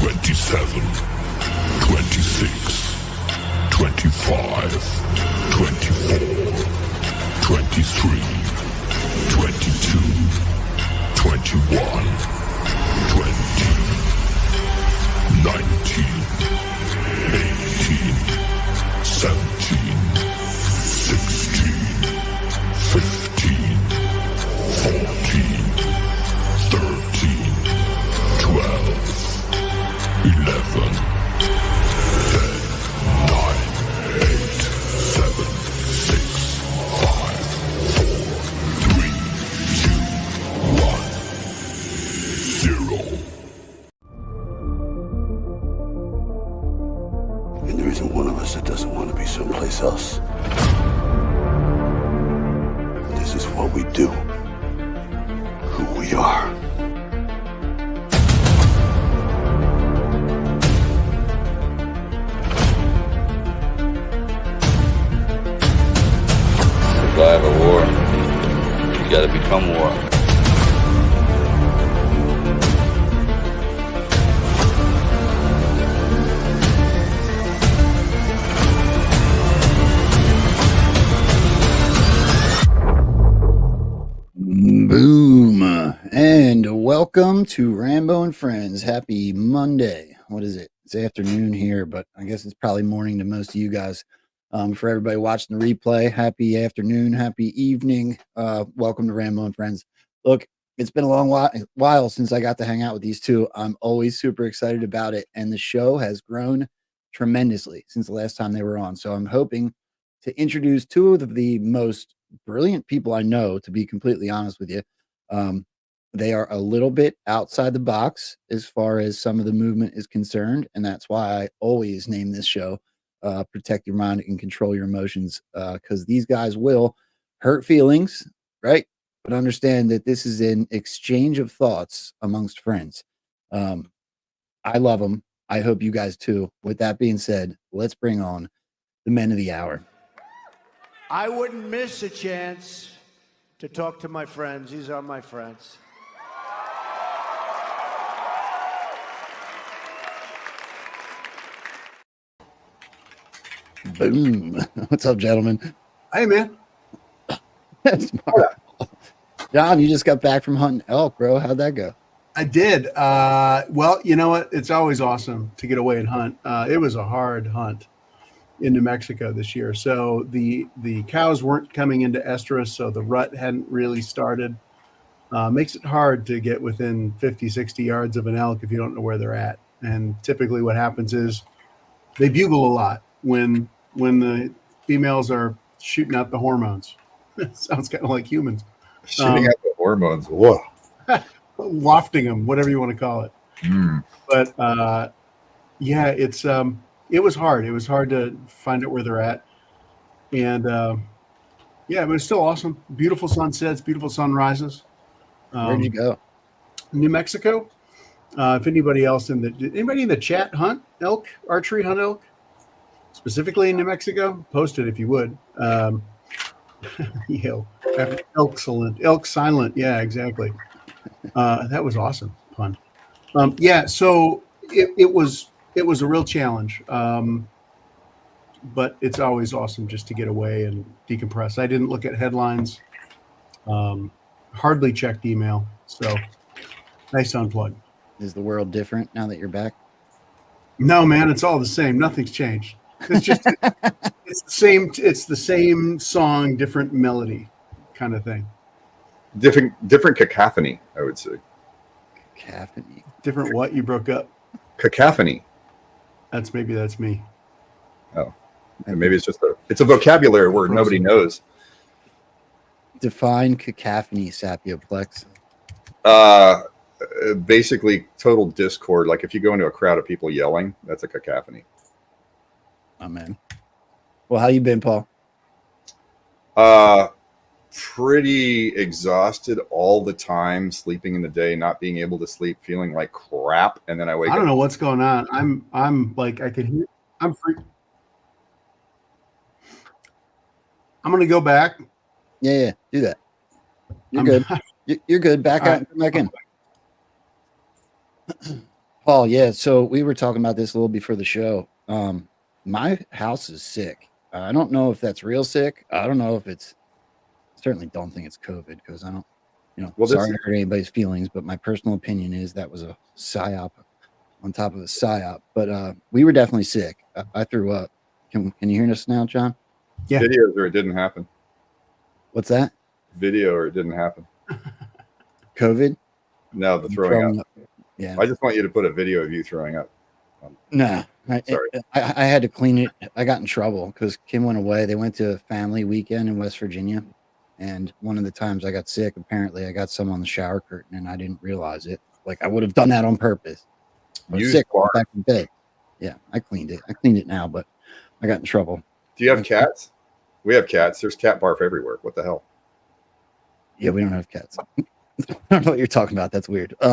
27, 26, 25, 24, 23, 22, 21, 20, 19, 18, 17, 16, 15, 14, 13, 12, 11, 10, 9, 8, 7, 6, 5, 4, 3, 2, 1, 0. And there isn't one of us that doesn't want to be someplace else. This is what we do. Who we are. Survive a war. You gotta become war. Boom. And welcome to Rambo and Frens. Happy Monday. What is it? It's afternoon here, but I guess it's probably morning to most of you guys. For everybody watching the replay, happy afternoon, happy evening. Welcome to Rambo and Frens. Look, it's been a long while since I got to hang out with these two. I'm always super excited about it, and the show has grown tremendously since the last time they were on. So I'm hoping to introduce two of the most brilliant people I know, to be completely honest with you. They are a little bit outside the box as far as some of the movement is concerned, and that's why I always name this show Protect Your Mind and Control Your Emotions, because these guys will hurt feelings, right? But understand that this is an exchange of thoughts amongst friends. I love them. I hope you guys too. With that being said, let's bring on the men of the hour. I wouldn't miss a chance to talk to my friends. These are my friends. Boom. What's up, gentlemen? Hey, man. That's John, you just got back from hunting elk, bro. How'd that go? I did. Well, you know what? It's always awesome to get away and hunt. It was a hard hunt in New Mexico this year. So the cows weren't coming into estrus, so the rut hadn't really started. Makes it hard to get within 50, 60 yards of an elk if you don't know where they're at. And typically what happens is they bugle a lot when the females are shooting out the hormones. It sounds kind of like humans. Shooting out the hormones. Whoa. Wafting them, whatever you want to call it. But yeah, it was hard. It was hard to find out where they're at. And yeah, but it's still awesome. Beautiful sunsets, beautiful sunrises. Where'd you go? New Mexico. If anybody in the chat hunt elk, archery hunt elk, specifically in New Mexico, post it if you would. Elk silent. Yeah, exactly. That was awesome. Fun. Yeah, so it was a real challenge. But it's always awesome just to get away and decompress. I didn't look at headlines, hardly checked email. So nice unplug. Is the world different now that you're back? No, man, it's all the same. Nothing's changed. It's just it's the same song, different melody kind of thing. Different cacophony, I would say. Cacophony. Different what? You broke up. Cacophony. That's me. Oh. And maybe it's a vocabulary word nobody knows. Define cacophony, Sapioplex. Basically total discord. Like if you go into a crowd of people yelling, that's a cacophony. Oh man. Well, how you been, Paul? Pretty exhausted all the time, sleeping in the day, not being able to sleep, feeling like crap, and then I wake up. I don't know what's going on. I'm like I could hear. I'm free. I'm gonna go back. Yeah, do that. You're good. You're good. Back out. Come back in. Paul, yeah. So we were talking about this a little before the show. My house is sick. I don't know if that's real sick. I don't know if it's. Certainly don't think it's COVID because I don't. Well, Sorry to hurt anybody's feelings, but my personal opinion is that was a psyop on top of a psyop. But we were definitely sick. I threw up. Can you hear us now, John? Yeah. Videos or it didn't happen. What's that? Video or it didn't happen. COVID? No, the throwing up. Yeah. I just want you to put a video of you throwing up. No, Sorry. I had to clean it. I got in trouble because Kim went away. They went to a family weekend in West Virginia. And one of the times I got sick, apparently I got some on the shower curtain and I didn't realize it. Like I would have done that on purpose. I was sick back in bed. Yeah, I cleaned it. I cleaned it now, but I got in trouble. Do you have cats? We have cats. There's cat barf everywhere. What the hell? Yeah, we don't have cats. I don't know what you're talking about. That's weird. We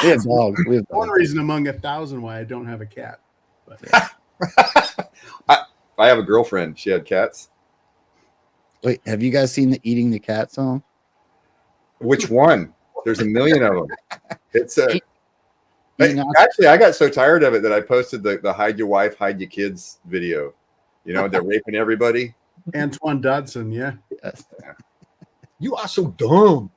have dogs. We have One dogs. reason among 1,000 why I don't have a cat. But I have a girlfriend. She had cats. Wait, have you guys seen the Eating the Cat song? Which one? There's a million of them. It's Enoch. actually, I got so tired of it that I posted the hide your wife, hide your kids video. They're raping everybody. Antoine Dodson, yeah. Yes. You are so dumb.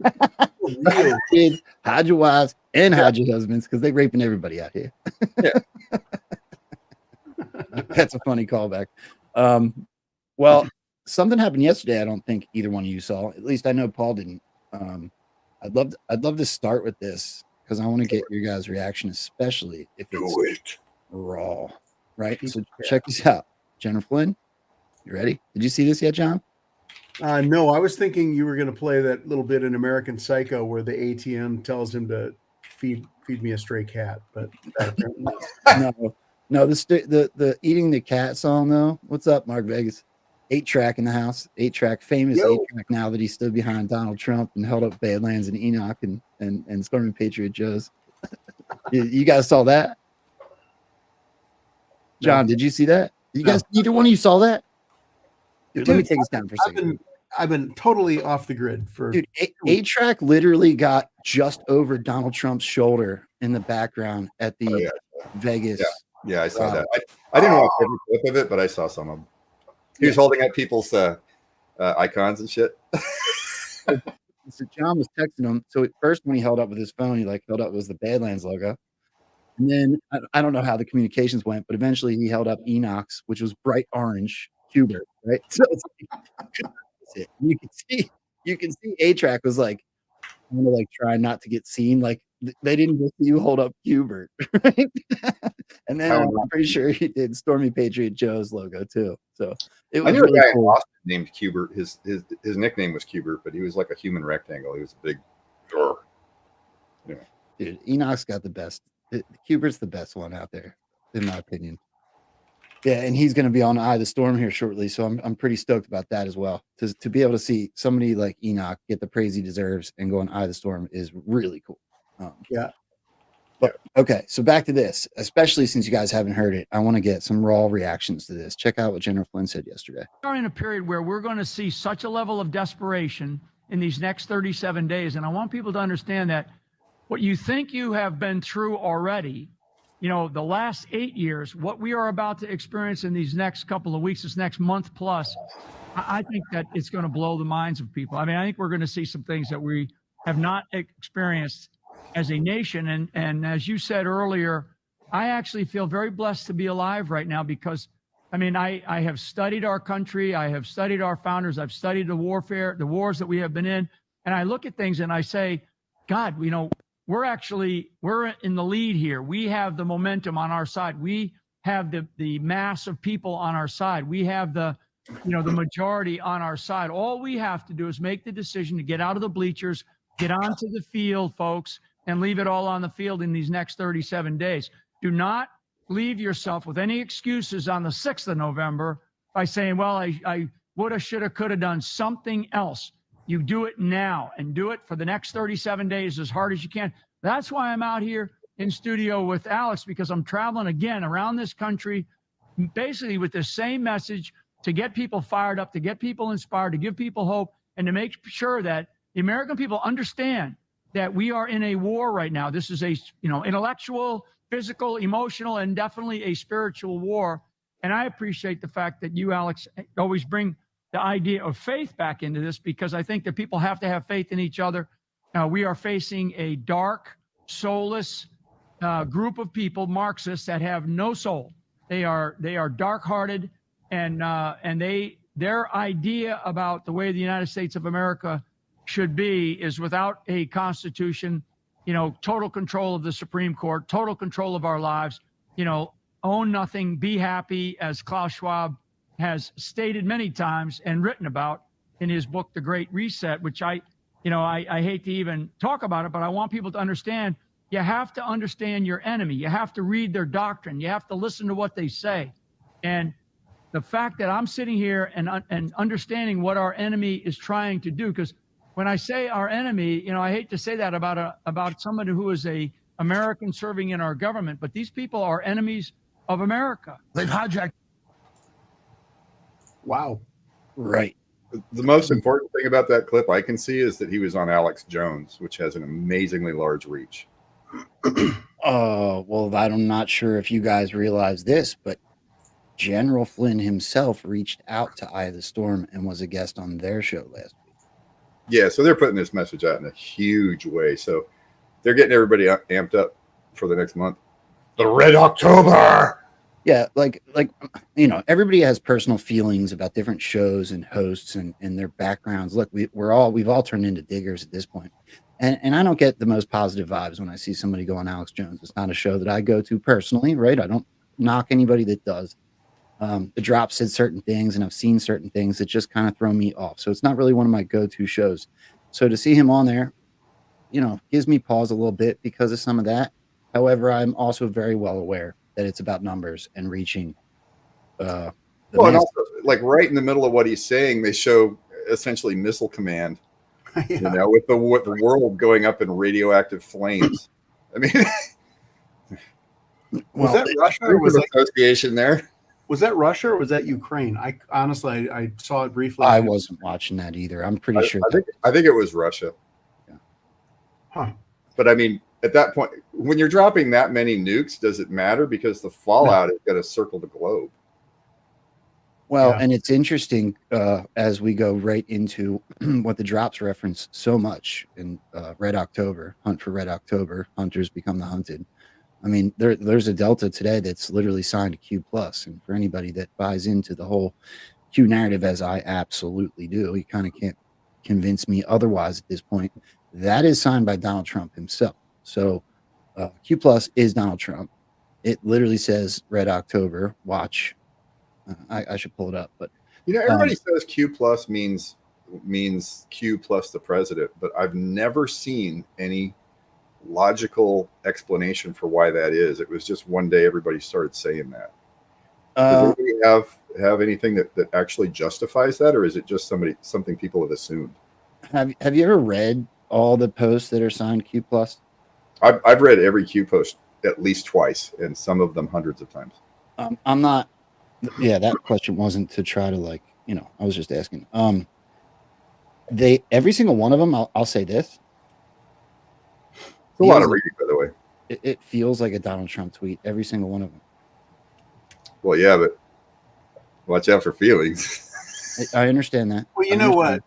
Hide your kids, hide your wives, and hide your husbands because they're raping everybody out here. Yeah. That's a funny callback. Well, something happened yesterday. I don't think either one of you saw. At least I know Paul didn't. I'd love to start with this because I want to get your guys' reaction, especially if it's raw. Right. So check this out. Jennifer Flynn, you ready? Did you see this yet, John? No, I was thinking you were going to play that little bit in American Psycho where the ATM tells him to feed me a stray cat, but no. The Eating the Cat song though. What's up, Mark Vegas? 8-track in the house. 8-track, famous 8-track now that he stood behind Donald Trump and held up Badlands and Enoch and Storming Patriot Joe's. You guys saw that? John, did you see that? You guys, either one of you saw that? Dude, let me take this down for a second. I've been totally off the grid for. Dude, 8-track literally got just over Donald Trump's shoulder in the background at the Vegas. Yeah, I saw that. I didn't watch every clip of it, but I saw some of them. He was holding up people's icons and shit. So John was texting him. So at first, when he held up with his phone, he held up was the Badlands logo. And then I don't know how the communications went, but eventually he held up Enoch's, which was bright orange Hubert, right? So it's like, you can see 8-track was like, I'm gonna try not to get seen. Like they didn't just see you hold up Hubert, right? And then I'm pretty sure he did Stormy Patriot Joe's logo too. So it was knew really a guy cool. in Austin named Hubert. His nickname was Hubert, but he was like a human rectangle. He was a big. Dude, Enoch's got the best. Hubert's the best one out there, in my opinion. Yeah, and he's going to be on Eye of the Storm here shortly, so I'm pretty stoked about that as well. To be able to see somebody like Enoch get the praise he deserves and go on Eye of the Storm is really cool. But okay, so back to this, especially since you guys haven't heard it, I want to get some raw reactions to this. Check out what Jennifer Flynn said yesterday. We are in a period where we're going to see such a level of desperation in these next 37 days, and I want people to understand that what you think you have been through already, the last 8 years, what we are about to experience in these next couple of weeks, this next month plus, I think that it's going to blow the minds of people. I mean, I think we're going to see some things that we have not experienced as a nation. And as you said earlier, I actually feel very blessed to be alive right now because, I have studied our country. I have studied our founders. I've studied the wars that we have been in. And I look at things and I say, God, we're in the lead here. We have the momentum on our side. We have the mass of people on our side. We have the majority on our side. All we have to do is make the decision to get out of the bleachers, get onto the field, folks, and leave it all on the field in these next 37 days. Do not leave yourself with any excuses on the 6th of November by saying, well, I woulda, shoulda, coulda done something else. You do it now and do it for the next 37 days as hard as you can. That's why I'm out here in studio with Alex, because I'm traveling again around this country, basically with the same message to get people fired up, to get people inspired, to give people hope, and to make sure that the American people understand that we are in a war right now. This is a, intellectual, physical, emotional, and definitely a spiritual war. And I appreciate the fact that you, Alex, always bring the idea of faith back into this, because I think that people have to have faith in each other. We are facing a dark, soulless group of people, Marxists, that have no soul. They are dark-hearted, and their idea about the way the United States of America should be is without a constitution, total control of the Supreme Court, total control of our lives, own nothing, be happy, as Klaus Schwab has stated many times and written about in his book, The Great Reset, which I hate to even talk about it, but I want people to understand, you have to understand your enemy. You have to read their doctrine. You have to listen to what they say. And the fact that I'm sitting here and understanding what our enemy is trying to do, because when I say our enemy, I hate to say that about somebody who is a American serving in our government, but these people are enemies of America. They've hijacked. Wow. Right. The most important thing about that clip I can see is that he was on Alex Jones, which has an amazingly large reach. Oh, well, I'm not sure if you guys realize this, but General Flynn himself reached out to Eye of the Storm and was a guest on their show last week. Yeah, so they're putting this message out in a huge way. So they're getting everybody amped up for the next month. The Red October. Yeah, like everybody has personal feelings about different shows and hosts and their backgrounds. Look, we've all turned into diggers at this point. And I don't get the most positive vibes when I see somebody go on Alex Jones. It's not a show that I go to personally, right? I don't knock anybody that does. The Drop said certain things, and I've seen certain things that just kind of throw me off. So it's not really one of my go-to shows. So to see him on there, gives me pause a little bit because of some of that. However, I'm also very well aware that it's about numbers and reaching. And also, like right in the middle of what he's saying, they show essentially missile command. Yeah. With the world going up in radioactive flames. I mean, was that Russia or was that association there? Was that Russia or was that Ukraine? I honestly, I saw it briefly. I wasn't watching that either. I'm pretty sure. I think it was Russia. Yeah. Huh. But I mean, at that point, when you're dropping that many nukes, does it matter? Because the fallout is going to circle the globe. Well, Yeah. and it's interesting as we go right into what the Drops reference so much in Red October, Hunt for Red October, Hunters Become the Hunted. I mean, there's a Delta today that's literally signed to Q+. And for anybody that buys into the whole Q narrative, as I absolutely do, you kind of can't convince me otherwise at this point. That is signed by Donald Trump himself. So Q+ is Donald Trump. It literally says Red October, watch. I should pull it up, but everybody says Q plus means Q plus the president, but I've never seen any logical explanation for why that is. It was just one day everybody started saying that. Does anybody have anything that actually justifies that, or is it just something people have assumed? Have you ever read all the posts that are signed Q+? I've read every Q post at least twice, and some of them hundreds of times. I'm not. Yeah, that question wasn't to try to I was just asking. Every single one of them. I'll say this. It's a lot of reading, by the way. It feels like a Donald Trump tweet. Every single one of them. Well, yeah, but watch out for feelings. I understand that. Well, you know what?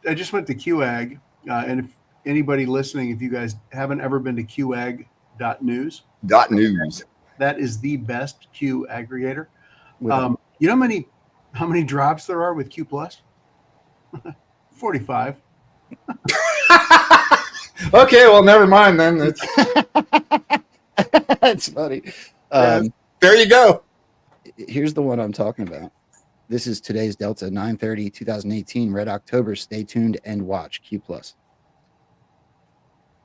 I just went to QAG, and if anybody listening, if you guys haven't ever been to QAG.news, that is the best Q aggregator. You know how many drops there are with Q+? 45. Okay, well, never mind then. That's funny. There you go. Here's the one I'm talking about. This is today's Delta, 9/30/2018, Red October. Stay tuned and watch Q+.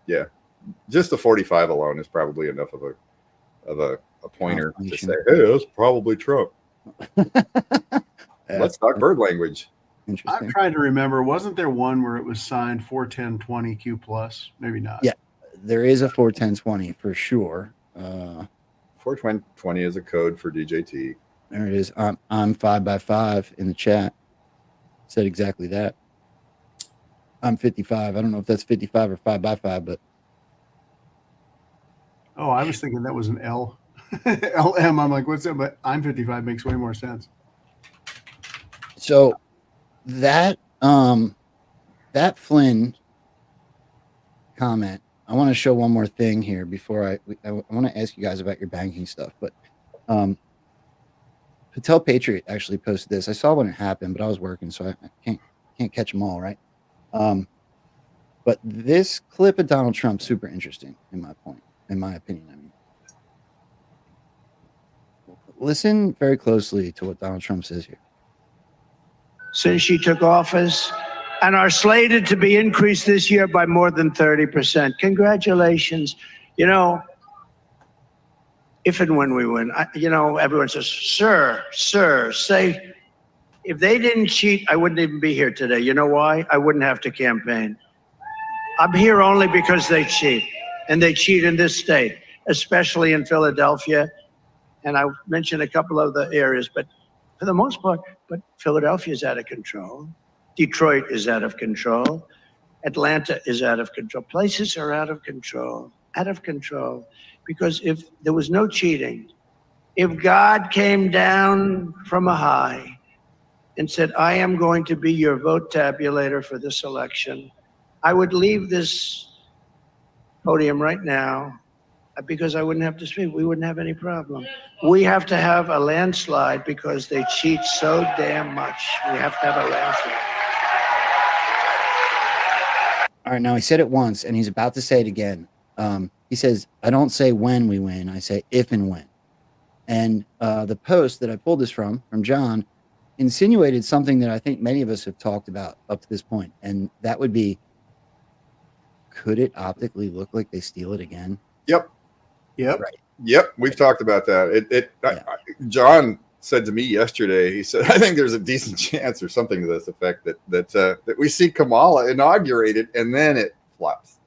Yeah, just the 45 alone is probably enough of a pointer to say, "Hey, that's probably Trump." Let's talk bird language. I'm trying to remember. Wasn't there one where it was signed 41020 Q+? Maybe not. Yeah, there is a 41020 for sure. 420 is a code for DJT. There it is. I'm 5x5 in the chat. Said exactly that. I'm 55. I don't know if that's 55 or 5x5, but Oh, I was thinking that was an L. LM. I'm like, what's that? But I'm 55 makes way more sense. so that that Flynn comment. I want to show one more thing here before I want to ask you guys about your banking stuff, but Patel Patriot actually posted this. I saw when it happened, but I was working, so I can't catch them all, right? But this clip of Donald Trump super interesting in my opinion. I mean, listen very closely to what Donald Trump says here. Since she took office and are slated to be increased this year by more than 30%. Congratulations. You know, if and when we win, everyone says, sir, say, if they didn't cheat, I wouldn't even be here today. You know why? I wouldn't have to campaign. I'm here only because they cheat, and they cheat in this state, especially in Philadelphia. And I mentioned a couple of the areas, but for the most part, but Philadelphia is out of control. Detroit is out of control. Atlanta is out of control. Places are out of control. Because if there was no cheating, if God came down from a high and said, I am going to be your vote tabulator for this election, I would leave this podium right now because I wouldn't have to speak. We wouldn't have any problem. We have to have a landslide because they cheat so damn much. We have to have a landslide. All right, now he said it once, and he's about to say it again. He says, I don't say when we win, I say if and when. And the post that I pulled this from John, insinuated something that I think many of us have talked about up to this point, and that would be, could it optically look like they steal it again? Yep. Right. Yep. We've talked about that. John said to me yesterday, he said, I think there's a decent chance or something to this effect that we see Kamala inaugurated and then it flops.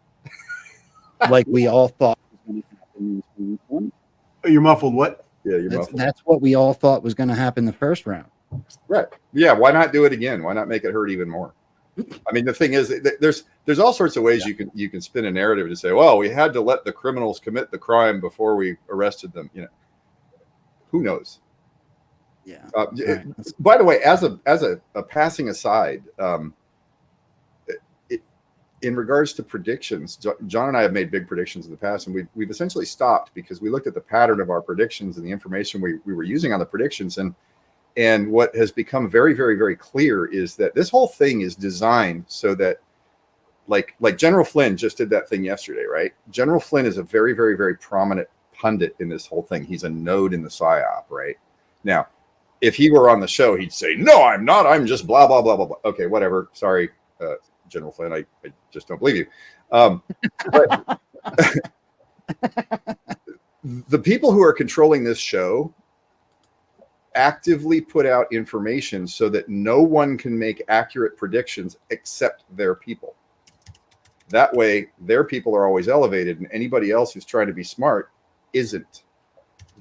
Like we all thought was going to happen in 2020. Oh, you're muffled. What? Yeah, you're muffled. That's what we all thought was going to happen the first round. Right. Yeah. Why not do it again? Why not make it hurt even more? I mean, the thing is, there's all sorts of ways you can spin a narrative to say, well, we had to let the criminals commit the crime before we arrested them. You know, who knows? Yeah. Right. By the way, as a passing aside, in regards to predictions, John and I have made big predictions in the past, and we've essentially stopped because we looked at the pattern of our predictions and the information we were using on the predictions, and what has become very, very, very clear is that this whole thing is designed so that, like General Flynn just did that thing yesterday, right? General Flynn is a very, very, very prominent pundit in this whole thing. He's a node in the psyop, right? Now, if he were on the show, he'd say, no, I'm not. I'm just blah, blah, blah, blah, blah. Okay, whatever. Sorry, General Flynn. I just don't believe you. But the people who are controlling this show actively put out information so that no one can make accurate predictions except their people. That way, their people are always elevated, and anybody else who's trying to be smart isn't.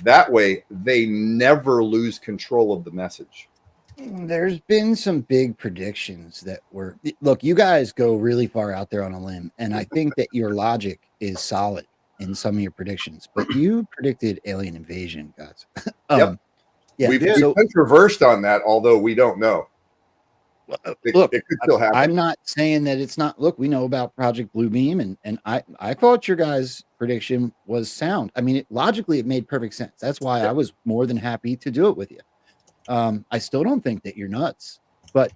That way, they never lose control of the message. There's been some big predictions that were, look, you guys go really far out there on a limb, and I think that your logic is solid in some of your predictions, but you predicted alien invasion, guys. Yep. Yeah, We've reversed on that, although we don't know. Look, it could still happen. I'm not saying that it's not. Look, we know about Project Bluebeam, and I thought your guys' prediction was sound. I mean, logically, it made perfect sense. That's why I was more than happy to do it with you. I still don't think that you're nuts. But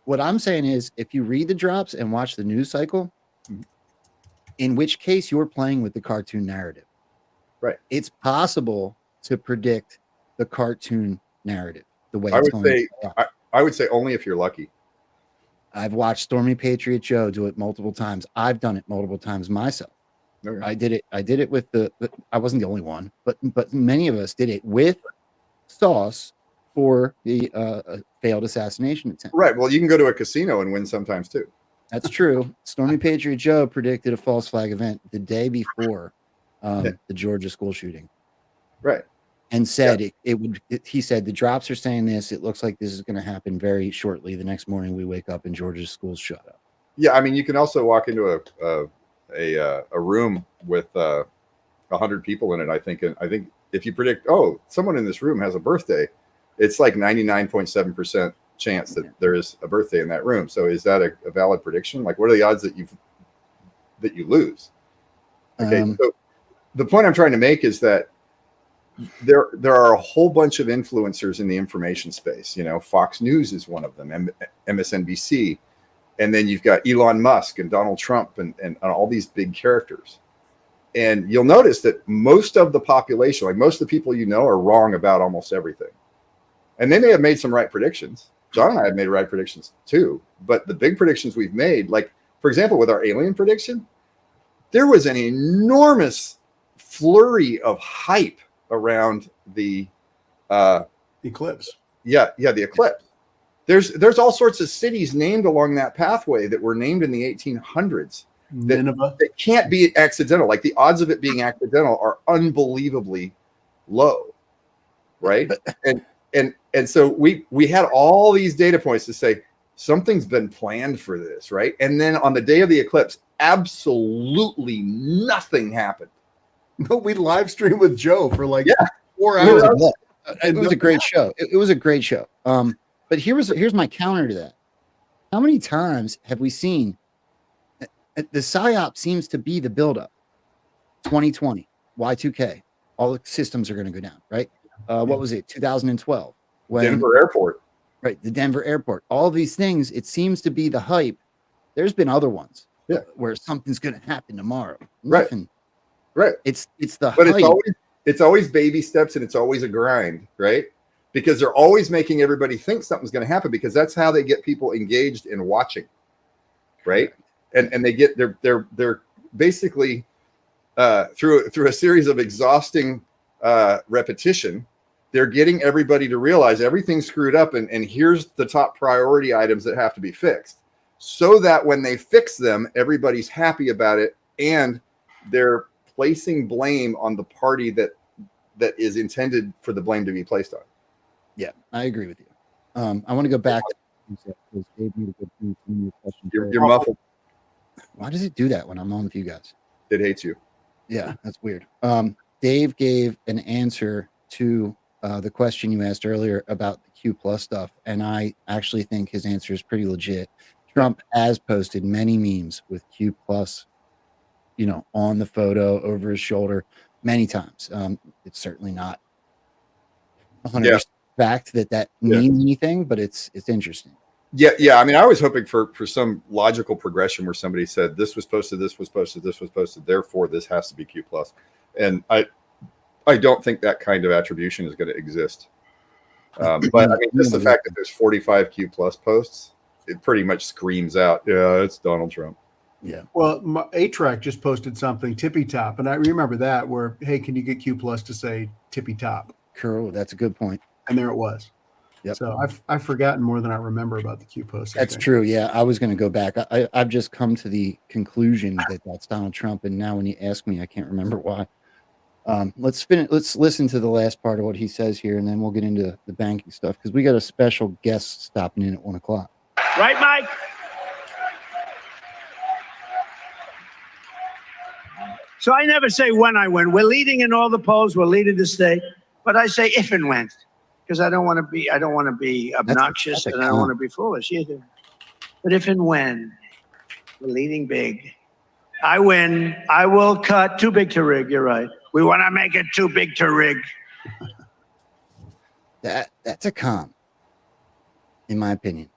what I'm saying is, if you read the drops and watch the news cycle, in which case you're playing with the cartoon narrative. Right. It's possible to predict the cartoon narrative the way I it's would going. say I would say only if you're lucky. I've watched Stormy Patriot Joe do it multiple times. I've done it multiple times myself. Okay. I did it with I wasn't the only one, but many of us did it with sauce for the failed assassination attempt. Right. Well, you can go to a casino and win sometimes too. That's true. Stormy Patriot Joe predicted a false flag event the day before the Georgia school shooting. Right. And said he said the drops are saying this. It looks like this is going to happen very shortly. The next morning we wake up and Georgia's schools shut up. Yeah, I mean, you can also walk into a room with 100 people in it. I think if you predict, oh, someone in this room has a birthday, it's like 99.7% chance that there is a birthday in that room. So is that a valid prediction? Like, what are the odds that you lose? Okay, so the point I'm trying to make is that there are a whole bunch of influencers in the information space. You know, Fox News is one of them, MSNBC, and then you've got Elon Musk and Donald Trump and all these big characters. And you'll notice that most of the population, like most of the people you know, are wrong about almost everything. And they may have made some right predictions. John and I have made right predictions too. But the big predictions we've made, like, for example, with our alien prediction, there was an enormous flurry of hype around the eclipse. Yeah, the eclipse. There's all sorts of cities named along that pathway that were named in the 1800s. Nineveh. That can't be accidental. Like, the odds of it being accidental are unbelievably low, right? And so we had all these data points to say something's been planned for this, right? And then on the day of the eclipse, absolutely nothing happened. No, we live streamed with Joe for like 4 It hours. was a great show. It was a great show. But here's my counter to that. How many times have we seen the Psyops seems to be the buildup? 2020, Y2K, all the systems are going to go down, right? What was it? 2012, when Denver Airport, right? The Denver Airport. All these things. It seems to be the hype. There's been other ones, where something's going to happen tomorrow. Nothing. Right. It's the but hype. it's always baby steps, and it's always a grind, right? Because they're always making everybody think something's going to happen, because that's how they get people engaged in watching, right? And they get they're basically through a series of exhausting repetition, they're getting everybody to realize everything's screwed up, and here's the top priority items that have to be fixed, so that when they fix them, everybody's happy about it, and they're placing blame on the party that is intended for the blame to be placed on. Yeah, I agree with you. I want to go back to You're muffled. Why does it do that when I'm on with you guys? It hates you. Yeah, that's weird. Dave gave an answer to the question you asked earlier about the Q plus stuff, and I actually think his answer is pretty legit. Trump has posted many memes with Q plus, on the photo over his shoulder many times. It's certainly not 100% fact that means anything, but it's interesting. Yeah. I mean, I was hoping for some logical progression where somebody said this was posted, this was posted, this was posted, therefore this has to be Q plus. And I don't think that kind of attribution is going to exist. But I mean, just the fact that there's 45 Q plus posts, it pretty much screams out, yeah, it's Donald Trump. Yeah. Well, A-Track just posted something tippy top, and I remember that where, hey, can you get Q plus to say tippy top? Cool. That's a good point. And there it was. Yep. So I've forgotten more than I remember about the Q post. That's true. Yeah, I was going to go back. I've just come to the conclusion that that's Donald Trump, and now when you ask me, I can't remember why. Let's listen to the last part of what he says here, and then we'll get into the banking stuff, because we got a special guest stopping in at 1:00. Right, Mike? So I never say when I win. We're leading in all the polls. We're leading the state, but I say if and when, because I don't want to be obnoxious, and I don't want to be foolish either. But if and when we're leading big, I win. I will cut. Too big to rig. You're right. We want to make it too big to rig. That's a con, in my opinion.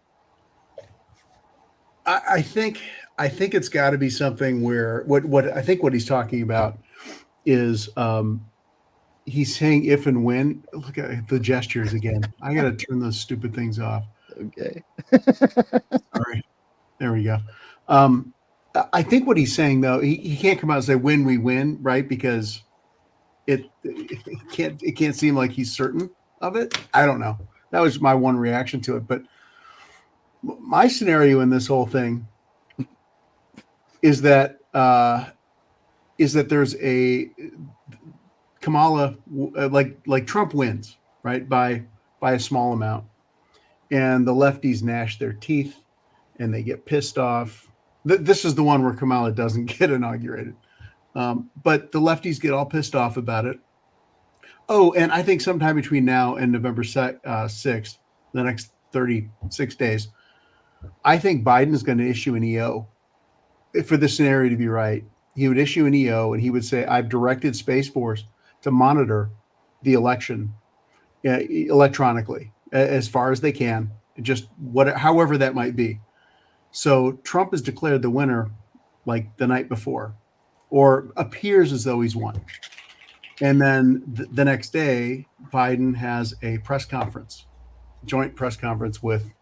I think it's got to be something where what he's talking about is he's saying if and when. Look at the gestures again. I got to turn those stupid things off. Okay. Sorry. There we go. I think what he's saying, though, he can't come out and say when we win, right? Because it can't seem like he's certain of it. I don't know. That was my one reaction to it. But my scenario in this whole thing is that there's a Kamala, like Trump wins, right, by a small amount, and the lefties gnash their teeth and they get pissed off This is the one where Kamala doesn't get inaugurated. But the lefties get all pissed off about it. Oh, and I think sometime between now and November 6th, the next 36 days, I think Biden is going to issue an EO. For this scenario to be right, he would issue an EO and he would say, I've directed Space Force to monitor the election electronically as far as they can, just however that might be. So Trump is declared the winner like the night before, or appears as though he's won. And then the next day, Biden has a press conference, joint press conference with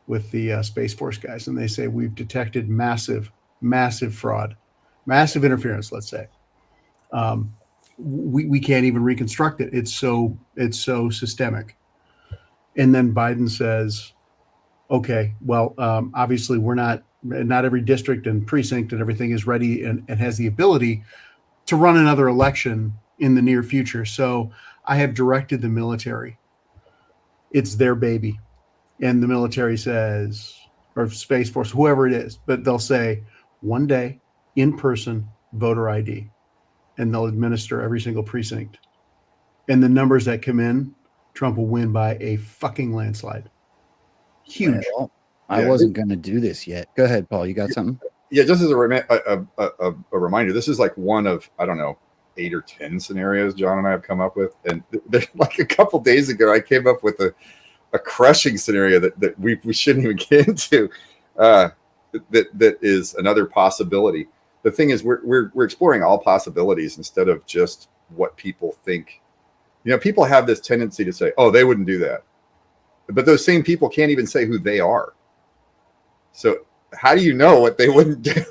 the Space Force guys. And they say, we've detected massive fraud, massive interference, let's say. We can't even reconstruct it. It's so systemic. And then Biden says, okay, well, obviously we're not every district and precinct and everything is ready and has the ability to run another election in the near future. So I have directed the military. It's their baby. And the military says, or Space Force, whoever it is, but they'll say one day in person voter ID, and they'll administer every single precinct. And the numbers that come in, Trump will win by a fucking landslide. Huge. Well, I wasn't going to do this yet. Go ahead, Paul. You got something? Yeah, just as a reminder, this is like one of, I don't know, 8 or 10 scenarios John and I have come up with. And like a couple days ago, I came up with a crushing scenario that we shouldn't even get into. That is another possibility. The thing is, we're exploring all possibilities instead of just what people think. You know, people have this tendency to say, "Oh, they wouldn't do that," but those same people can't even say who they are. So how do you know what they wouldn't do?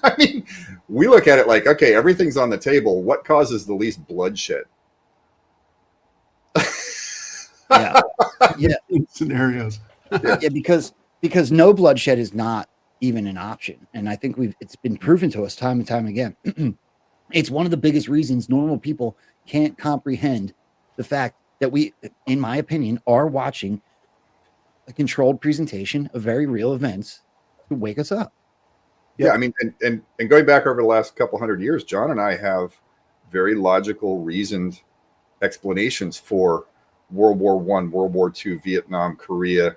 I mean, we look at it like, okay, everything's on the table. What causes the least bloodshed? Yeah. Scenarios. Yeah, because no bloodshed is not even an option. And I think it's been proven to us time and time again. It's one of the biggest reasons normal people can't comprehend the fact that we, in my opinion, are watching a controlled presentation of very real events to wake us up. Yeah, I mean, and going back over the last couple hundred years, John and I have very logical, reasoned explanations for World War I, World War II, Vietnam, Korea,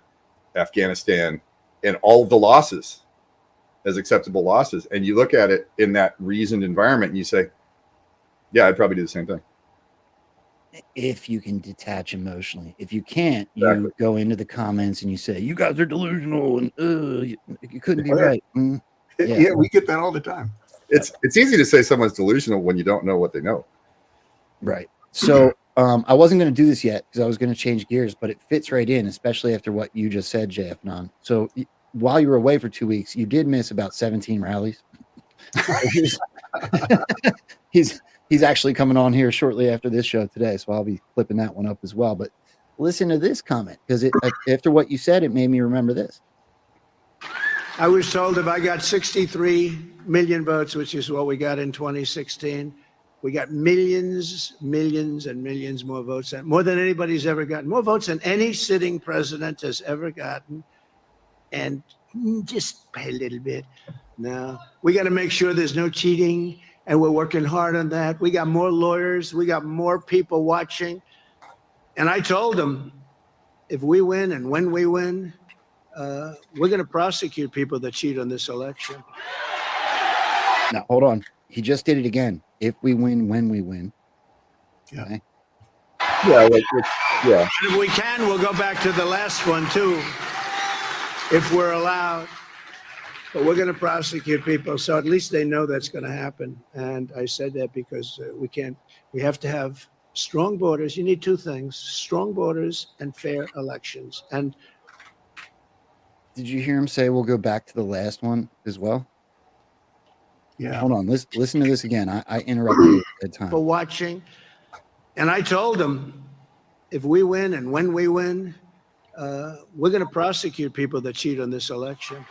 Afghanistan, and all of the losses as acceptable losses. And you look at it in that reasoned environment and you say, yeah, I'd probably do the same thing. If you can detach emotionally. If you can't, Exactly. you go into the comments and you say, you guys are delusional and you couldn't be right. Yeah, we get that all the time. It's easy to say someone's delusional when you don't know what they know. Right. So I wasn't going to do this yet because I was going to change gears, but it fits right in, especially after what you just said, JFanon. So while you were away for 2 weeks, you did miss about 17 rallies. He's actually coming on here shortly after this show today, so I'll be clipping that one up as well. But listen to this comment, because after what you said, it made me remember this. I was told if I got 63 million votes, which is what we got in 2016, we got millions and millions more votes, more than anybody's ever gotten, more votes than any sitting president has ever gotten. And just by a little bit. No, we got to make sure there's no cheating, and we're working hard on that. We got more lawyers. We got more people watching. And I told them, if we win and when we win, we're going to prosecute people that cheat on this election. Now, hold on. He just did it again. If we win, when we win. Yeah. Okay. Yeah, yeah. And if we can, we'll go back to the last one, too, if we're allowed. But we're going to prosecute people, so at least they know that's going to happen. And I said that because we have to have strong borders. You need two things, strong borders and fair elections. And did you hear him say we'll go back to the last one as well? Yeah. Hold on. Listen to this again. I interrupted you at the time. for watching. And I told them, if we win and when we win, we're going to prosecute people that cheat on this election.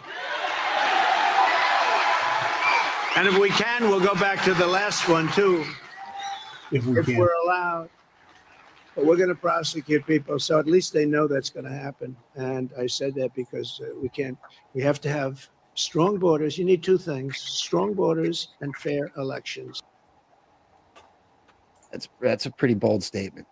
And if we can, we'll go back to the last one, too, If we if can. we're allowed. But we're going to prosecute people, so at least they know that's going to happen. And I said that because we have to have strong borders. You need two things: strong borders and fair elections. That's a pretty bold statement.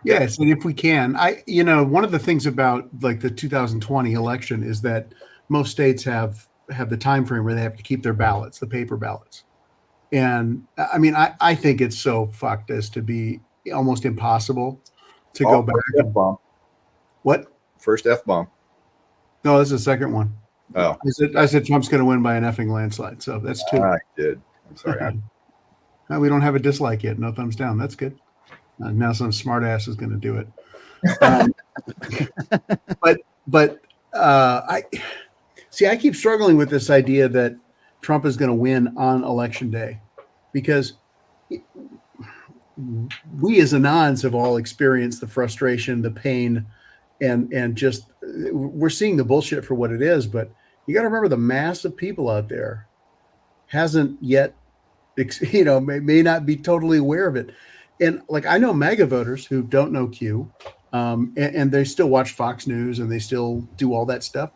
Yes, and if we can, one of the things about like the 2020 election is that most states have the time frame where they have to keep their ballots, the paper ballots. And I mean, I think it's so fucked as to be almost impossible to go back. F-bomb. What? First F-bomb. No, this is the second one. Oh. I said Trump's going to win by an effing landslide. So that's two. I did. I'm sorry. We don't have a dislike yet. No thumbs down. That's good. Now some smart ass is going to do it. I keep struggling with this idea that Trump is going to win on election day, because we as Anons have all experienced the frustration, the pain, and just we're seeing the bullshit for what it is. But you got to remember, the mass of people out there hasn't yet, may not be totally aware of it. And like, I know MAGA voters who don't know Q, and they still watch Fox News and they still do all that stuff.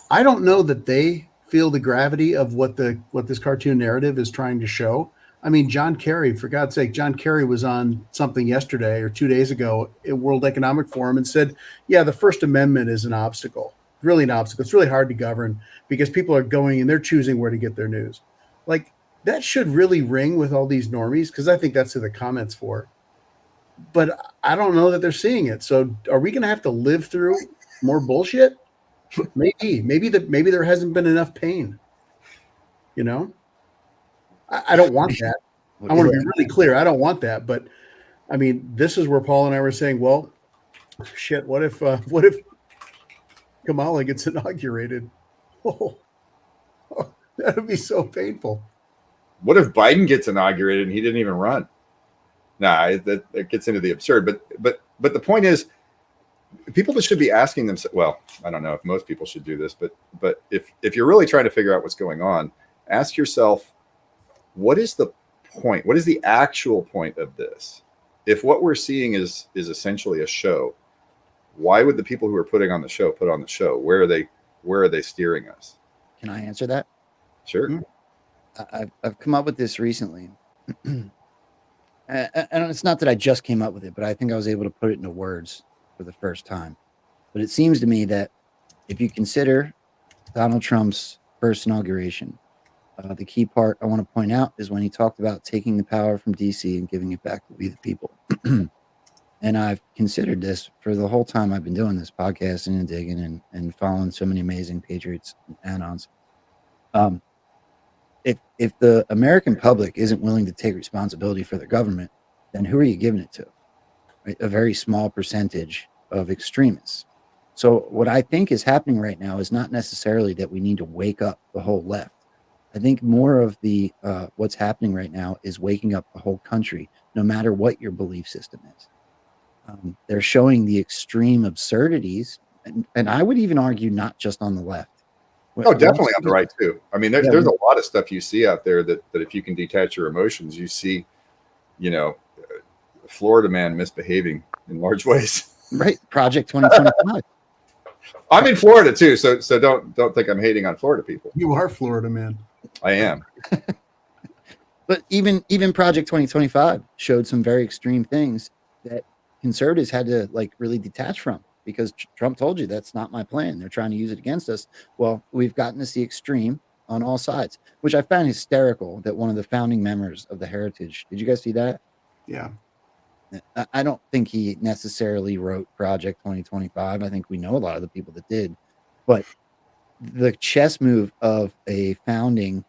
I don't know that they feel the gravity of what this cartoon narrative is trying to show. I mean, John Kerry, for God's sake, John Kerry was on something yesterday or 2 days ago at World Economic Forum and said, yeah, the First Amendment is an obstacle, really an obstacle. It's really hard to govern because people are going and they're choosing where to get their news. Like, that should really ring with all these normies, because I think that's who the comment's for. But I don't know that they're seeing it. So are we going to have to live through more bullshit? Maybe there hasn't been enough pain. I don't want that. I want to be really clear. I don't want that. But I mean, this is where Paul and I were saying, well, shit, what if Kamala gets inaugurated? Oh, that would be so painful. What if Biden gets inaugurated and he didn't even run? Nah, that gets into the absurd. But the point is, people that should be asking themselves, well, I don't know if most people should do this, but if you're really trying to figure out what's going on, ask yourself, what is the point? What is the actual point of this? If what we're seeing is essentially a show, why would the people who are putting on the show put on the show? Where are they steering us? Can I answer that? Sure. Mm-hmm. I've come up with this recently. And it's not that I just came up with it, but I think I was able to put it into words for the first time. But it seems to me that if you consider Donald Trump's first inauguration, the key part I want to point out is when he talked about taking the power from DC and giving it back to we the people. And I've considered this for the whole time I've been doing this podcasting and digging and following so many amazing patriots and anons. If the American public isn't willing to take responsibility for their government, then who are you giving it to? Right? A very small percentage of extremists. So what I think is happening right now is not necessarily that we need to wake up the whole left. I think more of the what's happening right now is waking up the whole country, no matter what your belief system is. They're showing the extreme absurdities, and I would even argue not just on the left. Oh, definitely on the right too. I mean, there's a lot of stuff you see out there that if you can detach your emotions, you see, Florida man misbehaving in large ways. Right, Project 2025. I'm in Florida too, so don't think I'm hating on Florida people. You are Florida man. I am. But even Project 2025 showed some very extreme things that conservatives had to really detach from, because Trump told you that's not my plan. They're trying to use it against us. Well, we've gotten to see extreme on all sides, which I found hysterical that one of the founding members of the Heritage, did you guys see that? Yeah. I don't think he necessarily wrote Project 2025. I think we know a lot of the people that did, but the chess move of a founding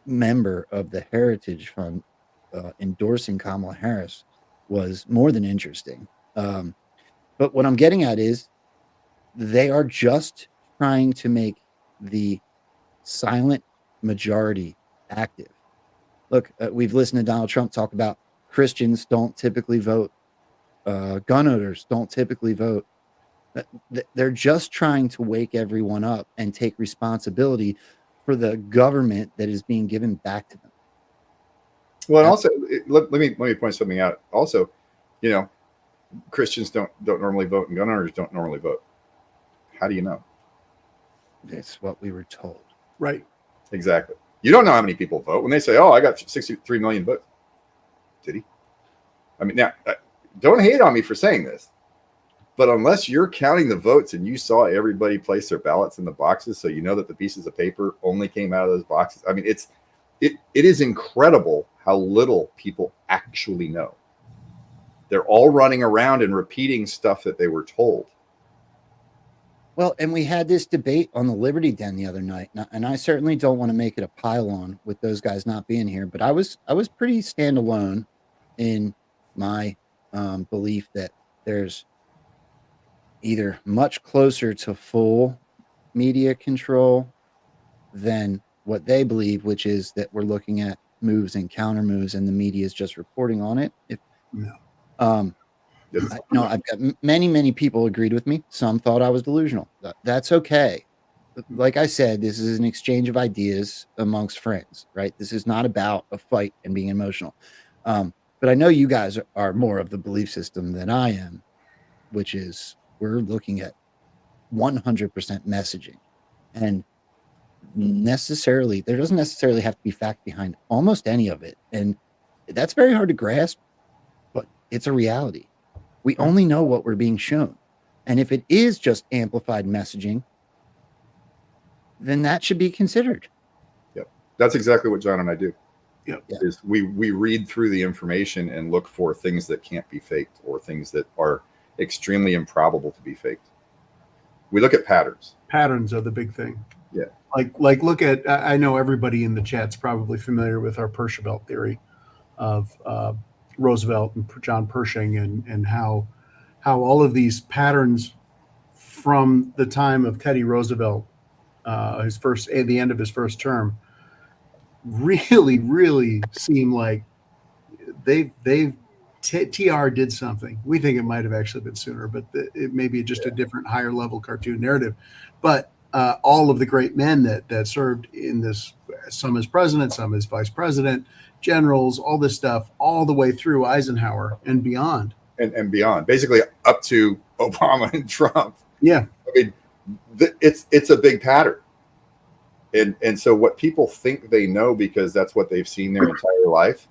member of the Heritage Fund endorsing Kamala Harris was more than interesting. But what I'm getting at is they are just trying to make the silent majority active. Look, we've listened to Donald Trump talk about Christians don't typically vote. Gun owners don't typically vote. They're just trying to wake everyone up and take responsibility for the government that is being given back to them. Well, and also, let me point something out. Also, Christians don't normally vote and gun owners don't normally vote. How do you know? It's what we were told. Right. Exactly. You don't know how many people vote. When they say, oh, I got 63 million votes. Did he? I mean, now, don't hate on me for saying this, but unless you're counting the votes and you saw everybody place their ballots in the boxes, so you know that the pieces of paper only came out of those boxes. I mean, it is incredible how little people actually know. They're all running around and repeating stuff that they were told. Well, and we had this debate on the Liberty Den the other night, and I certainly don't want to make it a pile-on with those guys not being here, but I was pretty standalone in my belief that there's either much closer to full media control than what they believe, which is that we're looking at moves and counter moves, and the media is just reporting on it. No, I've got many people agreed with me. Some thought I was delusional. That's okay. Like I said, this is an exchange of ideas amongst friends, right? This is not about a fight and being emotional. But I know you guys are more of the belief system than I am, which is we're looking at 100% messaging, and there doesn't necessarily have to be fact behind almost any of it. And that's very hard to grasp, but it's a reality. We only know what we're being shown. And if it is just amplified messaging, then that should be considered. Yep. That's exactly what John and I do. Yep. Is we read through the information and look for things that can't be faked or things that are extremely improbable to be faked. We look at patterns. Patterns are the big thing. Yeah. Like look at, I know everybody in the chat's probably familiar with our Percival theory of Roosevelt and John Pershing and how all of these patterns from the time of Teddy Roosevelt, the end of his first term, really seem like TR did something. We think it might have actually been sooner, but it may be just a different higher level cartoon narrative. But all of the great men that served in this, some as president, some as vice president, generals, all this stuff, all the way through Eisenhower and beyond. And beyond, basically up to Obama and Trump. Yeah. I mean, it's a big pattern. And so what people think they know because that's what they've seen their entire life,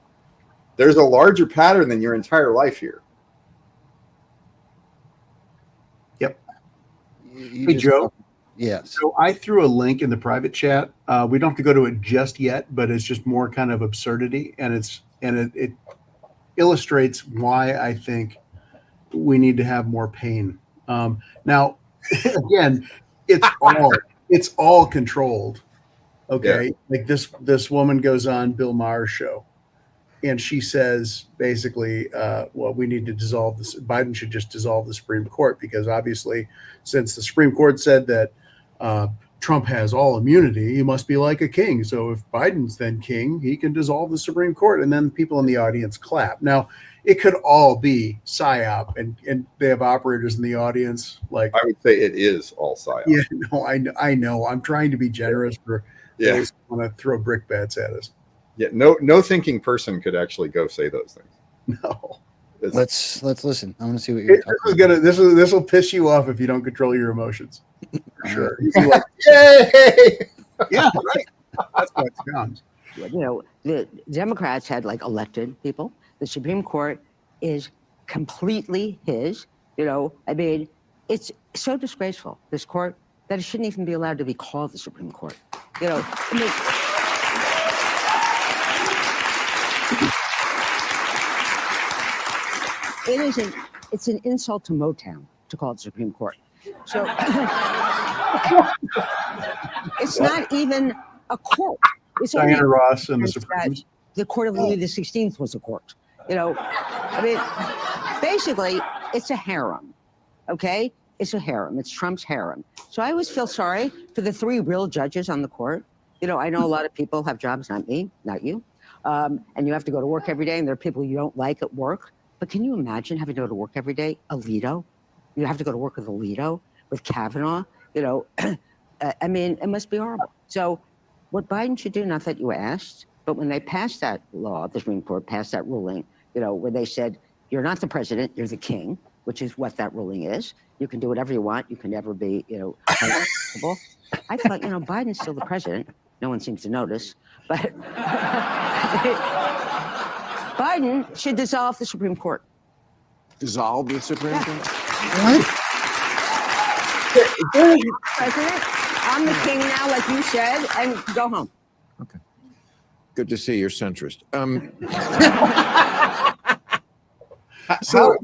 there's a larger pattern than your entire life here. Yep. Hey, Joe. Yes. So I threw a link in the private chat. We don't have to go to it just yet, but it's just more kind of absurdity, and it illustrates why I think we need to have more pain. Now, again, it's all controlled. Okay, like this woman goes on Bill Maher's show, and she says basically, well, we need to dissolve this. Biden should just dissolve the Supreme Court because obviously, since the Supreme Court said that Trump has all immunity, he must be like a king. So if Biden's then king, he can dissolve the Supreme Court. And then people in the audience clap. Now, it could all be psyop, and they have operators in the audience. Like I would say it is all psyop. Yeah, no, I know. I'm trying to be generous for those who want to throw brickbats at us. Yeah, no thinking person could actually go say those things. No. Let's listen. I want to see what you're talking about. This will piss you off if you don't control your emotions. For sure. You'll be like, Yay! yeah, right. That's what it sounds. You know, the Democrats had like elected people. The Supreme Court is completely his. You know, I mean, it's so disgraceful, this court, that it shouldn't even be allowed to be called the Supreme Court. You know, I mean, it's an insult to Motown to call it the Supreme Court. So it's not even a court. It's Diana Ross and the Supreme. The court of Louis XVI was a court. You know, I mean, basically, it's a harem. Okay, it's a harem. It's Trump's harem. So I always feel sorry for the three real judges on the court. You know, I know a lot of people have jobs, not me, not you, and you have to go to work every day, and there are people you don't like at work. But can you imagine having to go to work every day? Alito, you have to go to work with Alito, with Kavanaugh. You know, I mean, it must be horrible. So, what Biden should do, not that you asked, but when they passed that law, the Supreme Court passed that ruling, you know, where they said, you're not the president, you're the king. which is what that ruling is. You can do whatever you want. You can never be, responsible. I thought, Biden's still the president. No one seems to notice, but Biden should dissolve the Supreme Court. Dissolve the Supreme Court? What? President, I'm the king now, like you said, and go home. Okay. Good to see you're centrist. So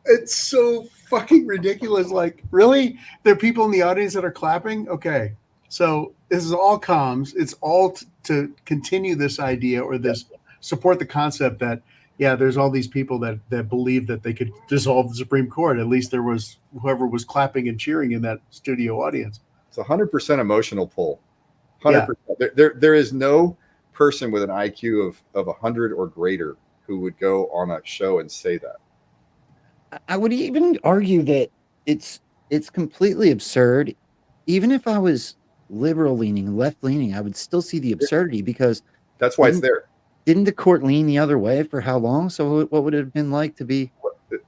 it's so fucking ridiculous. Like, really? There are people in the audience that are clapping? Okay. So this is all comms. It's all to continue this idea or this support the concept that, yeah, there's all these people that believe that they could dissolve the Supreme Court. At least there was whoever was clapping and cheering in that studio audience. It's 100% emotional pull. 100%. Yeah. There is no person with an IQ of 100 or greater who would go on a show and say that. I would even argue that it's completely absurd. Even if I was liberal leaning, left leaning, I would still see the absurdity because that's why it's there. Didn't the court lean the other way for how long? So what would it have been like to be?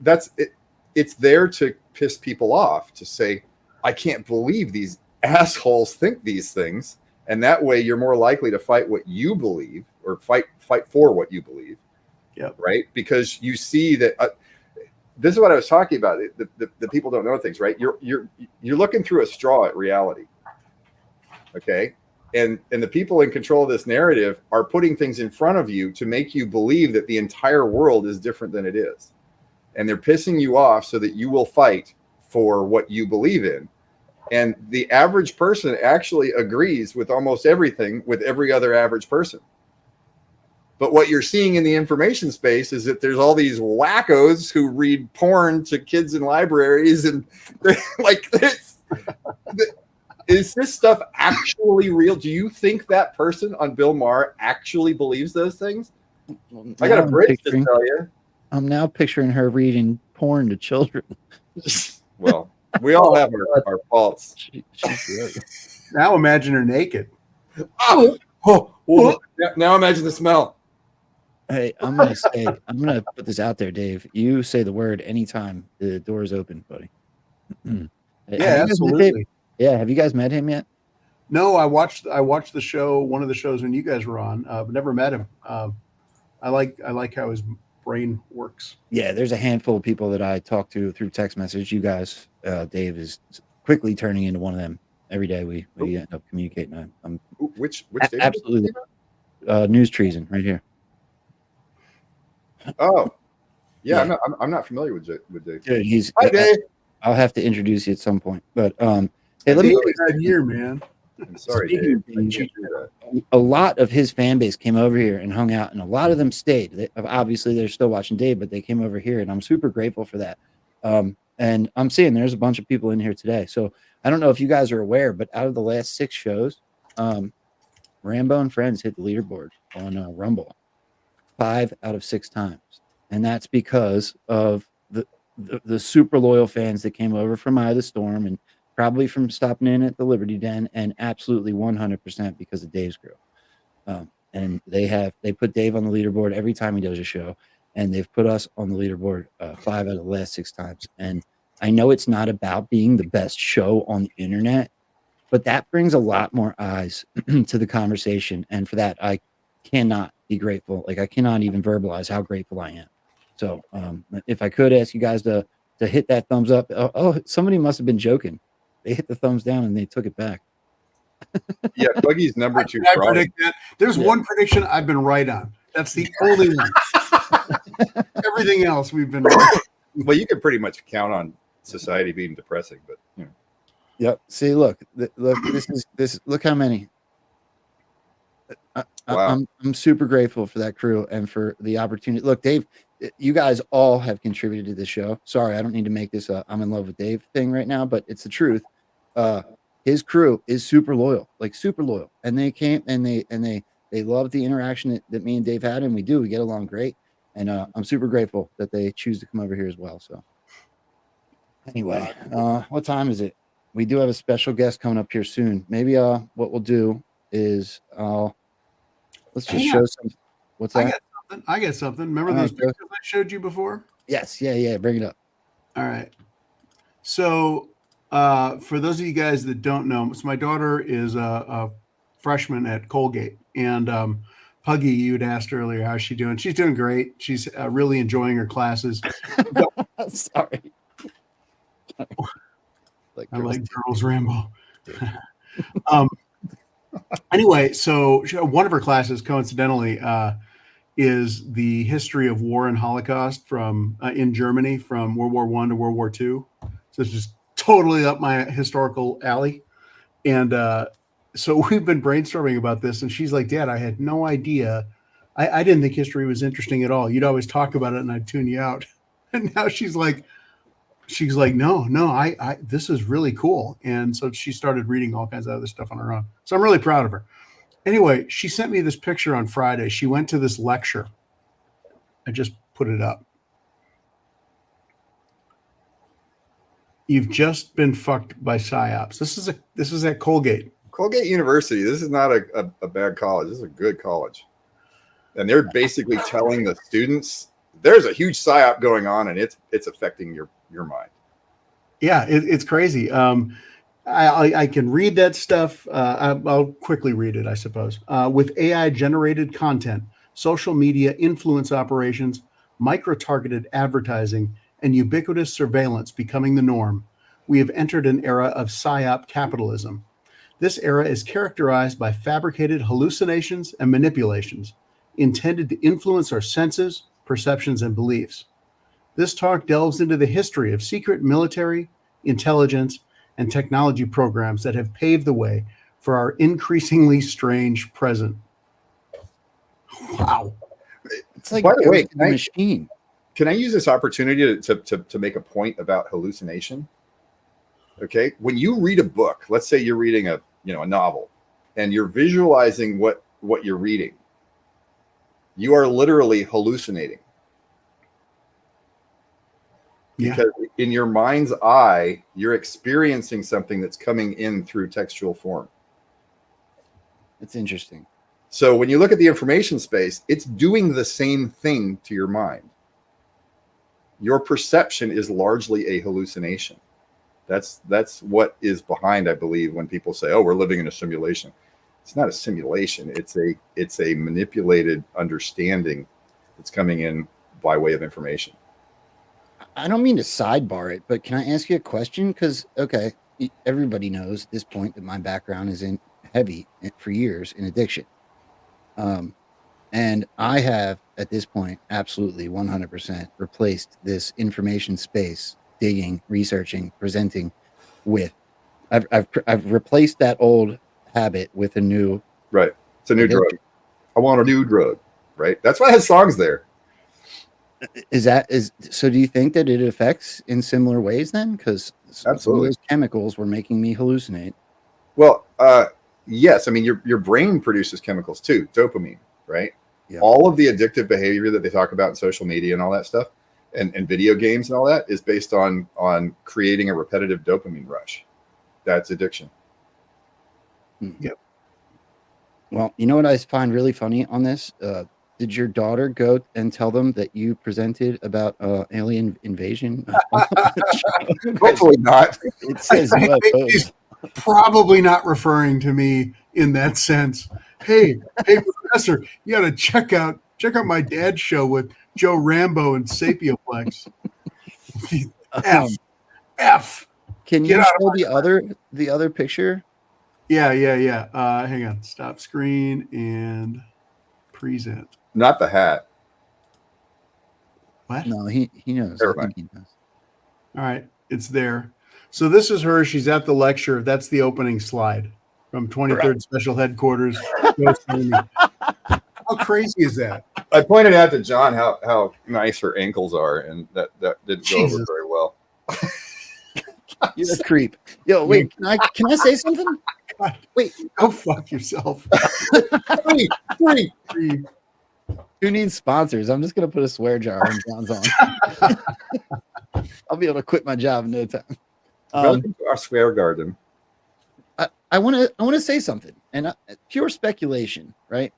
That's it. It's there to piss people off, to say, I can't believe these assholes think these things. And that way you're more likely to fight what you believe or fight for what you believe. Yeah. Right. Because you see that this is what I was talking about. The people don't know things, right? You're looking through a straw at reality. Okay. And the people in control of this narrative are putting things in front of you to make you believe that the entire world is different than it is. And they're pissing you off so that you will fight for what you believe in. And the average person actually agrees with almost everything with every other average person. But what you're seeing in the information space is that there's all these wackos who read porn to kids in libraries and like this. Is this stuff actually real? Do you think that person on Bill Maher actually believes those things? I got a bridge to tell you. I'm now picturing her reading porn to children. Well, we all have our faults. Now imagine her naked. Oh, now imagine the smell. Hey, I'm gonna put this out there, Dave. You say the word anytime the door is open, buddy. Yeah, absolutely. Yeah, have you guys met him yet? No, I watched the show, one of the shows when you guys were on, but never met him. I like how his brain works. Yeah, there's a handful of people that I talk to through text message. You guys, Dave is quickly turning into one of them. Every day we end up communicating. Which absolutely news treason right here. Oh, yeah. I'm not familiar with Dave. Dude, Hi, Dave. I'll have to introduce you at some point, but hey, let me that year, man. I'm sorry, Dave. A lot of his fan base came over here and hung out, and a lot of them stayed. Obviously, they're still watching Dave, but they came over here, and I'm super grateful for that. And I'm seeing there's a bunch of people in here today. So I don't know if you guys are aware, but out of the last 6 shows, Rambo and Frens hit the leaderboard on Rumble 5 out of 6 times, and that's because of the super loyal fans that came over from Eye of the Storm and probably from stopping in at the Liberty Den, and absolutely 100% because of Dave's crew. And they put Dave on the leaderboard every time he does a show, and they've put us on the leaderboard 5 out of the last 6 times. And I know it's not about being the best show on the internet, but that brings a lot more eyes to the conversation. And for that, I cannot be grateful. Like, I cannot even verbalize how grateful I am. So if I could ask you guys to hit that thumbs up. Oh, somebody must have been joking. They hit the thumbs down and they took it back. Yeah, Buggy's number 2. I predict that. There's one prediction I've been right on. That's the only one. Everything else we've been right. Well, you could pretty much count on society being depressing, but you know. Yep. See, look, this. Look how many. Wow. I'm super grateful for that crew and for the opportunity. Look, Dave, you guys all have contributed to this show. Sorry, I don't need to make this a I'm in love with Dave thing right now, but it's the truth. His crew is super loyal, and they came and they loved the interaction that me and Dave had, and we get along great. And I'm super grateful that they choose to come over here as well. So anyway, what time is it? We do have a special guest coming up here soon. Maybe what we'll do is let's just show some. What's that? I got something. Remember those pictures I showed you before? Yes. Yeah. Bring it up. All right. So for those of you guys that don't know, so my daughter is a freshman at Colgate, and Puggy, you had asked earlier, how's she doing? She's doing great. She's really enjoying her classes. Sorry. I like girls Rambo. Anyway, so one of her classes, coincidentally, is the history of war and Holocaust from in Germany from World War I to World War II. So it's just totally up my historical alley. And so we've been brainstorming about this, and she's like, Dad, I had no idea. I didn't think history was interesting at all. You'd always talk about it and I'd tune you out. And now she's like, no, I this is really cool. And so she started reading all kinds of other stuff on her own. So I'm really proud of her. Anyway, she sent me this picture on Friday. She went to this lecture. I just put it up. You've just been fucked by Psyops. This is at Colgate. Colgate University. This is not a bad college. This is a good college. And they're basically telling the students there's a huge psyop going on, and it's affecting your mind. Yeah, it's crazy. I can read that stuff. I'll quickly read it, I suppose. With AI generated content, social media influence operations, micro-targeted advertising, and ubiquitous surveillance becoming the norm, we have entered an era of psyop capitalism. This era is characterized by fabricated hallucinations and manipulations intended to influence our senses, perceptions, and beliefs. This talk delves into the history of secret military, intelligence, and technology programs that have paved the way for our increasingly strange present. Wow. It's like By the way, the machine. Can I use this opportunity to make a point about hallucination? Okay. When you read a book, let's say you're reading a novel, and you're visualizing what you're reading, you are literally hallucinating. Yeah. Because in your mind's eye, you're experiencing something that's coming in through textual form. It's interesting. So when you look at the information space, it's doing the same thing to your mind. Your perception is largely a hallucination. That's what is behind, I believe, when people say, "Oh, we're living in a simulation." It's not a simulation. It's a manipulated understanding that's coming in by way of information. I don't mean to sidebar it, but can I ask you a question? Because, okay, everybody knows at this point that my background is in heavy for years in addiction. And I have, at this point, absolutely 100% replaced this information space, digging, researching, presenting with. I've replaced that old habit with a new. Right. It's a new addiction. drug. I want a new drug. Right. That's why it has songs there. So do you think that it affects in similar ways then? Because some of those chemicals were making me hallucinate. Well, yes. I mean, your brain produces chemicals too, dopamine, right? Yeah. All of the addictive behavior that they talk about in social media and all that stuff and video games and all that is based on creating a repetitive dopamine rush. That's addiction. Yep. Well, you know what I find really funny on this? Did your daughter go and tell them that you presented about alien invasion? Hopefully not. It says I think she's probably not referring to me in that sense. Hey, professor, you got to check out my dad's show with Joe Rambo and Sapioplex. F. Can you show the other picture? Yeah. Hang on. Stop screen and present. Not the hat. What? No, he knows. I think he knows. All right, it's there. So this is her. She's at the lecture. That's the opening slide from 23rd Special Headquarters. How crazy is that? I pointed out to John how nice her ankles are, and that didn't go over very well. You're a creep. Yo, wait, can I say something? God. Wait, go fuck yourself. Three. Who needs sponsors? I'm just gonna put a swear jar when John's on. I'll be able to quit my job in no time. Welcome to our swear garden. I want to say something, and pure speculation, right?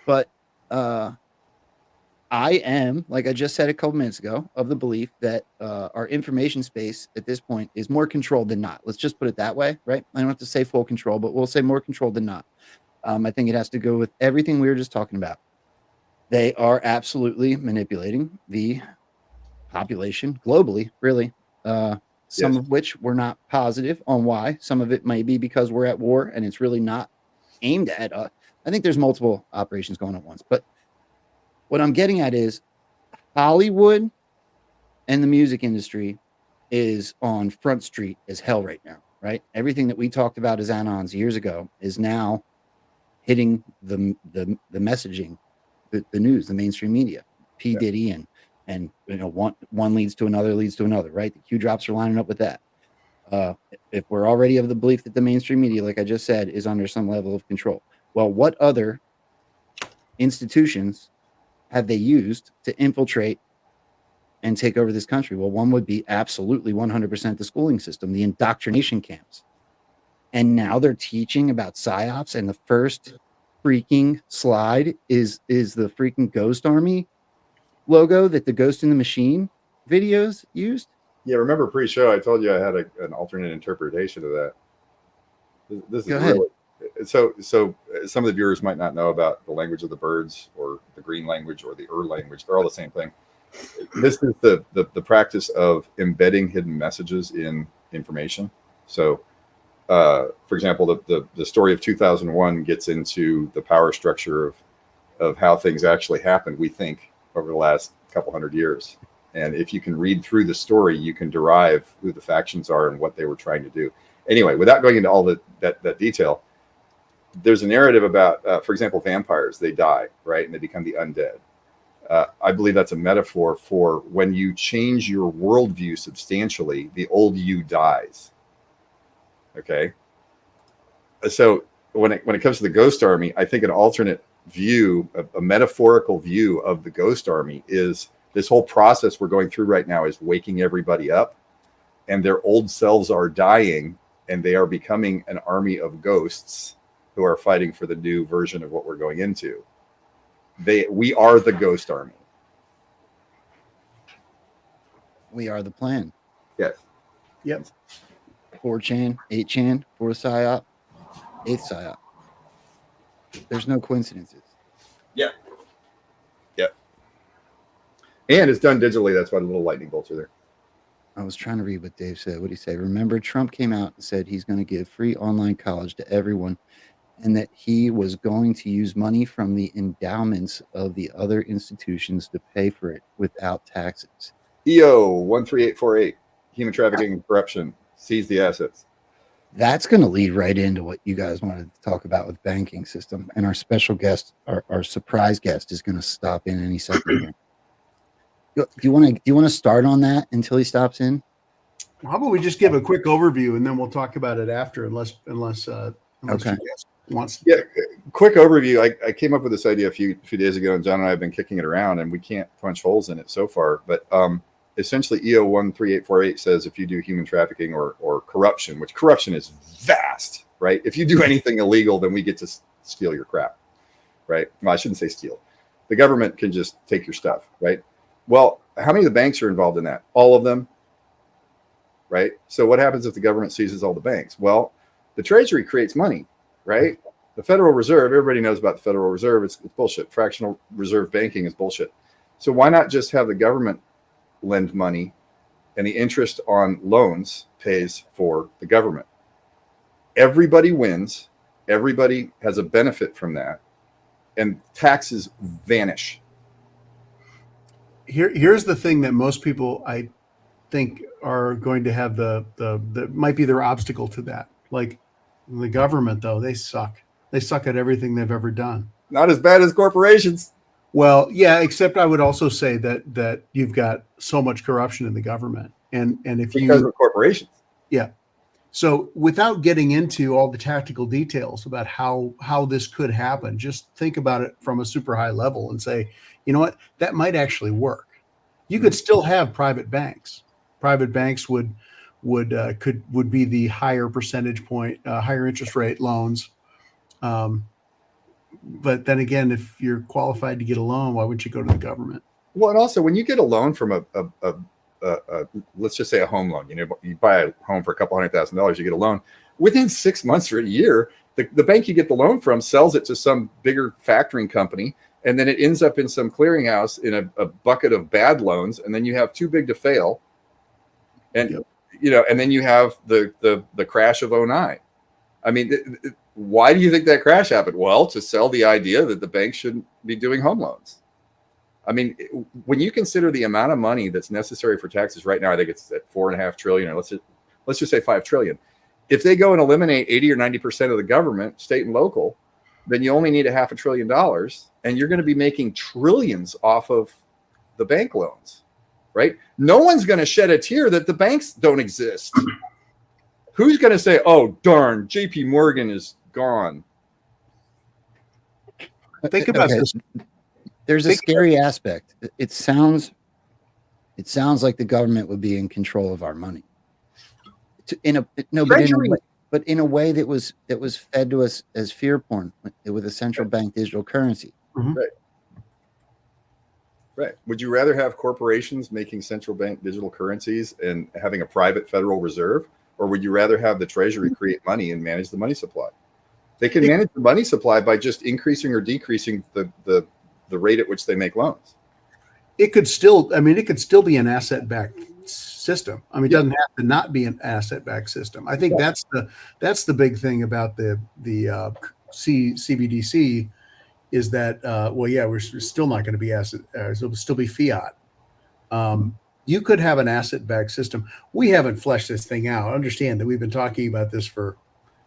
But I I am, like I just said a couple minutes ago, of the belief that our information space at this point is more controlled than not. Let's just put it that way, right? I don't have to say full control, but we'll say more controlled than not. I think it has to go with everything we were just talking about. They are absolutely manipulating the population globally, really. Some Yes. of which we're not positive on why. Some of it may be because we're at war and it's really not aimed at us. I think there's multiple operations going on at once. But what I'm getting at is Hollywood and the music industry is on Front Street as hell right now, right? Everything that we talked about as Anons years ago is now hitting the messaging, the news, the mainstream media, P. Diddy and you know, one leads to another, right? The Q drops are lining up with that. If we're already of the belief that the mainstream media, like I just said, is under some level of control, well, what other institutions have they used to infiltrate and take over this country? Well, one would be absolutely 100% the schooling system, the indoctrination camps. And now they're teaching about psyops, and the first freaking slide is the freaking Ghost Army logo that the Ghost in the Machine videos used. Yeah, remember pre-show I told you I had an alternate interpretation of that. This is Go ahead. really so some of the viewers might not know about the language of the birds or the green language or the language. They're all the same thing. This is the practice of embedding hidden messages in information. So for example, the story of 2001 gets into the power structure of how things actually happened, we think, over the last couple hundred years. And if you can read through the story, you can derive who the factions are and what they were trying to do. Anyway, without going into all that detail, there's a narrative about, for example, vampires. They die, right? And they become the undead. I believe that's a metaphor for when you change your worldview substantially, the old you dies. Okay. So when it comes to the Ghost Army, I think an alternate view, a metaphorical view of the Ghost Army is this whole process we're going through right now is waking everybody up, and their old selves are dying, and they are becoming an army of ghosts who are fighting for the new version of what we're going into. We are the Ghost Army. We are the plan. Yes. Yep. 4chan, 8chan, 4th psyop, 8th psyop. There's no coincidences. Yeah. Yep. And it's done digitally. That's why the little lightning bolts are there. I was trying to read what Dave said. What did he say? Remember, Trump came out and said he's going to give free online college to everyone, and that he was going to use money from the endowments of the other institutions to pay for it without taxes. EO 13848, human trafficking and corruption, seize the assets. That's going to lead right into what you guys wanted to talk about with banking system. And our special guest, our surprise guest, is going to stop in any second here. Do you want to start on that until he stops in? How about we just give a quick overview and then we'll talk about it after, unless Okay. you guys wants to. Yeah, quick overview. I came up with this idea a few days ago, and John and I have been kicking it around, and we can't punch holes in it so far. But essentially, EO 13848 says if you do human trafficking or corruption, which corruption is vast, right? If you do anything illegal, then we get to steal your crap, right? Well, I shouldn't say steal. The government can just take your stuff, right? Well, how many of the banks are involved in that? All of them, right? So what happens if the government seizes all the banks? Well, the Treasury creates money, right? The Federal Reserve, everybody knows about the Federal Reserve. It's bullshit. Fractional reserve banking is bullshit. So why not just have the government lend money and the interest on loans pays for the government? Everybody wins. Everybody has a benefit from that. And taxes vanish. Here's the thing that most people, I think, are going to have the might be their obstacle to that. Like the government, though, they suck. They suck at everything they've ever done. Not as bad as corporations. Well, yeah, except I would also say that you've got so much corruption in the government, and if because of corporations. Yeah. So without getting into all the tactical details about how this could happen, just think about it from a super high level and say, you know what, that might actually work. You could still have private banks. Private banks would be the higher percentage point, higher interest rate loans. But then again, if you're qualified to get a loan, why would you go to the government? Well, and also when you get a loan from a let's just say a home loan, you buy a home for a couple $100,000, you get a loan. Within 6 months or a year, the bank you get the loan from sells it to some bigger factoring company, and then it ends up in some clearinghouse in a bucket of bad loans, and then you have too big to fail, and and then you have the crash of '09. I mean, why do you think that crash happened? Well, to sell the idea that the bank shouldn't be doing home loans. I mean, when you consider the amount of money that's necessary for taxes right now, I think it's at $4.5 trillion, or let's just say $5 trillion. If they go and eliminate 80 or 90% of the government, state and local, then you only need $500 billion, and you're going to be making trillions off of the bank loans, right? No one's going to shed a tear that the banks don't exist. Who's going to say, "Oh, darn, JP Morgan is gone"? Think about this. There's a scary aspect. It sounds like the government would be in control of our money. But in a way that was fed to us as fear porn with a central bank digital currency. Mm-hmm. Right. Would you rather have corporations making central bank digital currencies and having a private Federal Reserve, or would you rather have the Treasury create money and manage the money supply? They can manage the money supply by just increasing or decreasing the rate at which they make loans. It could still be an asset-backed system. I mean, it doesn't have to not be an asset-backed system. I think that's the big thing about the CBDC is that we're still not going to be it'll still be fiat. You could have an asset-backed system. We haven't fleshed this thing out. I understand that we've been talking about this for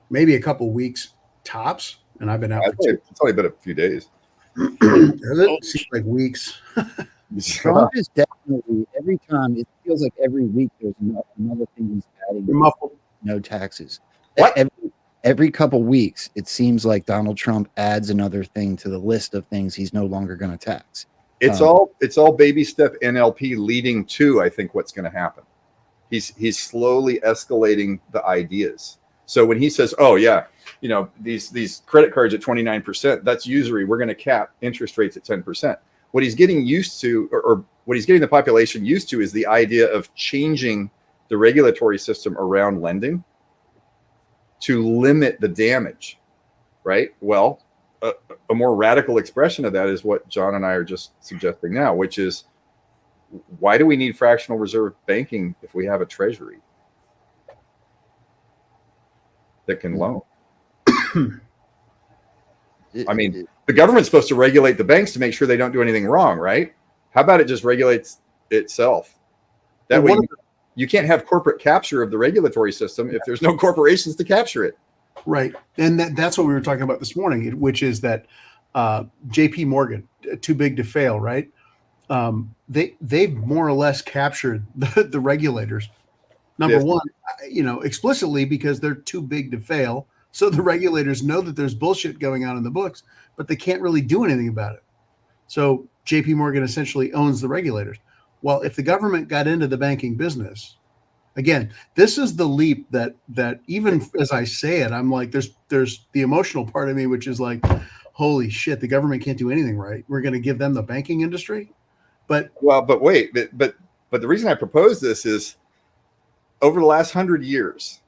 maybe a couple weeks tops, and I've been out. It's only been a few days. It seems like weeks. Trump is definitely, every time, it feels like every week there's another thing he's adding. No taxes. What? Every couple weeks, it seems like Donald Trump adds another thing to the list of things he's no longer going to tax. It's all baby step NLP leading to, I think, what's going to happen. He's slowly escalating the ideas. So when he says, "Oh yeah, these credit cards at 29%, that's usury. We're going to cap interest rates at 10%." What he's getting used to, or what he's getting the population used to, is the idea of changing the regulatory system around lending to limit the damage, right? Well, a more radical expression of that is what John and I are just suggesting now, which is, why do we need fractional reserve banking if we have a treasury that can loan? I mean, the government's supposed to regulate the banks to make sure they don't do anything wrong, right? How about it just regulates itself? That way, you can't have corporate capture of the regulatory system if there's no corporations to capture it. Right. And that's what we were talking about this morning, which is that JP Morgan, too big to fail, right? They've more or less captured the regulators. Number one, explicitly, because they're too big to fail. So the regulators know that there's bullshit going on in the books, but they can't really do anything about it. So JP Morgan essentially owns the regulators. Well, if the government got into the banking business, again, this is the leap that even as I say it, I'm like, there's the emotional part of me, which is like, holy shit, the government can't do anything right. We're going to give them the banking industry. But wait, but the reason I propose this is, over the last 100 years,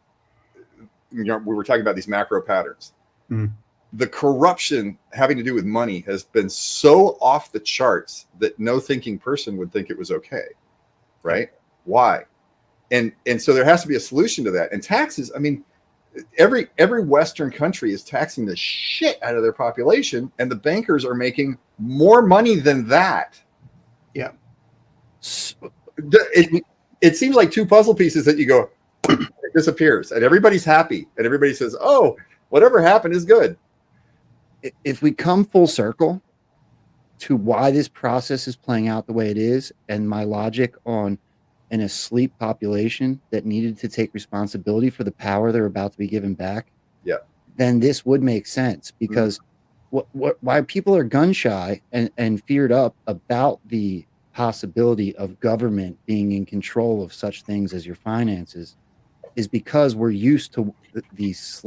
we were talking about these macro patterns. Mm. The corruption having to do with money has been so off the charts that no thinking person would think it was okay, right? Why? And so there has to be a solution to that. And taxes, I mean, every Western country is taxing the shit out of their population, and the bankers are making more money than that. Yeah. It seems like two puzzle pieces that you go, it disappears, and everybody's happy, and everybody says, "Oh, whatever happened is good." If we come full circle to why this process is playing out the way it is, and my logic on an asleep population that needed to take responsibility for the power they're about to be given back, then this would make sense, because why people are gun shy and feared up about the possibility of government being in control of such things as your finances is because we're used to these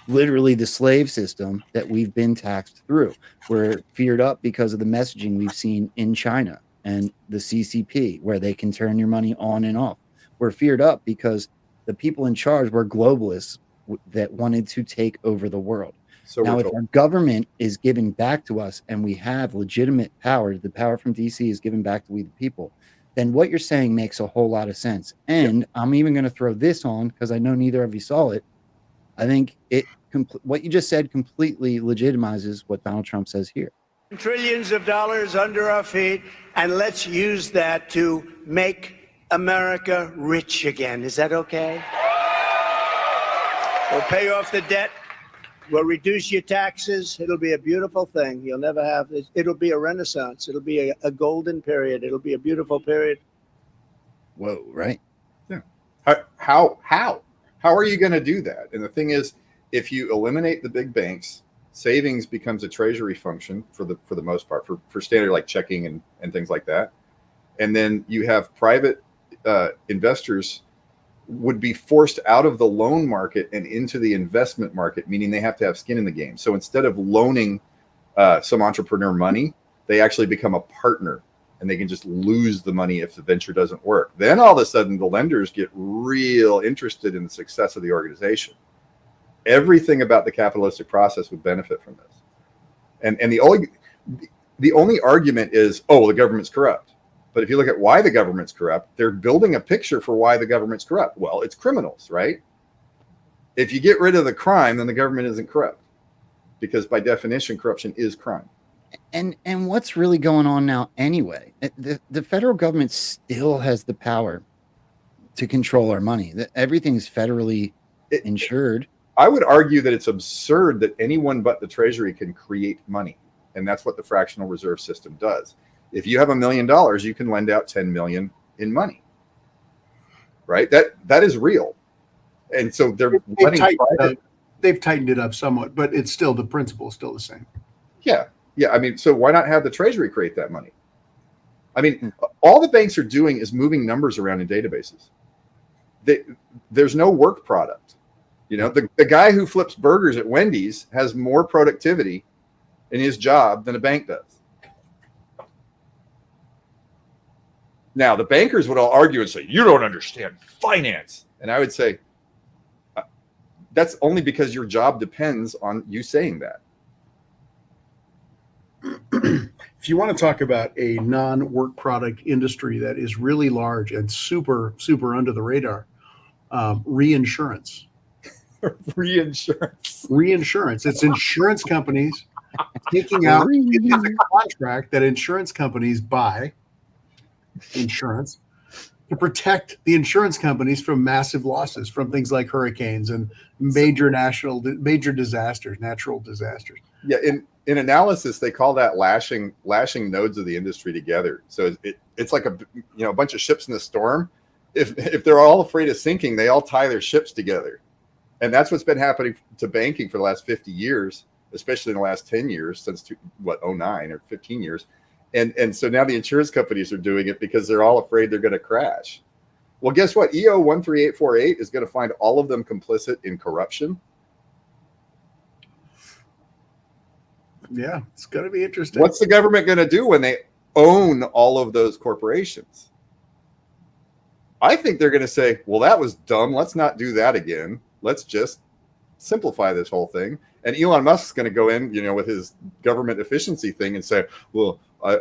literally the slave system that we've been taxed through. We're feared up because of the messaging we've seen in China and the CCP, where they can turn your money on and off. We're feared up because the people in charge were globalists that wanted to take over the world. So Now, we're if told. our government is giving back to us and we have legitimate power, the power from DC is given back to we the people, then what you're saying makes a whole lot of sense. And I'm even going to throw this on because I know neither of you saw it. I think what you just said completely legitimizes what Donald Trump says here. Trillions of dollars under our feet, and let's use that to make America rich again. Is that okay? We'll pay off the debt. We'll reduce your taxes. It'll be a beautiful thing. You'll never have this. It'll be a renaissance. It'll be a golden period. It'll be a beautiful period. Whoa, right? Yeah. How are you going to do that? And the thing is, if you eliminate the big banks, savings becomes a treasury function for the most part, for standard like checking and things like that. And then you have private investors would be forced out of the loan market and into the investment market, meaning they have to have skin in the game. So instead of loaning some entrepreneur money, they actually become a partner, and they can just lose the money if the venture doesn't work. Then all of a sudden the lenders get real interested in the success of the organization. Everything about the capitalistic process would benefit from this. And the only argument is, oh, the government's corrupt. But if you look at why the government's corrupt, they're building a picture for why the government's corrupt. Well, it's criminals, right? If you get rid of the crime, then the government isn't corrupt, because by definition, corruption is crime. And what's really going on now anyway? The federal government still has the power to control our money. Everything's federally insured. I would argue that it's absurd that anyone but the Treasury can create money. And that's what the fractional reserve system does. If you have $1 million, you can lend out 10 million in money, right? That is real. And so they've tightened it up somewhat, but it's still, the principle is still the same. Yeah. I mean, so why not have the Treasury create that money? I mean, all the banks are doing is moving numbers around in databases. There's no work product. You know, the guy who flips burgers at Wendy's has more productivity in his job than a bank does. Now, the bankers would all argue and say, you don't understand finance. And I would say, that's only because your job depends on you saying that. If you want to talk about a non-work product industry that is really large and super, super under the radar, reinsurance. Reinsurance. It's insurance companies taking out, it's a contract that insurance companies buy insurance to protect the insurance companies from massive losses from things like hurricanes and major disasters, natural disasters. Yeah, in analysis, they call that lashing nodes of the industry together. So it's like a bunch of ships in the storm. If they're all afraid of sinking, they all tie their ships together, and that's what's been happening to banking for the last 50 years, especially in the last 10 years since 09 or 15 years. And so now the insurance companies are doing it because they're all afraid they're going to crash. Well, guess what? EO 13848 is going to find all of them complicit in corruption. Yeah, it's going to be interesting. What's the government going to do when they own all of those corporations? I think they're going to say, well, that was dumb. Let's not do that again. Let's just simplify this whole thing. And Elon Musk's going to go in, with his government efficiency thing and say, well, I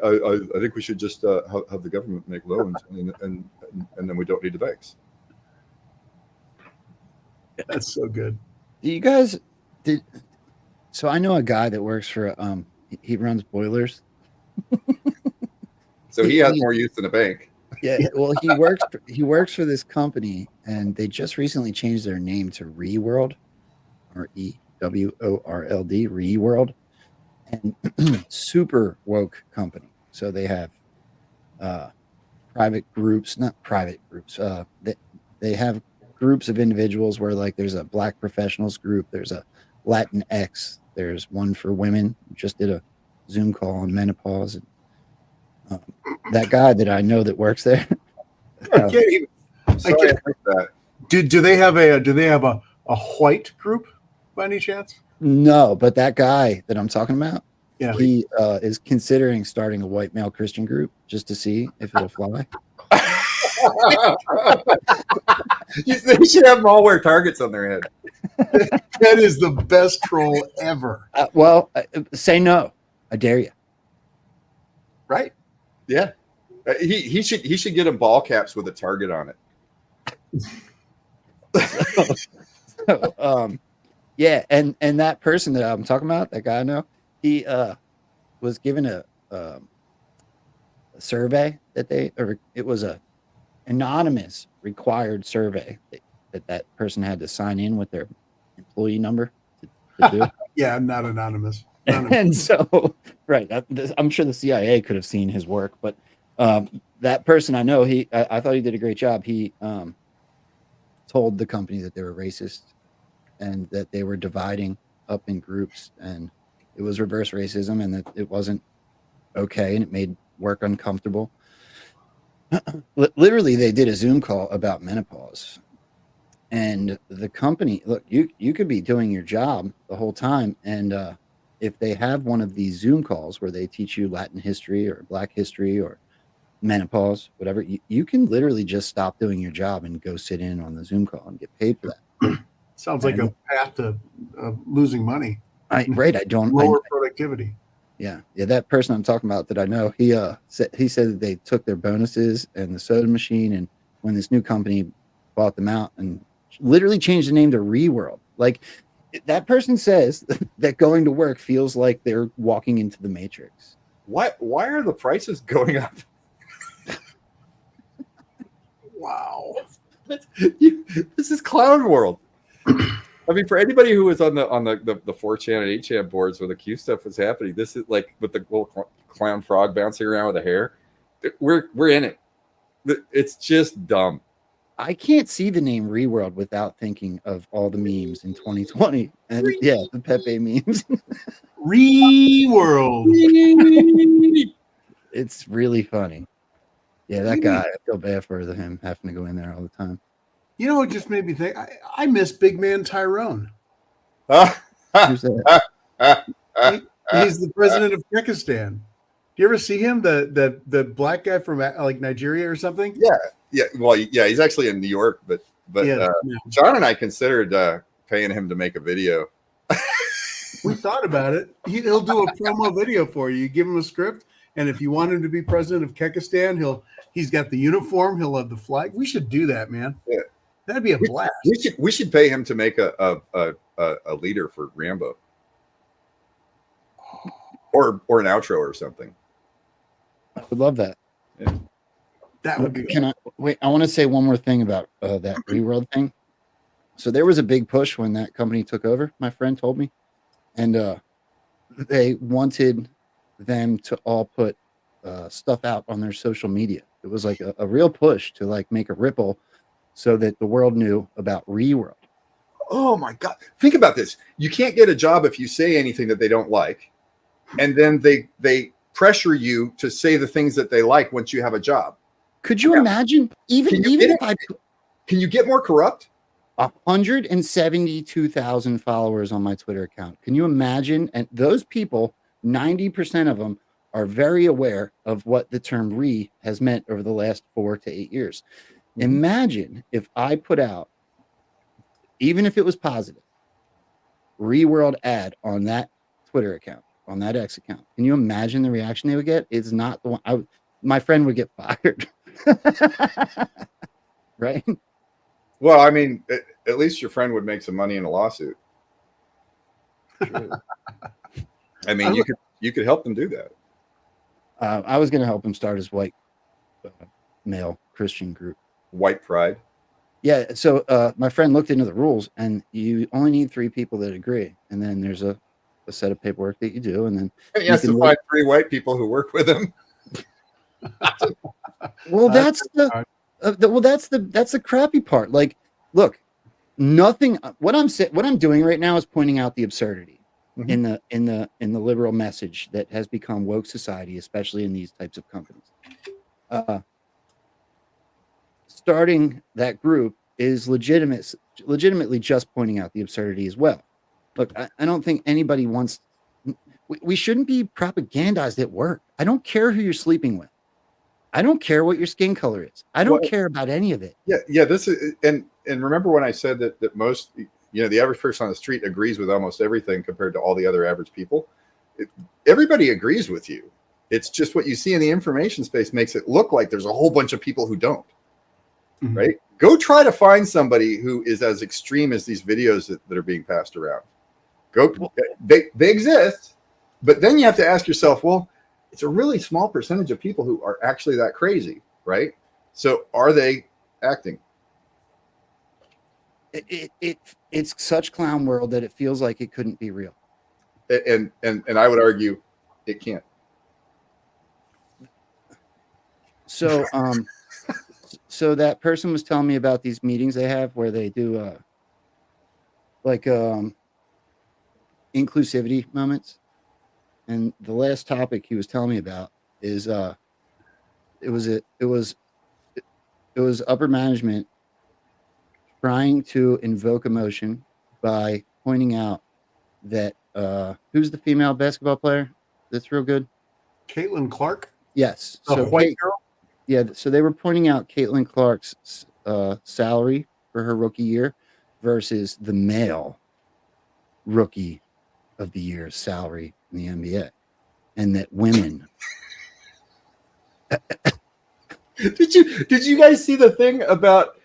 think we should just have the government make loans and then we don't need the banks. That's so good. Do you guys so I know a guy that works for he runs boilers. So he has more use than a bank. Yeah, well, he works for this company, and they just recently changed their name to ReWorld, or EWORLD, ReWorld, and super woke company. So they have private groups, not private groups. They have groups of individuals where, like, there's a Black professionals group, there's a Latinx, there's one for women. Just did a Zoom call on menopause. And, that guy that I know that works there. I can't. Do they have a white group by any chance? No, but that guy that I'm talking about, Yeah. he is considering starting a white male Christian group just to see if it'll fly. They should have them all wear targets on their head. That is the best troll ever. Say no. I dare you. Right? Yeah. He should get them ball caps with a target on it. Yeah, and that person that I'm talking about, that guy I know, he was given a survey it was a anonymous required survey that person had to sign in with their employee number to do. Yeah, I'm not anonymous. And so, right, I'm sure the CIA could have seen his work, but that person I know, I thought he did a great job. He told the company that they were racist and that they were dividing up in groups, and it was reverse racism, and that it wasn't okay, and it made work uncomfortable. Literally, they did a Zoom call about menopause, and the company, look, you could be doing your job the whole time, and if they have one of these Zoom calls where they teach you Latin history or Black history or menopause, whatever, you can literally just stop doing your job and go sit in on the Zoom call and get paid for that. Sounds like a path to losing money. Lower productivity. Yeah. That person I'm talking about that I know, he said that they took their bonuses and the soda machine, and when this new company bought them out, and literally changed the name to ReWorld. Like, that person says that going to work feels like they're walking into the Matrix. Why are the prices going up? Wow. This is clown world. I mean, for anybody who was on the 4chan and 8chan boards where the Q stuff was happening, this is like with the little clown frog bouncing around with the hair. We're in it. It's just dumb. I can't see the name ReWorld without thinking of all the memes in 2020. And yeah, the Pepe memes. ReWorld. It's really funny. Yeah, that guy, I feel bad for him having to go in there all the time. You know, it just made me think, I miss Big Man Tyrone. Who's that? He's the president of Kyrgyzstan. Do you ever see him? The black guy from like Nigeria or something? Yeah. Well, yeah, he's actually in New York, but John and I considered paying him to make a video. We thought about it. He'll do a promo video for you. You give him a script, and if you want him to be president of Kyrgyzstan, he's got the uniform. He'll have the flag. We should do that, man. Yeah. That'd be a blast. We should pay him to make a leader for Rambo, or an outro or something. I would love that. Yeah. That would be. Can I wait? I want to say one more thing about that ReWorld thing. So there was a big push when that company took over. My friend told me, and they wanted them to all put stuff out on their social media. It was like a real push to like make a ripple, so that the world knew about ReWorld. Oh my God! Think about this. You can't get a job if you say anything that they don't like, and then they pressure you to say the things that they like once you have a job. Could you imagine? Can you get more corrupt? 172,000 followers on my Twitter account. Can you imagine? And those people, 90% of them are very aware of what the term "re" has meant over the last 4 to 8 years. Imagine if I put out, even if it was positive, ReWorld ad on that Twitter account, on that X account. Can you imagine the reaction they would get? It's not the one. My friend would get fired. Right? Well, I mean, at least your friend would make some money in a lawsuit. I mean, you could help them do that. I was going to help him start his white male Christian group. White pride. Yeah. So my friend looked into the rules, and you only need 3 people that agree, and then there's a set of paperwork that you do, and then he has to find 3 white people who work with him. Well, that's the crappy part. Like, look, nothing. What I'm doing right now is pointing out the absurdity in the liberal message that has become woke society, especially in these types of companies. Starting that group is legitimately just pointing out the absurdity as well. Look, I don't think anybody wants. We shouldn't be propagandized at work. I don't care who you're sleeping with. I don't care what your skin color is. I don't care about any of it. Yeah. This is and remember when I said that most the average person on the street agrees with almost everything compared to all the other average people. Everybody agrees with you. It's just what you see in the information space makes it look like there's a whole bunch of people who don't. Mm-hmm. Right? Go try to find somebody who is as extreme as these videos that are being passed around. They exist, but then you have to ask yourself, well, it's a really small percentage of people who are actually that crazy, right? So are they acting? It's such clown world that it feels like it couldn't be real. And I would argue it can't. So so that person was telling me about these meetings they have where they do inclusivity moments. And the last topic he was telling me about is it was upper management trying to invoke emotion by pointing out that who's the female basketball player that's real good? Caitlin Clark. Yes. So white girl. Yeah. So they were pointing out Caitlin Clark's salary for her rookie year versus the male rookie of the year salary in the NBA, and that women. Did you guys see the thing about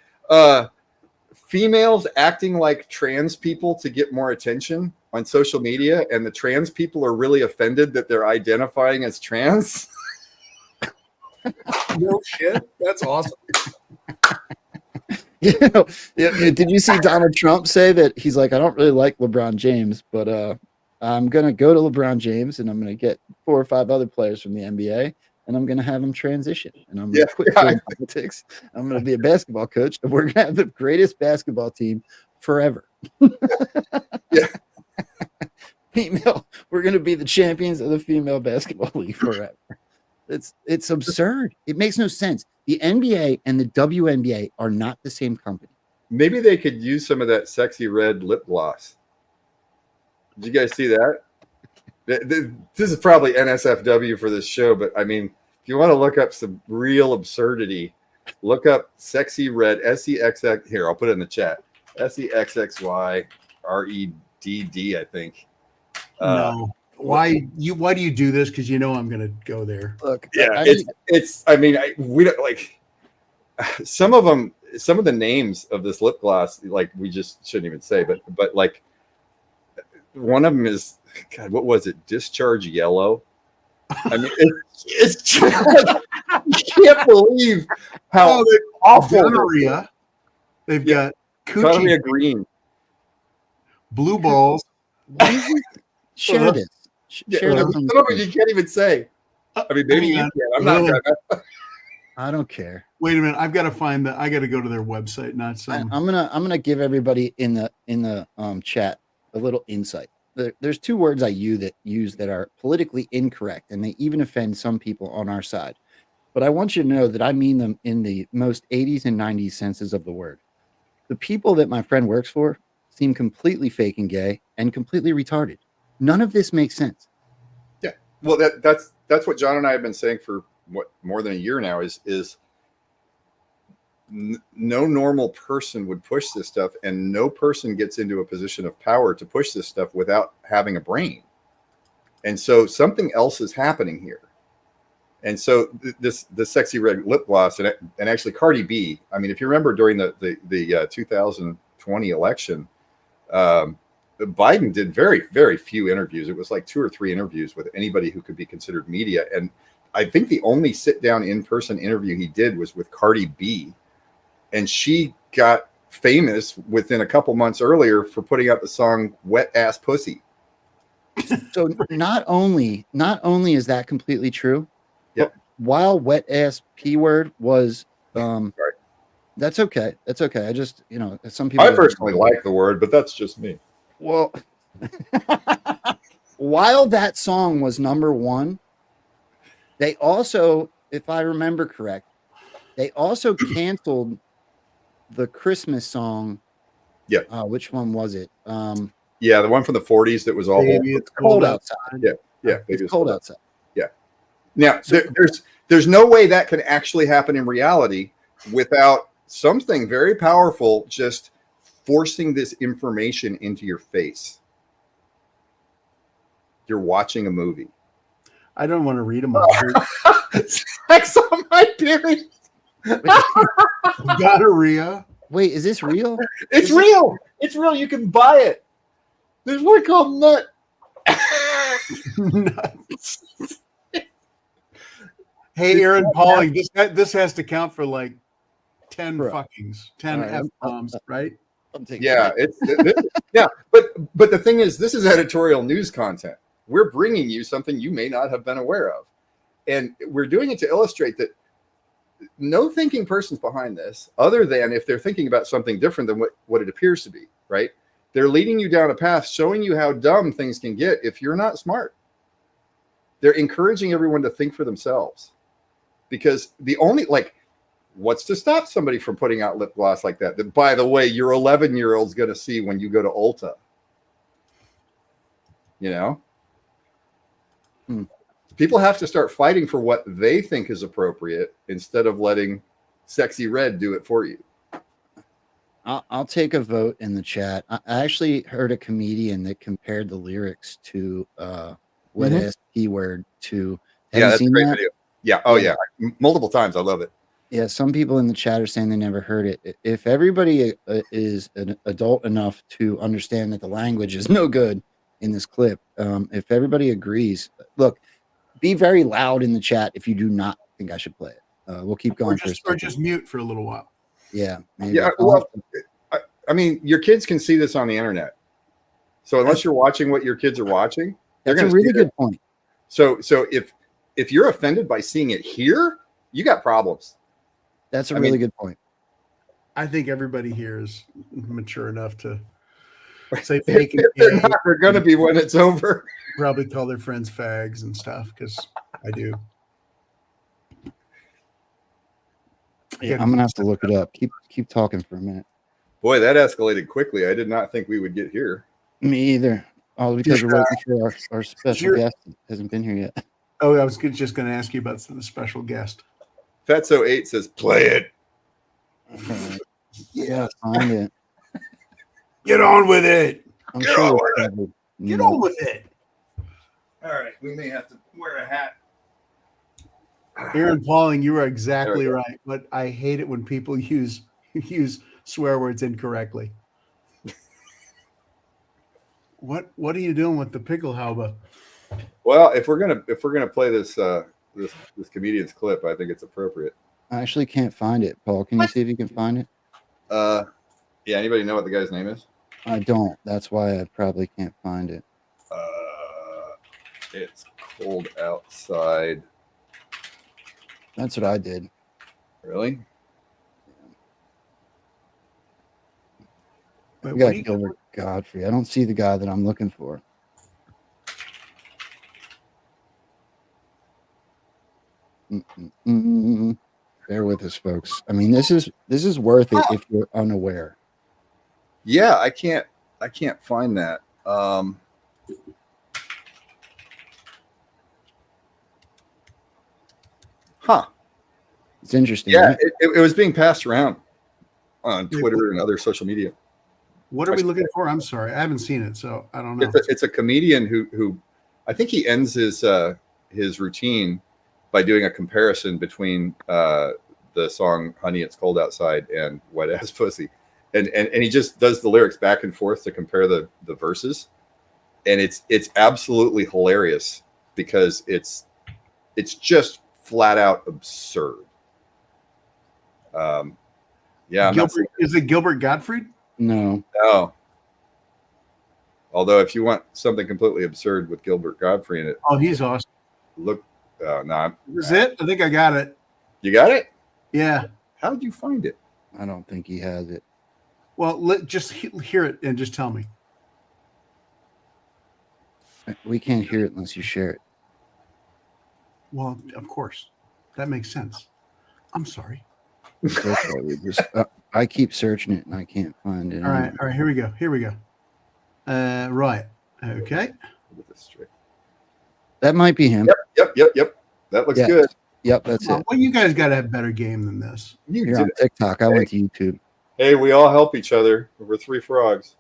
females acting like trans people to get more attention on social media, and the trans people are really offended that they're identifying as trans? No shit, that's awesome. Did you see Donald Trump say that he's like, I don't really like LeBron James, but I'm gonna go to LeBron James and I'm gonna get 4 or 5 other players from the NBA and I'm gonna have them transition and I'm gonna quit playing politics. I'm gonna be a basketball coach and we're gonna have the greatest basketball team forever. Yeah. Female, we're gonna be the champions of the female basketball league forever. It's absurd. It makes no sense. The NBA and the WNBA are not the same company. Maybe they could use some of that sexy red lip gloss. Did you guys see that? This is probably NSFW for this show, but I mean, if you want to look up some real absurdity, look up sexy red SEXX. Here, I'll put it in the chat. SEXXY REDD, I think. No. Why do you do this? Because you know I'm going to go there. Look, yeah, we don't like some of them. Some of the names of this lip gloss, like we just shouldn't even say, but like one of them is, God, what was it? Discharge yellow. I mean, it's just, you can't believe how awful. Gonorrhea. They've got coochie green, blue balls. Share this. Some of it you can't even say. I mean, maybe you can. I'm not gonna. I don't care. Wait a minute. I've got to find that. I got to go to their website. Not some. I'm gonna give everybody in the chat a little insight. There's 2 words I use that are politically incorrect, and they even offend some people on our side. But I want you to know that I mean them in the most 80s and 90s senses of the word. The people that my friend works for seem completely fake and gay and completely retarded. None of this makes sense. Yeah. Well, that's what John and I have been saying for more than a year now is no normal person would push this stuff, and no person gets into a position of power to push this stuff without having a brain. And so something else is happening here. And so the sexy red lip gloss and actually Cardi B. I mean, if you remember during the 2020 election, Biden did very, very few interviews. It was like 2 or 3 interviews with anybody who could be considered media. And I think the only sit down in-person interview he did was with Cardi B. And she got famous within a couple months earlier for putting out the song Wet Ass Pussy. So not only is that completely true, yep. While wet ass P word was that's okay. That's okay. I just, some people, I personally like the word, but that's just me. Well, while that song was number 1, they also, if I remember correct, they also canceled the Christmas song. Yeah. Which one was it? Yeah, the one from the 40s that was all Baby, old. it's Cold cold outside. Yeah, yeah. It's Baby, cold outside. Now, there's no way that can actually happen in reality without something very powerful just forcing this information into your face. You're watching a movie. I don't want to read them all. Sex on my period. Gonorrhea. Wait, is this real? It's real. It's real. You can buy it. There's one called Nut. Hey, Aaron Pauling, this has to count for like 10 Bro. fuckings, 10 All right, F-bombs, right? I'm taking Yeah, yeah. But the thing is, this is editorial news content. We're bringing you something you may not have been aware of, and we're doing it to illustrate that no thinking person's behind this, other than if they're thinking about something different than what it appears to be. Right? They're leading you down a path, showing you how dumb things can get if you're not smart. They're encouraging everyone to think for themselves, because the only what's to stop somebody from putting out lip gloss like that? That, by the way, your 11-year-old's going to see when you go to Ulta. You know? People have to start fighting for what they think is appropriate instead of letting Sexy Red do it for you. I'll take a vote in the chat. I actually heard a comedian that compared the lyrics to Wet Ass P-Word to. Yeah, that's a great video. Yeah. Oh, yeah. Multiple times. I love it. Yeah, some people in the chat are saying they never heard it. If everybody is an adult enough to understand that the language is no good in this clip, if everybody agrees, look, be very loud in the chat if you do not think I should play it. We'll keep going Or just mute for a little while. Yeah. Maybe. Yeah. Well, I mean, your kids can see this on the internet. So unless you're watching what your kids are watching, that's a really good point. So if you're offended by seeing it here, you got problems. That's a really good point. I think everybody here is mature enough to say fake. They're going to be when it's over. Probably call their friends fags and stuff, because I do. Yeah, I'm gonna have to look it up. Keep talking for a minute. Boy, that escalated quickly. I did not think we would get here. Me either. All because we're waiting for our special guest hasn't been here yet. Oh, I was just going to ask you about the special guest. Fatso8 says, "Play it." Yeah, find it. Get on with it. Get on with it. All right, we may have to wear a hat. Aaron Pauling, you are exactly right, but I hate it when people use swear words incorrectly. What are you doing with the pickle halba? Well, if we're gonna play this this comedian's clip, I think it's appropriate. I actually can't find it, Paul. Can you see if you can find it? Yeah. Anybody know what the guy's name is? I don't. That's why I probably can't find it. It's cold outside. That's what I did. Really? We got Gilbert Godfrey. I don't see the guy that I'm looking for. Bear with us, folks. I mean, this is worth it if you're unaware. Yeah, I can't find that. Huh. It's interesting. Yeah, right? it was being passed around on Twitter and other social media. What are we looking for? I'm sorry, I haven't seen it, so I don't know. It's a comedian who I think he ends his routine by doing a comparison between the song "Honey, It's Cold Outside" and "Wet Ass Pussy," and he just does the lyrics back and forth to compare the verses, and it's absolutely hilarious because it's just flat out absurd. Yeah, is it Gilbert Gottfried? No. Although, if you want something completely absurd with Gilbert Godfrey in it, oh, he's awesome. Look, no, is it? I think I got it. You got it? Yeah. How did you find it? I don't think he has it. Well, just hear it and just tell me. We can't hear it unless you share it. Well, of course, that makes sense. I'm sorry. I keep searching it and I can't find it. All right, here we go. Right. Okay. Get this straight. That might be him. Yep. That looks Yeah. good. Yep, that's it. Well, you guys got to have better game than this. You You're did on it. TikTok. I went to YouTube. Hey, we all help each other. We're three frogs.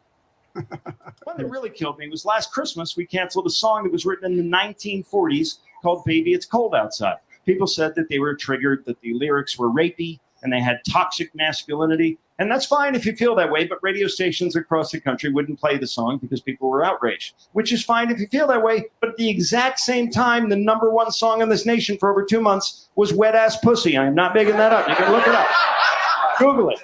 One that really killed me was last Christmas. We canceled a song that was written in the 1940s called Baby It's Cold Outside. People said that they were triggered, that the lyrics were rapey, and they had toxic masculinity. And that's fine if you feel that way, but radio stations across the country wouldn't play the song because people were outraged, which is fine if you feel that way. But at the exact same time, the number one song in this nation for over 2 months was Wet Ass Pussy. I am not making that up. You can look it up. Google it.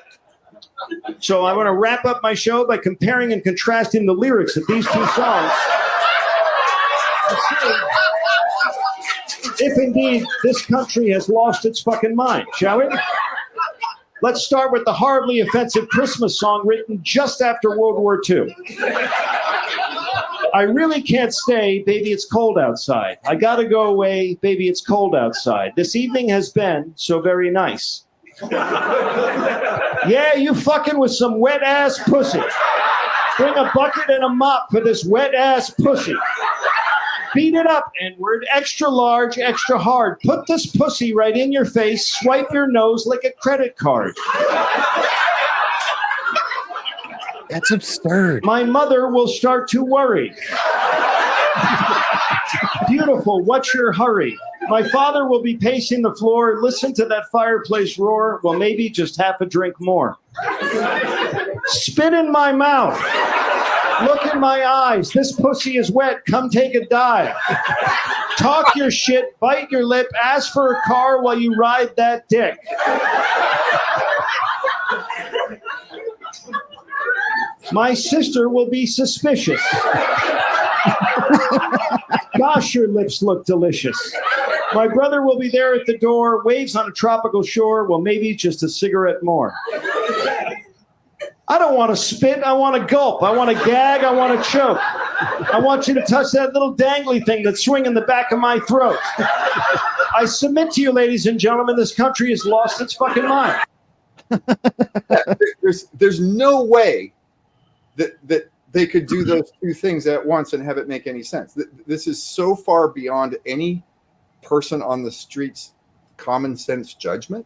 So I want to wrap up my show by comparing and contrasting the lyrics of these two songs. If indeed this country has lost its fucking mind, shall we? Let's start with the horribly offensive Christmas song written just after World War II. I really can't stay, baby, it's cold outside. I gotta go away, baby, it's cold outside. This evening has been so very nice. Yeah, you fucking with some wet ass pussy. Bring a bucket and a mop for this wet ass pussy. Beat it up, N-word, extra large, extra hard. Put this pussy right in your face, swipe your nose like a credit card. That's absurd. My mother will start to worry. Beautiful, what's your hurry? My father will be pacing the floor. Listen to that fireplace roar. Well, maybe just half a drink more. Spit in my mouth. Look in my eyes. This pussy is wet. Come take a dive. Talk your shit, bite your lip, ask for a car while you ride that dick. My sister will be suspicious. Gosh, your lips look delicious. My brother will be there at the door, waves on a tropical shore. Well, maybe just a cigarette more. I don't want to spit. I want to gulp. I want to gag. I want to choke. I want you to touch that little dangly thing that's swinging the back of my throat. I submit to you, ladies and gentlemen, this country has lost its fucking mind. There's no way that they could do those two things at once and have it make any sense. This is so far beyond any person on the street's common sense judgment.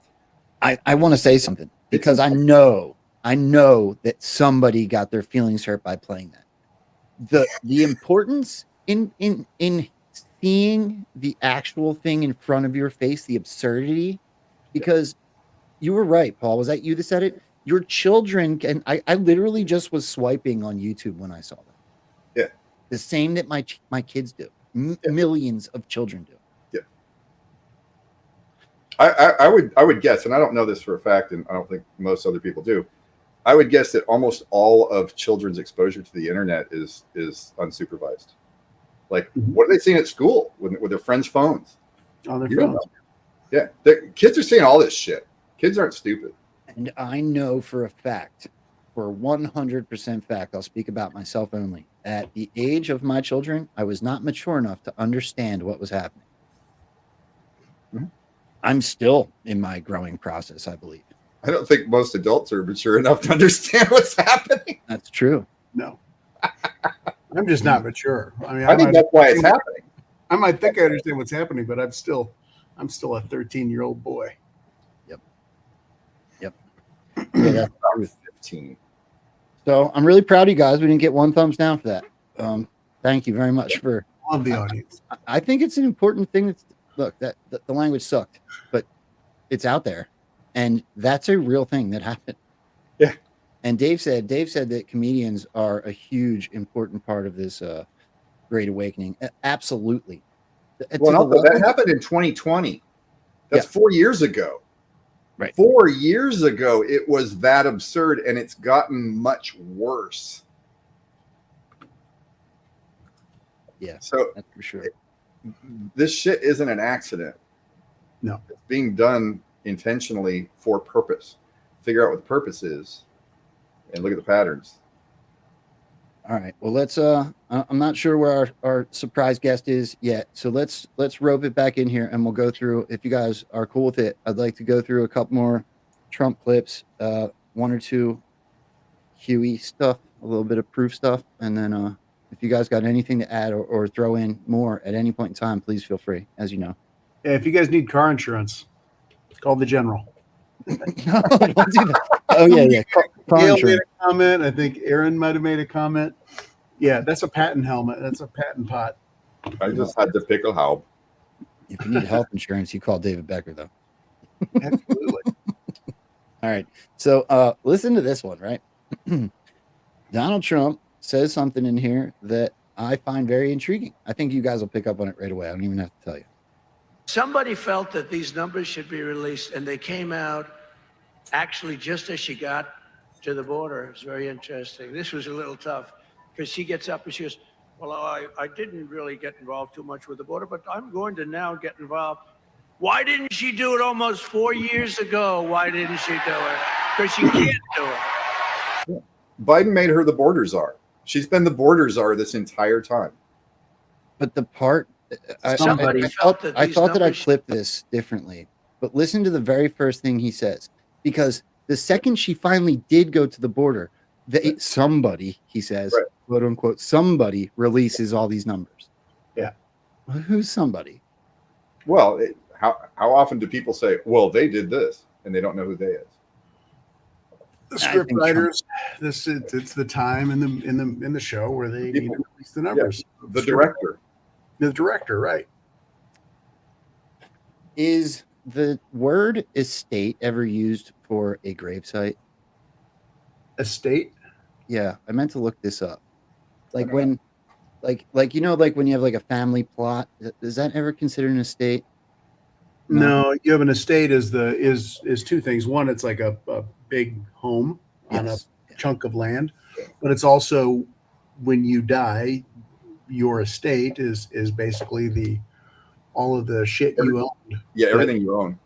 I want to say something because I know that somebody got their feelings hurt by playing that. The importance in seeing the actual thing in front of your face, the absurdity, because you were right, Paul. Was that you that said it? Your children can. I literally just was swiping on YouTube when I saw that. Yeah, the same that my kids do. Millions of children do. Yeah. I would guess, and I don't know this for a fact, and I don't think most other people do. I would guess that almost all of children's exposure to the internet is unsupervised. Like, what are they seeing at school with their friends' phones? On their You don't phones. know. Yeah, the kids are seeing all this shit. Kids aren't stupid. And I know for a fact, for 100% fact, I'll speak about myself only. At the age of my children, I was not mature enough to understand what was happening. Mm-hmm. I'm still in my growing process, I believe. I don't think most adults are mature enough to understand what's happening. That's true. No. I'm just not mature. I mean, I think that's why it's happening. I might think I understand what's happening, but I'm still a 13-year-old boy. Yeah, that's true. 15. So I'm really proud of you guys. We didn't get one thumbs down for that. Thank you very much for. Love the audience. I think it's an important thing. Look, that the language sucked, but it's out there, and that's a real thing that happened. Yeah. And Dave said that comedians are a huge important part of this great awakening. Absolutely. Well, also, that happened in 2020. That's 4 years ago. Right. 4 years ago, it was that absurd, and it's gotten much worse. Yeah. So that's for sure. This shit isn't an accident. No. It's being done intentionally for purpose. Figure out what the purpose is and look at the patterns. All right. Well, let's I'm not sure where our surprise guest is yet. So let's rope it back in here and we'll go through, if you guys are cool with it, I'd like to go through a couple more Trump clips, one or two Huey stuff. little bit of proof stuff, and then if you guys got anything to add or throw in more at any point in time, please feel free. As you know, Yeah, if you guys need car insurance, call the general. no, don't do that. Oh yeah. Car Gail made insurance. a comment. I think Aaron might have made a comment. Yeah, that's a patent helmet. That's a patent pot. I just had to pick a how. If you need health insurance, you call David Becker, though. Absolutely. All right. So listen to this one, right? Donald Trump says something in here that I find very intriguing. I think you guys will pick up on it right away. I don't even have to tell you. Somebody felt that these numbers should be released, and they came out actually just as she got to the border. It's very interesting. This was a little tough because she gets up and she goes, well, I didn't really get involved too much with the border, but I'm going to now get involved. Why didn't she do it almost 4 years ago? Why didn't she do it? Because she can't do it. Biden made her the border czar. She's been the border czar this entire time. But the part I thought that I clipped this differently. But listen to the very first thing he says, because the second she finally did go to the border, somebody, he says, right, quote unquote, somebody releases all these numbers. Yeah. Well, who's somebody? Well, how often do people say, well, they did this, and they don't know who they is? The script writers, it's the time in the show where they need to release the numbers. Yeah, the director. The director, right. Is the word estate ever used for a gravesite? Estate? Yeah, I meant to look this up. Like when, like you know, like when you have like a family plot, is that ever considered an estate? No, you have an estate is two things. One, it's like a big home on a chunk of land, but it's also when you die, your estate is basically all of the shit you owned. Yeah, everything you own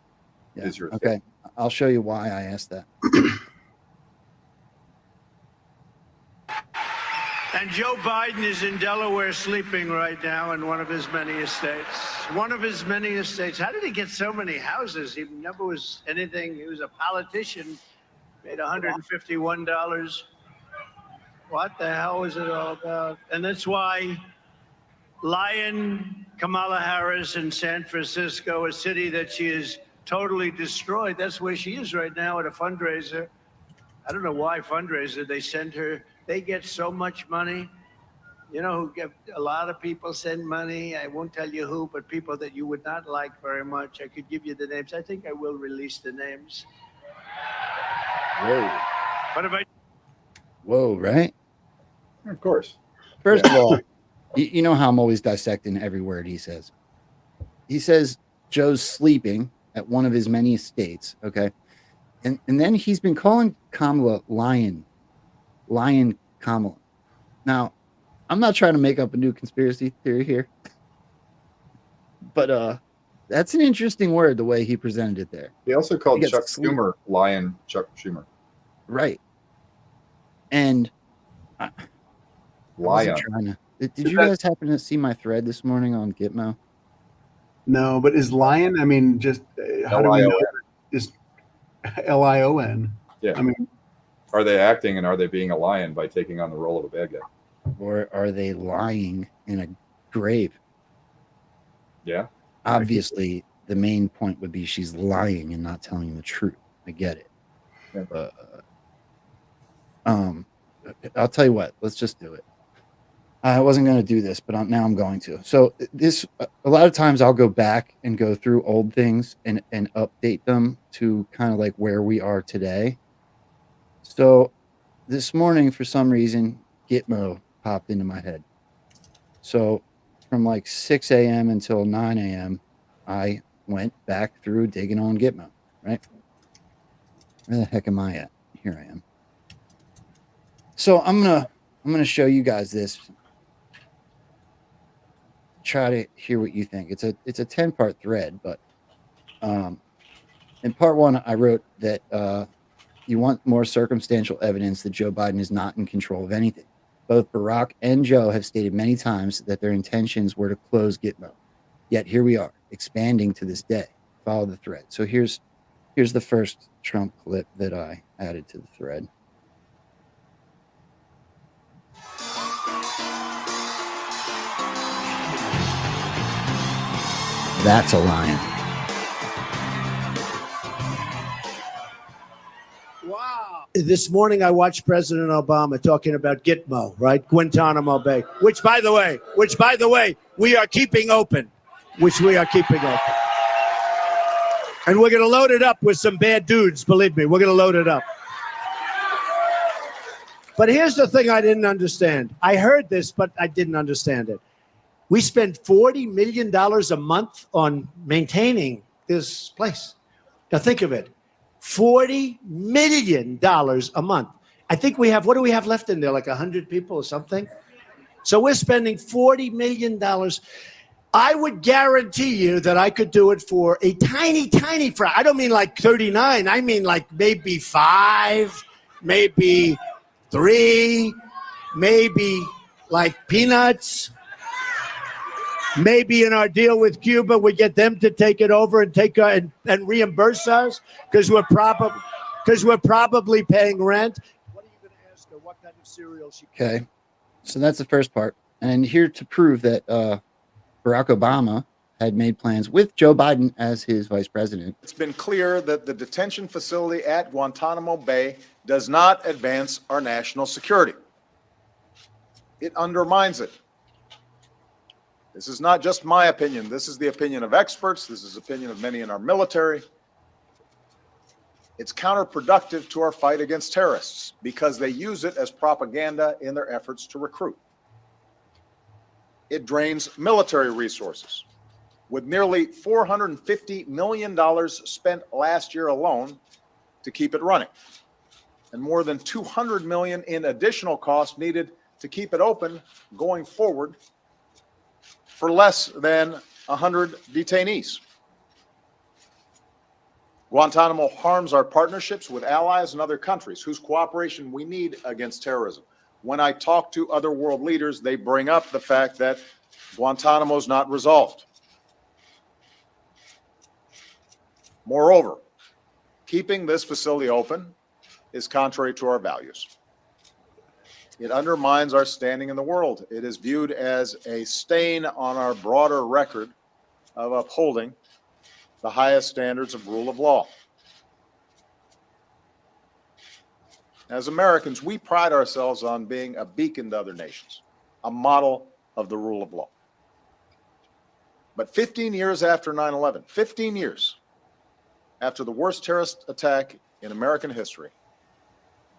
is your estate. Okay, I'll show you why I asked that. And Joe Biden is in Delaware sleeping right now in one of his many estates. One of his many estates. How did he get so many houses? He never was anything. He was a politician, made $151. What the hell was it all about? And that's why Lion Kamala Harris in San Francisco, a city that she is totally destroyed. That's where she is right now at a fundraiser. I don't know why fundraiser. They send her. They get so much money. You know, who get a lot of people send money. I won't tell you who, but people that you would not like very much. I could give you the names. I think I will release the names. Whoa. What if I? Whoa, right? Of course. First of all, you know how I'm always dissecting every word he says. He says Joe's sleeping at one of his many estates, okay? And then he's been calling Kamala Lion Kamala. Now, I'm not trying to make up a new conspiracy theory here, but that's an interesting word, the way he presented it there. He also called Chuck Schumer Lion Chuck Schumer. Right. And Lion. Did you guys happen to see my thread this morning on Gitmo? No, but is Lion, I mean, just how do we know is Lion? Yeah. I mean, are they acting and are they being a lion by taking on the role of a bad guy? Or are they lying in a grave? Yeah. Obviously, the main point would be she's lying and not telling the truth. I get it. Yeah. I'll tell you what. Let's just do it. I wasn't going to do this, but now I'm going to. So this, a lot of times I'll go back and go through old things and update them to kind of like where we are today. So this morning, for some reason, Gitmo popped into my head. So from like 6 a.m. until 9 a.m., I went back through digging on Gitmo, right? Where the heck am I at? Here I am. So I'm gonna show you guys this. Try to hear what you think. It's a 10-part thread, but in part one, I wrote that you want more circumstantial evidence that Joe Biden is not in control of anything. Both Barack and Joe have stated many times that their intentions were to close Gitmo. Yet here we are, expanding to this day. Follow the thread. So here's the first Trump clip that I added to the thread. That's a lion. Wow. This morning I watched President Obama talking about Gitmo, right? Guantanamo Bay, which by the way, we are keeping open. And we're going to load it up with some bad dudes, believe me. We're going to load it up. But here's the thing I didn't understand. I heard this, but I didn't understand it. We spend $40 million a month on maintaining this place. Now think of it. $40 million a month. I think we have, what do we have left in there? Like 100 people or something? So we're spending $40 million. I would guarantee you that I could do it for a tiny fry. I don't mean like 39. I mean like maybe 5, maybe 3, maybe like peanuts. Maybe in our deal with Cuba, we get them to take it over and take and reimburse us because we're probably paying rent. What are you going to ask her? What kind of cereal she? Okay, so that's the first part, and here to prove that Barack Obama had made plans with Joe Biden as his vice president. It's been clear that the detention facility at Guantanamo Bay does not advance our national security. It undermines it. This is not just my opinion. This is the opinion of experts. This is the opinion of many in our military. It's counterproductive to our fight against terrorists because they use it as propaganda in their efforts to recruit. It drains military resources. With nearly $450 million spent last year alone to keep it running, and more than $200 million in additional costs needed to keep it open going forward for less than 100 detainees. Guantanamo harms our partnerships with allies and other countries whose cooperation we need against terrorism. When I talk to other world leaders, they bring up the fact that Guantanamo is not resolved. Moreover, keeping this facility open is contrary to our values. It undermines our standing in the world. It is viewed as a stain on our broader record of upholding the highest standards of rule of law. As Americans, we pride ourselves on being a beacon to other nations, a model of the rule of law. But 15 years after 9/11, 15 years after the worst terrorist attack in American history,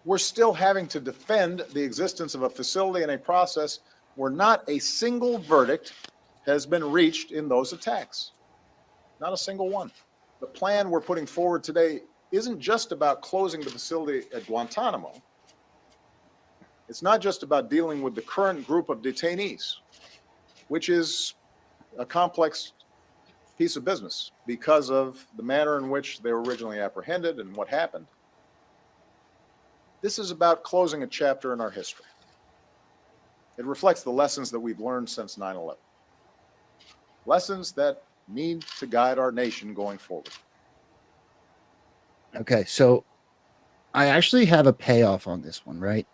we're still having to defend the existence of a facility and a process where not a single verdict has been reached in those attacks. Not a single one. The plan we're putting forward today isn't just about closing the facility at Guantanamo. It's not just about dealing with the current group of detainees, which is a complex piece of business because of the manner in which they were originally apprehended and what happened. This is about closing a chapter in our history. It reflects the lessons that we've learned since 9/11. Lessons that need to guide our nation going forward. Okay, so I actually have a payoff on this one, right?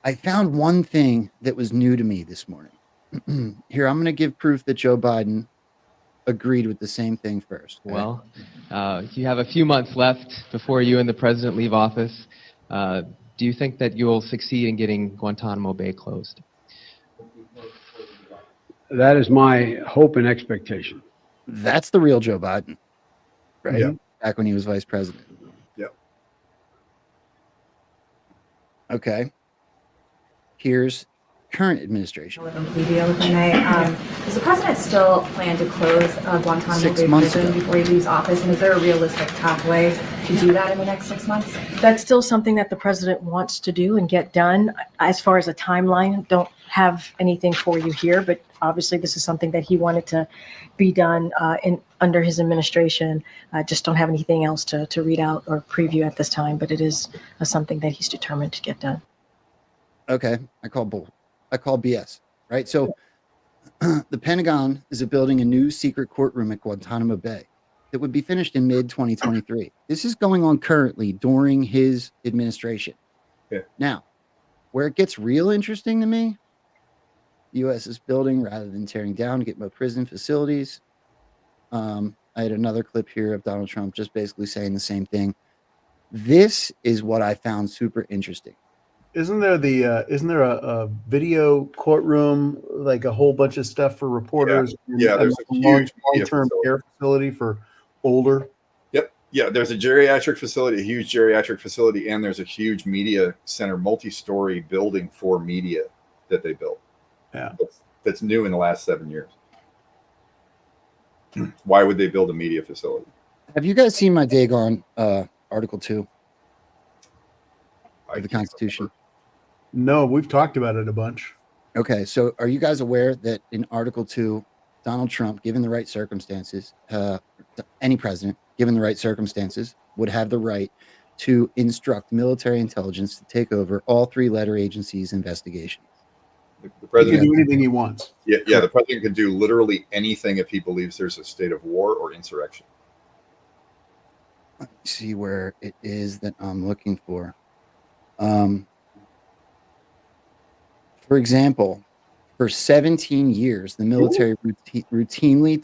I found one thing that was new to me this morning. Here, I'm going to give proof that Joe Biden agreed with the same thing first. Okay? Well, you have a few months left before you and the president leave office. Do you think that you'll succeed in getting Guantanamo Bay closed? That is my hope and expectation. That's the real Joe Biden, right? Yep. Back when he was vice president. Yep. Okay. Here's current administration. Video, if I may. Does the president still plan to close Guantanamo 6 Bay months prison ago. before he leaves office? And is there a realistic pathway to do that in the next 6 months? That's still something that the president wants to do and get done. As far as a timeline, don't have anything for you here, but obviously this is something that he wanted to be done under his administration. Just don't have anything else to read out or preview at this time, but it is something that he's determined to get done. Okay. I call BS, right? So the Pentagon is building a new secret courtroom at Guantanamo Bay that would be finished in mid-2023. This is going on currently during his administration. Yeah. Now, where it gets real interesting to me, the U.S. is building rather than tearing down Gitmo prison facilities. I had another clip here of Donald Trump just basically saying the same thing. This is what I found super interesting. Isn't there a video courtroom, like a whole bunch of stuff for reporters? Yeah, there's a huge long-term care facility for older. Yep. Yeah, there's a geriatric facility, a huge geriatric facility, and there's a huge media center, multi-story building for media that they built. Yeah. That's new in the last 7 years. Why would they build a media facility? Have you guys seen my dig on Article 2 of the Constitution? No, we've talked about it a bunch. Okay, so are you guys aware that in Article 2, Donald Trump, given the right circumstances, any president, given the right circumstances, would have the right to instruct military intelligence to take over all three-letter agencies' investigations? The president he can do anything he wants. Yeah, the president can do literally anything if he believes there's a state of war or insurrection. Let me see where it is that I'm looking for. For example, for 17 years, the military routinely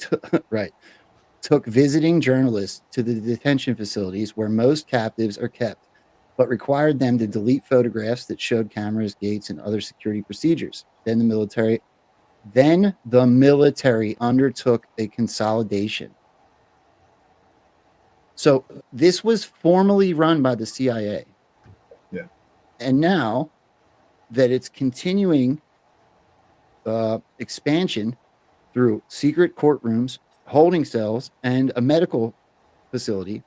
took visiting journalists to the detention facilities where most captives are kept, but required them to delete photographs that showed cameras, gates, and other security procedures. Then the military undertook a consolidation. So this was formerly run by the CIA. Yeah. And now that it's continuing expansion through secret courtrooms, holding cells, and a medical facility,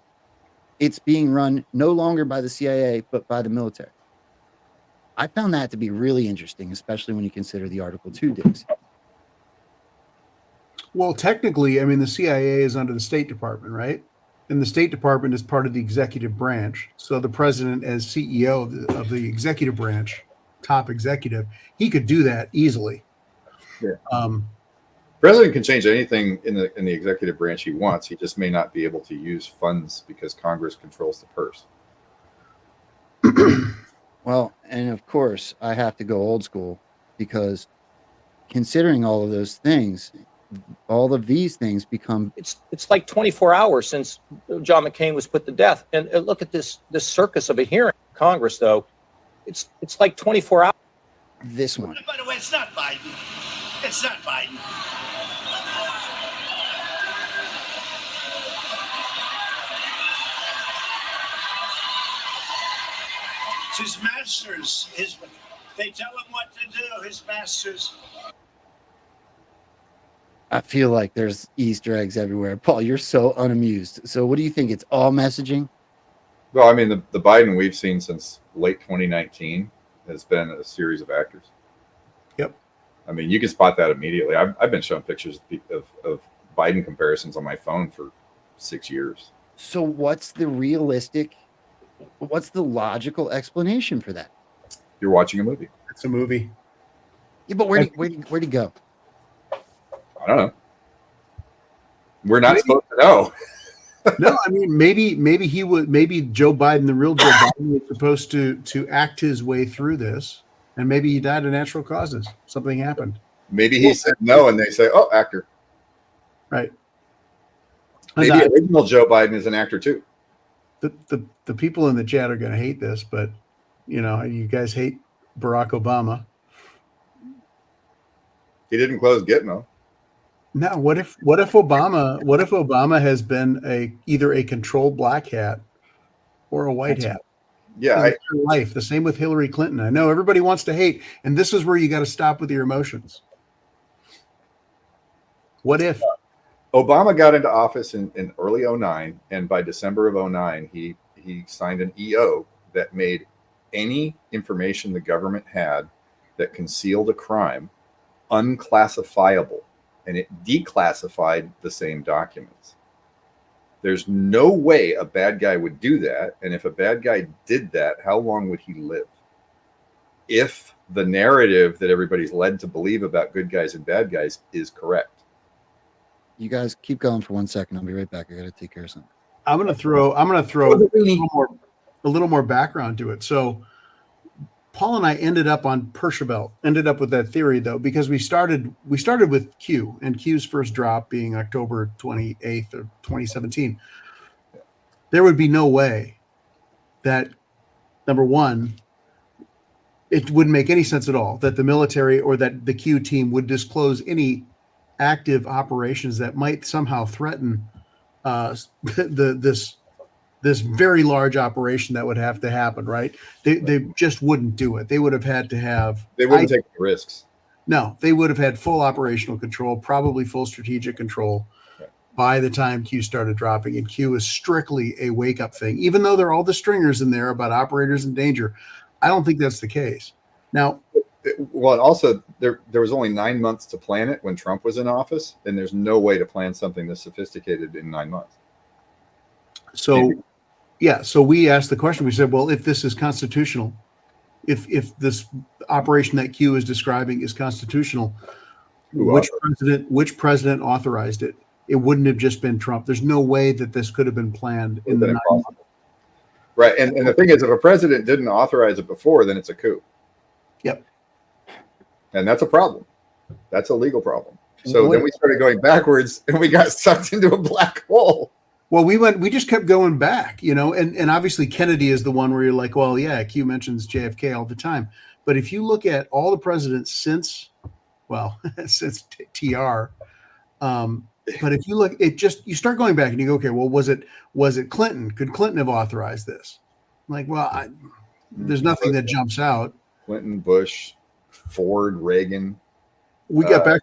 it's being run no longer by the CIA, but by the military. I found that to be really interesting, especially when you consider the Article 2 digs. Well, technically, I mean, the CIA is under the State Department, right? And the State Department is part of the executive branch. So the president, as CEO of the executive branch, top executive, he could do that easily. Yeah. President can change anything in the executive branch he wants. He just may not be able to use funds because Congress controls the purse. Well, and of course, I have to go old school because considering all of those things, all of these things become... It's like 24 hours since John McCain was put to death. And look at this circus of a hearing in Congress, though. It's like 24 hours. This one. By the way, it's not Biden. It's not Biden. It's his masters. They tell him what to do, his masters. I feel like there's Easter eggs everywhere. Paul, you're so unamused. So what do you think? It's all messaging? Well, I mean, the Biden we've seen since late 2019 has been a series of actors. Yep. I mean, you can spot that immediately. I've been showing pictures of Biden comparisons on my phone for 6 years. So what's the logical explanation for that? You're watching a movie. It's a movie. Yeah, but where'd he go? I don't know. We're not supposed to know. No, I mean, maybe Joe Biden, the real Joe Biden, was supposed to act his way through this, and maybe he died of natural causes. Something happened. Maybe he said no, and they say, "Oh, actor." Right. Maybe original Joe Biden is an actor too. The people in the chat are going to hate this, but you guys hate Barack Obama. He didn't close Gitmo. No, what if Obama has been either a controlled black hat or a white hat? Yeah, life. The same with Hillary Clinton. I know everybody wants to hate, and this is where you got to stop with your emotions. What if Obama got into office in early 2009, and by December of 2009, he signed an EO that made any information the government had that concealed a crime unclassifiable, and it declassified the same documents. There's no way a bad guy would do that, and if a bad guy did that, how long would he live? If the narrative that everybody's led to believe about good guys and bad guys is correct. You guys keep going for 1 second. I'll be right back. I got to take care of something. I'm gonna throw a little more background to it. So Paul and I ended up on Perchevel, ended up with that theory though, because we started with Q, and Q's first drop being October 28th of 2017. There would be no way that, number one, it wouldn't make any sense at all that the military or that the Q team would disclose any active operations that might somehow threaten this very large operation that would have to happen, right? They just wouldn't do it. They would have had to have. They wouldn't take the risks. No, they would have had full operational control, probably full strategic control by the time Q started dropping. And Q is strictly a wake-up thing. Even though there are all the stringers in there about operators in danger, I don't think that's the case. Now, well, also there was only 9 months to plan it when Trump was in office, and there's no way to plan something this sophisticated in 9 months. So, yeah, so we asked the question. We said, well, if this is constitutional, if this operation that Q is describing is constitutional, which president authorized it? It wouldn't have just been Trump. There's no way that this could have been planned in the 9 months. Right, and the thing is, if a president didn't authorize it before, then it's a coup. Yep. And that's a problem. That's a legal problem. So then we started going backwards, and we got sucked into a black hole. Well, we just kept going back, you know, and obviously Kennedy is the one where you're like, well, yeah, Q mentions JFK all the time. But if you look at all the presidents since TR, but if you look, you start going back and you go, okay, well, was it Clinton? Could Clinton have authorized this? Like, well, there's nothing that jumps out. Clinton, Bush, Ford, Reagan. We got back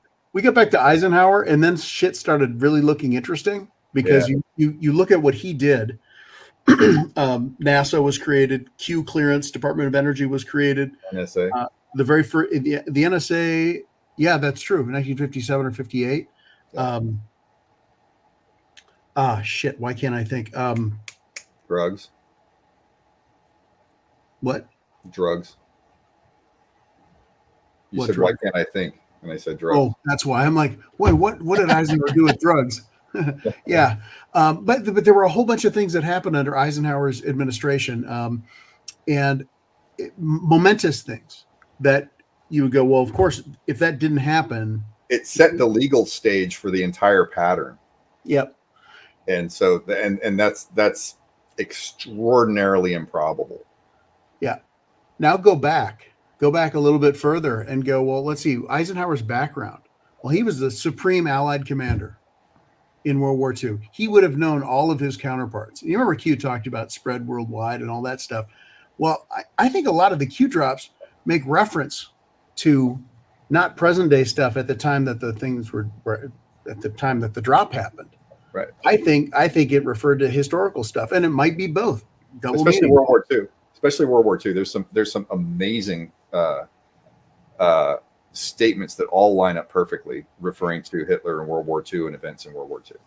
to Eisenhower, and then shit started really looking interesting because you look at what he did. NASA was created, Q clearance, Department of Energy was created. NSA. The very first, the NSA, yeah, that's true, 1957 or 58. Shit, why can't I think? Drugs. What? Drugs. You What said, drug? why can't I think? And I said drugs. Oh, that's why. I'm like, wait, what did Eisenhower do with drugs? Yeah. But there were a whole bunch of things that happened under Eisenhower's administration, and momentous things that you would go, well, of course, if that didn't happen. It set the legal stage for the entire pattern. Yep. And so, and that's extraordinarily improbable. Yeah. Now go back a little bit further and go, well, let's see, Eisenhower's background. Well, he was the supreme Allied commander in World War II. He would have known all of his counterparts. You remember Q talked about spread worldwide and all that stuff. Well, I think a lot of the Q drops make reference to not present day stuff at the time that the things were at the time that the drop happened. Right. I think it referred to historical stuff, and it might be both. Especially World War II. Especially World War II. There's some amazing statements that all line up perfectly, referring to Hitler and World War II and events in World War II.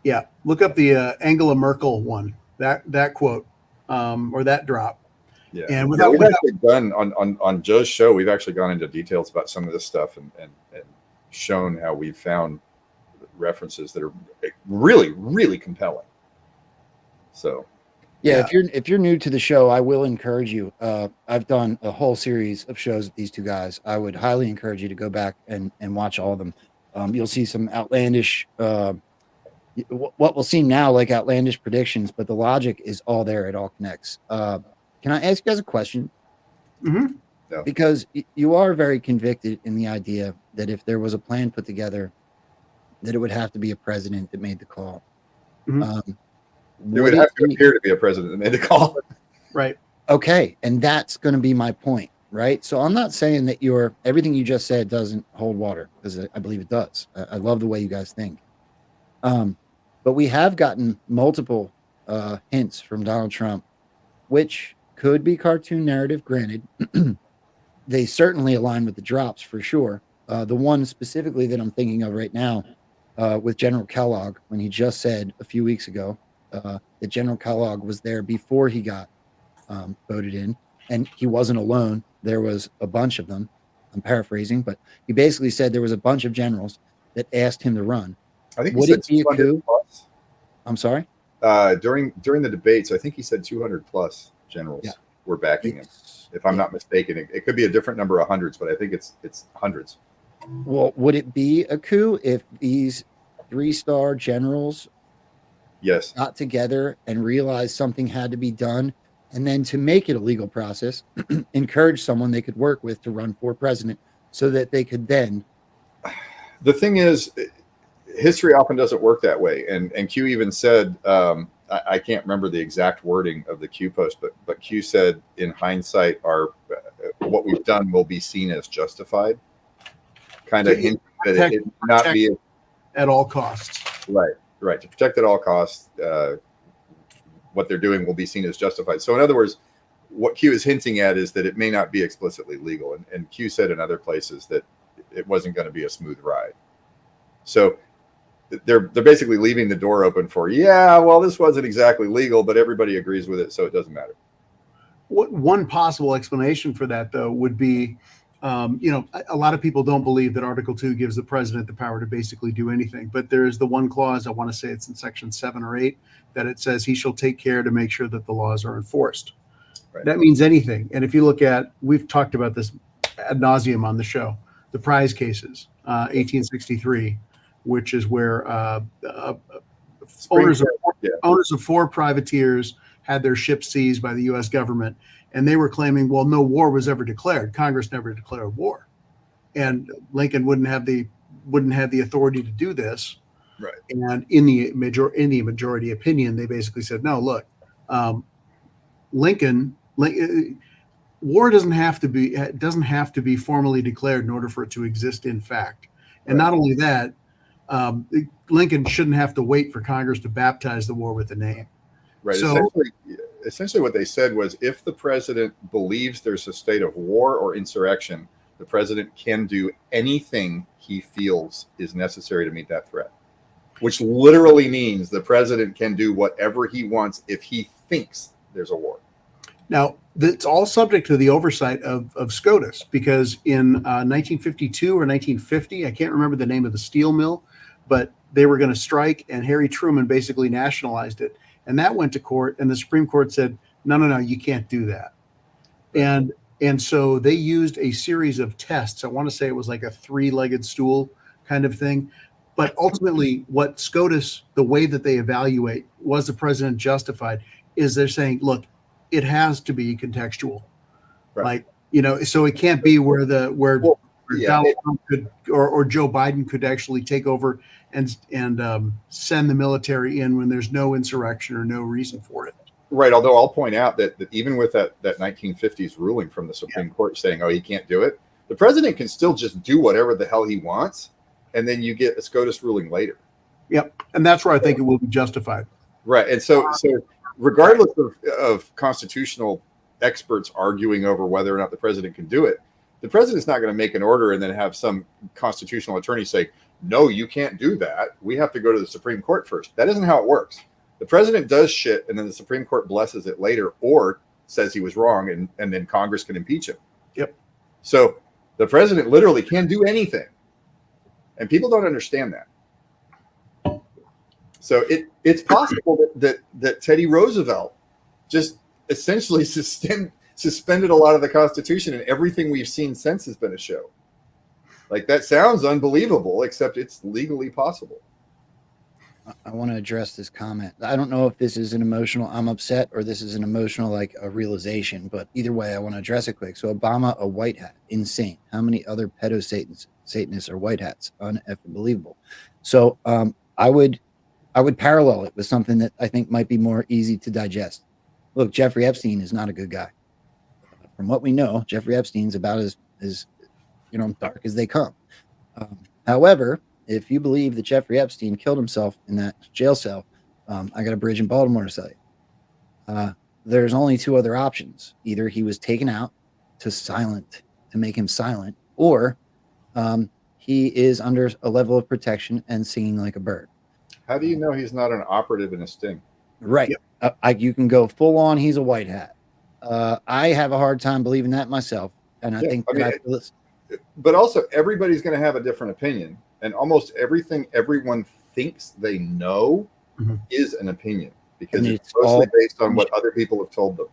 Yeah, look up the Angela Merkel one. That quote or that drop. Yeah, and we've actually done on Joe's show. We've actually gone into details about some of this stuff and shown how we found references that are really, really compelling. So, yeah, if you're new to the show, I will encourage you. I've done a whole series of shows with these two guys. I would highly encourage you to go back and watch all of them. You'll see some outlandish, what will seem now like outlandish predictions, but the logic is all there. It all connects. Can I ask you guys a question? Mm-hmm. No. Because you are very convicted in the idea that if there was a plan put together, that it would have to be a president that made the call. Mm-hmm. There would have to appear to be a president that made the call. Right. Okay. And that's going to be my point, right? So I'm not saying that everything you just said doesn't hold water, because I believe it does. I love the way you guys think. But we have gotten multiple hints from Donald Trump, which could be cartoon narrative, granted. They certainly align with the drops for sure. The one specifically that I'm thinking of right now with General Kellogg, when he just said a few weeks ago that General Kellogg was there before he got voted in, and he wasn't alone. There was a bunch of them. I'm paraphrasing, but he basically said there was a bunch of generals that asked him to run. I think would he it said be a 200 coup? plus. I'm sorry? During the debates, I think he said 200 plus generals. Yeah. were backing him. If I'm not mistaken, it could be a different number of hundreds, but I think it's hundreds. Well, would it be a coup if these 3-star generals Yes. got together and realized something had to be done, and then to make it a legal process, encourage someone they could work with to run for president so that they could then... The thing is, history often doesn't work that way. And Q even said, I can't remember the exact wording of the Q post, but Q said, in hindsight, what we've done will be seen as justified. Kind of hint that it not be at all costs. Right. To protect at all costs, what they're doing will be seen as justified. So in other words, what Q is hinting at is that it may not be explicitly legal. And Q said in other places that it wasn't going to be a smooth ride. So they're basically leaving the door open for, this wasn't exactly legal, but everybody agrees with it, so it doesn't matter. One possible explanation for that, though, would be, a lot of people don't believe that Article 2 gives the president the power to basically do anything. But there is the one clause, I want to say it's in Section 7 or 8, that it says he shall take care to make sure that the laws are enforced. Right. That means anything. And if you look at, we've talked about this ad nauseum on the show, the prize cases, 1863, which is where owners of 4 privateers had their ships seized by the U.S. government, and they were claiming, well, no war was ever declared. Congress never declared war, and Lincoln wouldn't have the authority to do this. Right. And in the majority opinion, they basically said, no, look, Lincoln, war doesn't have to be formally declared in order for it to exist in fact. And not only that, Lincoln shouldn't have to wait for Congress to baptize the war with a name. Right. So, essentially what they said was, if the president believes there's a state of war or insurrection, the president can do anything he feels is necessary to meet that threat, which literally means the president can do whatever he wants if he thinks there's a war. Now, it's all subject to the oversight of SCOTUS, because in 1952 or 1950, I can't remember the name of the steel mill, but they were going to strike, and Harry Truman basically nationalized it. And that went to court, and the Supreme Court said, no, you can't do that. And so they used a series of tests. I want to say it was like a 3-legged stool kind of thing. But ultimately, what SCOTUS, the way that they evaluate, was the president justified, is they're saying, look, it has to be contextual. Right. So it can't be where Donald Trump could or Joe Biden could actually take over and send the military in when there's no insurrection or no reason for it. Right. Although I'll point out that even with that 1950s ruling from the Supreme Court saying, he can't do it, the president can still just do whatever the hell he wants, and then you get a SCOTUS ruling later. Yep. And that's where I think it will be justified. Right. And so regardless of constitutional experts arguing over whether or not the president can do it, the president's not going to make an order and then have some constitutional attorney say, no, you can't do that. We have to go to the Supreme Court first. That isn't how it works. The president does shit, and then the Supreme Court blesses it later or says he was wrong, and then Congress can impeach him. Yep. So the president literally can do anything. And people don't understand that. So it's possible that Teddy Roosevelt just essentially suspended a lot of the Constitution, and everything we've seen since has been a show. Like, that sounds unbelievable, except it's legally possible. I want to address this comment. I don't know if this is an emotional I'm upset or this is an emotional, like, a realization, but either way, I want to address it quick. So Obama, a white hat, insane. How many other pedo Satanists are white hats? Unbelievable. So I would parallel it with something that I think might be more easy to digest. Look, Jeffrey Epstein is not a good guy. From what we know, Jeffrey Epstein's about as dark as they come. However, if you believe that Jeffrey Epstein killed himself in that jail cell, I got a bridge in Baltimore to sell you. There's only 2 other options. Either he was taken out to make him silent, or he is under a level of protection and singing like a bird. How do you know he's not an operative in a sting? Right. You can go full on. He's a white hat. I have a hard time believing that myself. And I think but also everybody's going to have a different opinion, and almost everything everyone thinks they know is an opinion, because it's mostly based on what other people have told them.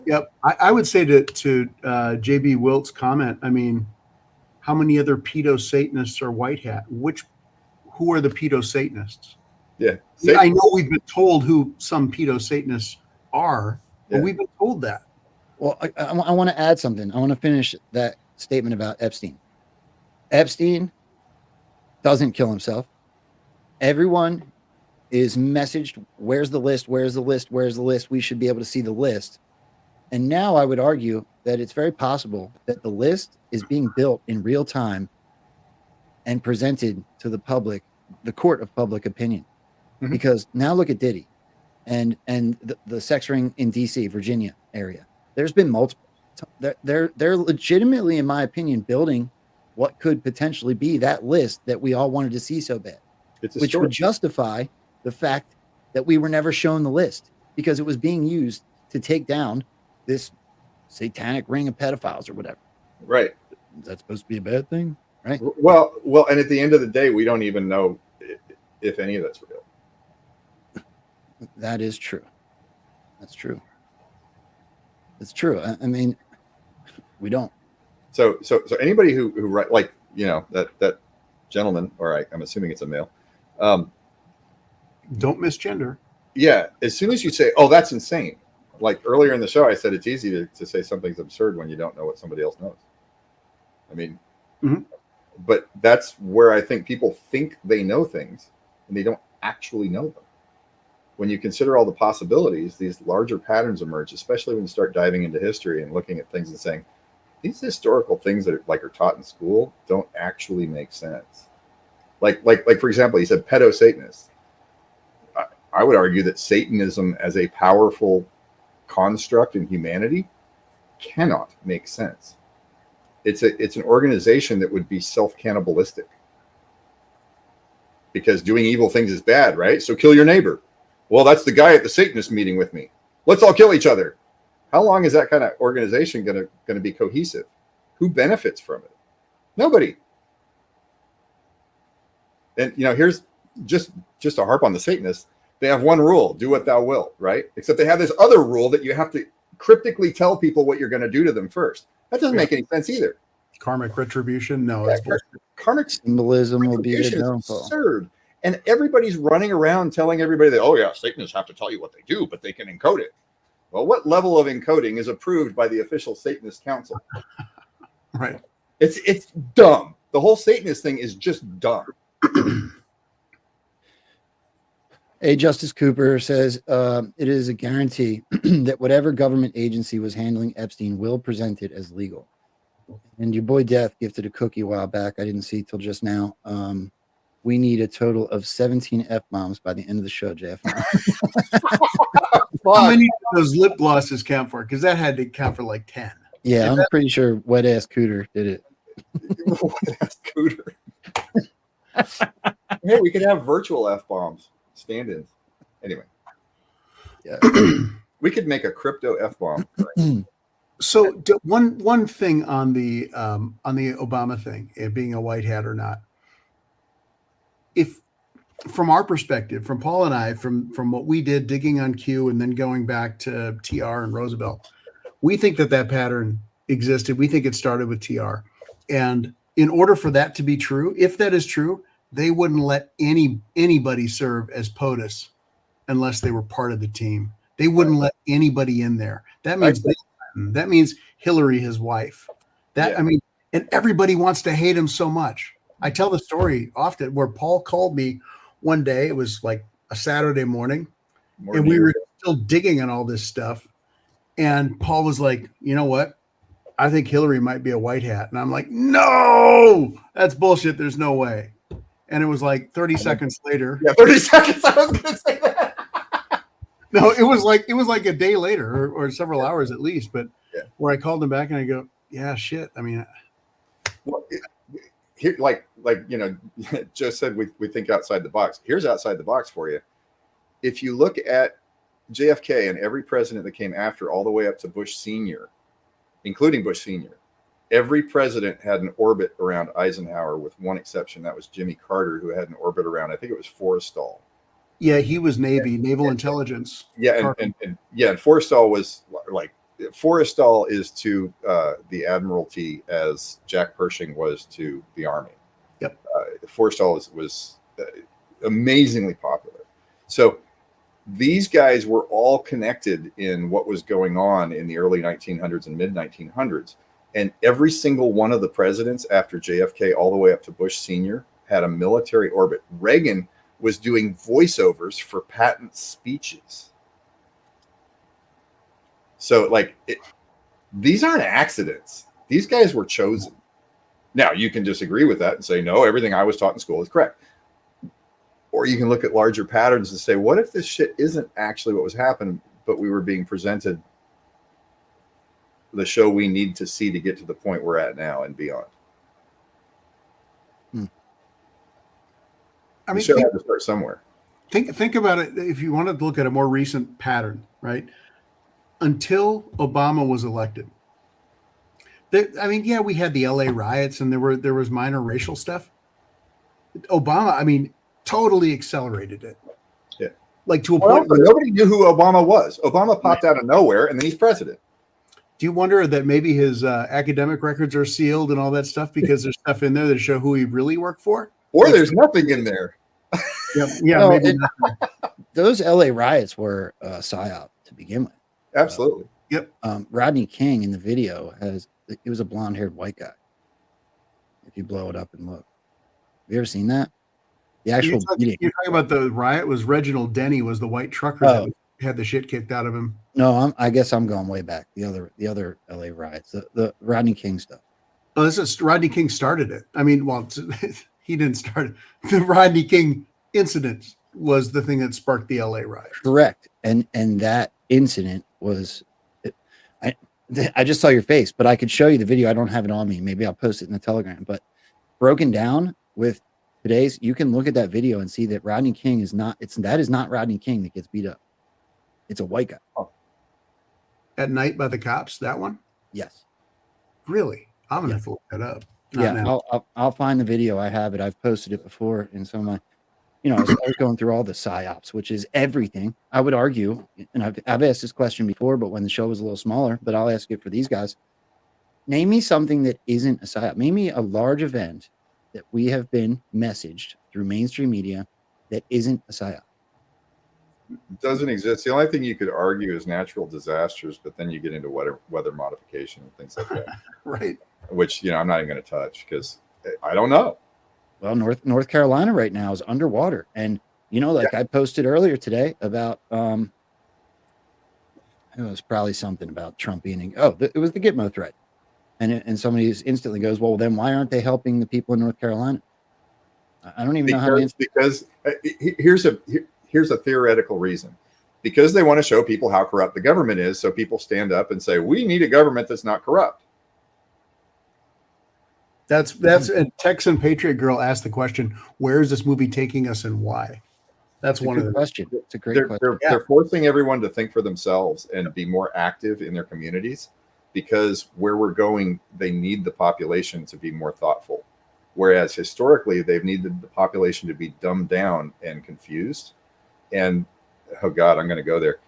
Yep. I would say to JB Wilt's comment, I mean, how many other pedo Satanists are white hat? Who are the pedo Satanists? Yeah. I know we've been told who some pedo Satanists are, but we've been told that. Well, I want to add something. I want to finish that statement about Epstein. Epstein doesn't kill himself. Everyone is messaged, where's the list? Where's the list? Where's the list? We should be able to see the list. And now I would argue that it's very possible that the list is being built in real time and presented to the public, the court of public opinion. Mm-hmm. Because now look at Diddy and the sex ring in DC, Virginia area. There's been multiple. They're legitimately, in my opinion, building what could potentially be that list that we all wanted to see so bad, which would justify the fact that we were never shown the list because it was being used to take down this satanic ring of pedophiles or whatever. Right. Is that supposed to be a bad thing? Right. Well, and at the end of the day, we don't even know if any of that's real. That is true. That's true. It's true. I mean, we don't. So anybody who write, like, you know, that gentleman, or I'm assuming it's a male. Don't misgender. Yeah. As soon as you say, oh, that's insane. Like earlier in the show, I said it's easy to say something's absurd when you don't know what somebody else knows. I mean, but that's where I think people think they know things and they don't actually know them. When you consider all the possibilities, these larger patterns emerge, especially when you start diving into history and looking at things and saying, these historical things that are taught in school don't actually make sense. Like for example, he said pedo-Satanists. I would argue that Satanism as a powerful construct in humanity cannot make sense. It's an organization that would be self-cannibalistic because doing evil things is bad, right? So kill your neighbor. Well, that's the guy at the Satanist meeting with me. Let's all kill each other. How long is that kind of organization going to be cohesive? Who benefits from it? Nobody. And you know, here's just to harp on the Satanists. They have one rule: do what thou wilt, right? Except they have this other rule that you have to cryptically tell people what you're going to do to them first. That doesn't make any sense either. Karmic retribution? No, that's bullshit. Karmic symbolism will be absurd. And everybody's running around telling everybody that, oh yeah, Satanists have to tell you what they do, but they can encode it. Well, what level of encoding is approved by the official Satanist council? Right. It's dumb. The whole Satanist thing is just dumb. A Justice Cooper says it is a guarantee that whatever government agency was handling Epstein will present it as legal. And your boy Death gifted a cookie a while back. I didn't see it till just now. We need a total of 17 F-bombs by the end of the show, Jeff. How many of those lip glosses count for? Because that had to count for like 10. Yeah, I'm pretty sure Wet Ass Cooter did it. Wet Ass Cooter. Hey, we could have virtual F-bombs, stand-ins. Anyway. Yeah. We could make a crypto F-bomb. So one thing on the Obama thing, it being a white hat or not. If from our perspective, from Paul and I, from what we did digging on Q and then going back to TR and Roosevelt, we think that pattern existed. We think it started with TR. And in order for that to be true, if that is true, they wouldn't let anybody serve as POTUS unless they were part of the team. They wouldn't let anybody in there. That means Hillary, his wife. I mean, and everybody wants to hate him so much. I tell the story often where Paul called me one day. It was like a Saturday morning, and we were still digging on all this stuff. And Paul was like, you know what? I think Hillary might be a white hat. And I'm like, no, that's bullshit. There's no way. And it was like 30 seconds later. Yeah, 30 seconds. I was going to say that. No, it was like a day later or several hours at least. But where I called him back and I go, yeah, shit. I mean, well, here, like you know, Joe said we think outside the box. Here's outside the box for you. If you look at JFK and every president that came after, all the way up to Bush Sr., including Bush Sr., every president had an orbit around Eisenhower, with one exception. That was Jimmy Carter, who had an orbit around, I think it was Forrestal. Yeah, he was Navy, naval intelligence. Yeah, and Forrestal was like Forrestal is to the Admiralty as Jack Pershing was to the Army. Yep. Forrestal was amazingly popular. So these guys were all connected in what was going on in the early 1900s and mid 1900s. And every single one of the presidents after JFK all the way up to Bush Sr. had a military orbit. Reagan was doing voiceovers for Patton's speeches. So like these aren't accidents. These guys were chosen. Now you can disagree with that and say, no, everything I was taught in school is correct. Or you can look at larger patterns and say, what if this shit isn't actually what was happening, but we were being presented the show we need to see to get to the point we're at now and beyond. I mean, the show had to start somewhere. Think about it. If you want to look at a more recent pattern, right? Until Obama was elected, I mean, yeah, we had the LA riots and there was minor racial stuff. Obama, I mean, totally accelerated it. Yeah, like to a point where nobody knew who Obama was. Obama popped out of nowhere, and then he's president. Do you wonder that maybe his academic records are sealed and all that stuff because there's stuff in there that show who he really worked for? Or there's nothing in there. Yeah, maybe those LA riots were Psyop to begin with. Absolutely. Yep. Rodney King in the video he was a blonde-haired white guy. If you blow it up and look, have you ever seen that? The actual you're talking about the riot was Reginald Denny was the white trucker that had the shit kicked out of him. No, I guess I'm going way back. The other LA riots, the Rodney King stuff. Oh, this is Rodney King started it. I mean, well, he didn't start it. The Rodney King incident was the thing that sparked the LA riot. Correct. And that incident was, I just saw your face, but I could show you the video. I don't have it on me. Maybe I'll post it in the Telegram, but broken down with today's, you can look at that video and see that Rodney King is not Rodney King that gets beat up. It's a white guy. Oh. At night by the cops, that one? Yes. Really? I'm going to have to look that up. I'll find the video. I have it. I've posted it before in some of my, I was going through all the psyops, which is everything. I would argue, and I've asked this question before, but when the show was a little smaller, but I'll ask it for these guys. Name me something that isn't a psyop. Name me a large event that we have been messaged through mainstream media that isn't a psyop. Doesn't exist. The only thing you could argue is natural disasters, but then you get into weather modification and things like that. Right. Which, I'm not even going to touch because I don't know. Well, North Carolina right now is underwater. And, I posted earlier today about, it was probably something about Trump being, it was the Gitmo threat. And somebody instantly goes, well, then why aren't they helping the people in North Carolina? I don't even know how to answer. Because here's a theoretical reason. Because they want to show people how corrupt the government is. So people stand up and say, we need a government that's not corrupt. That's and Texan Patriot Girl asked the question, where is this movie taking us and why? That's one of the questions. It's a great question. They're forcing everyone to think for themselves and be more active in their communities, because where we're going, they need the population to be more thoughtful. Whereas historically, they've needed the population to be dumbed down and confused. And, oh God, I'm going to go there.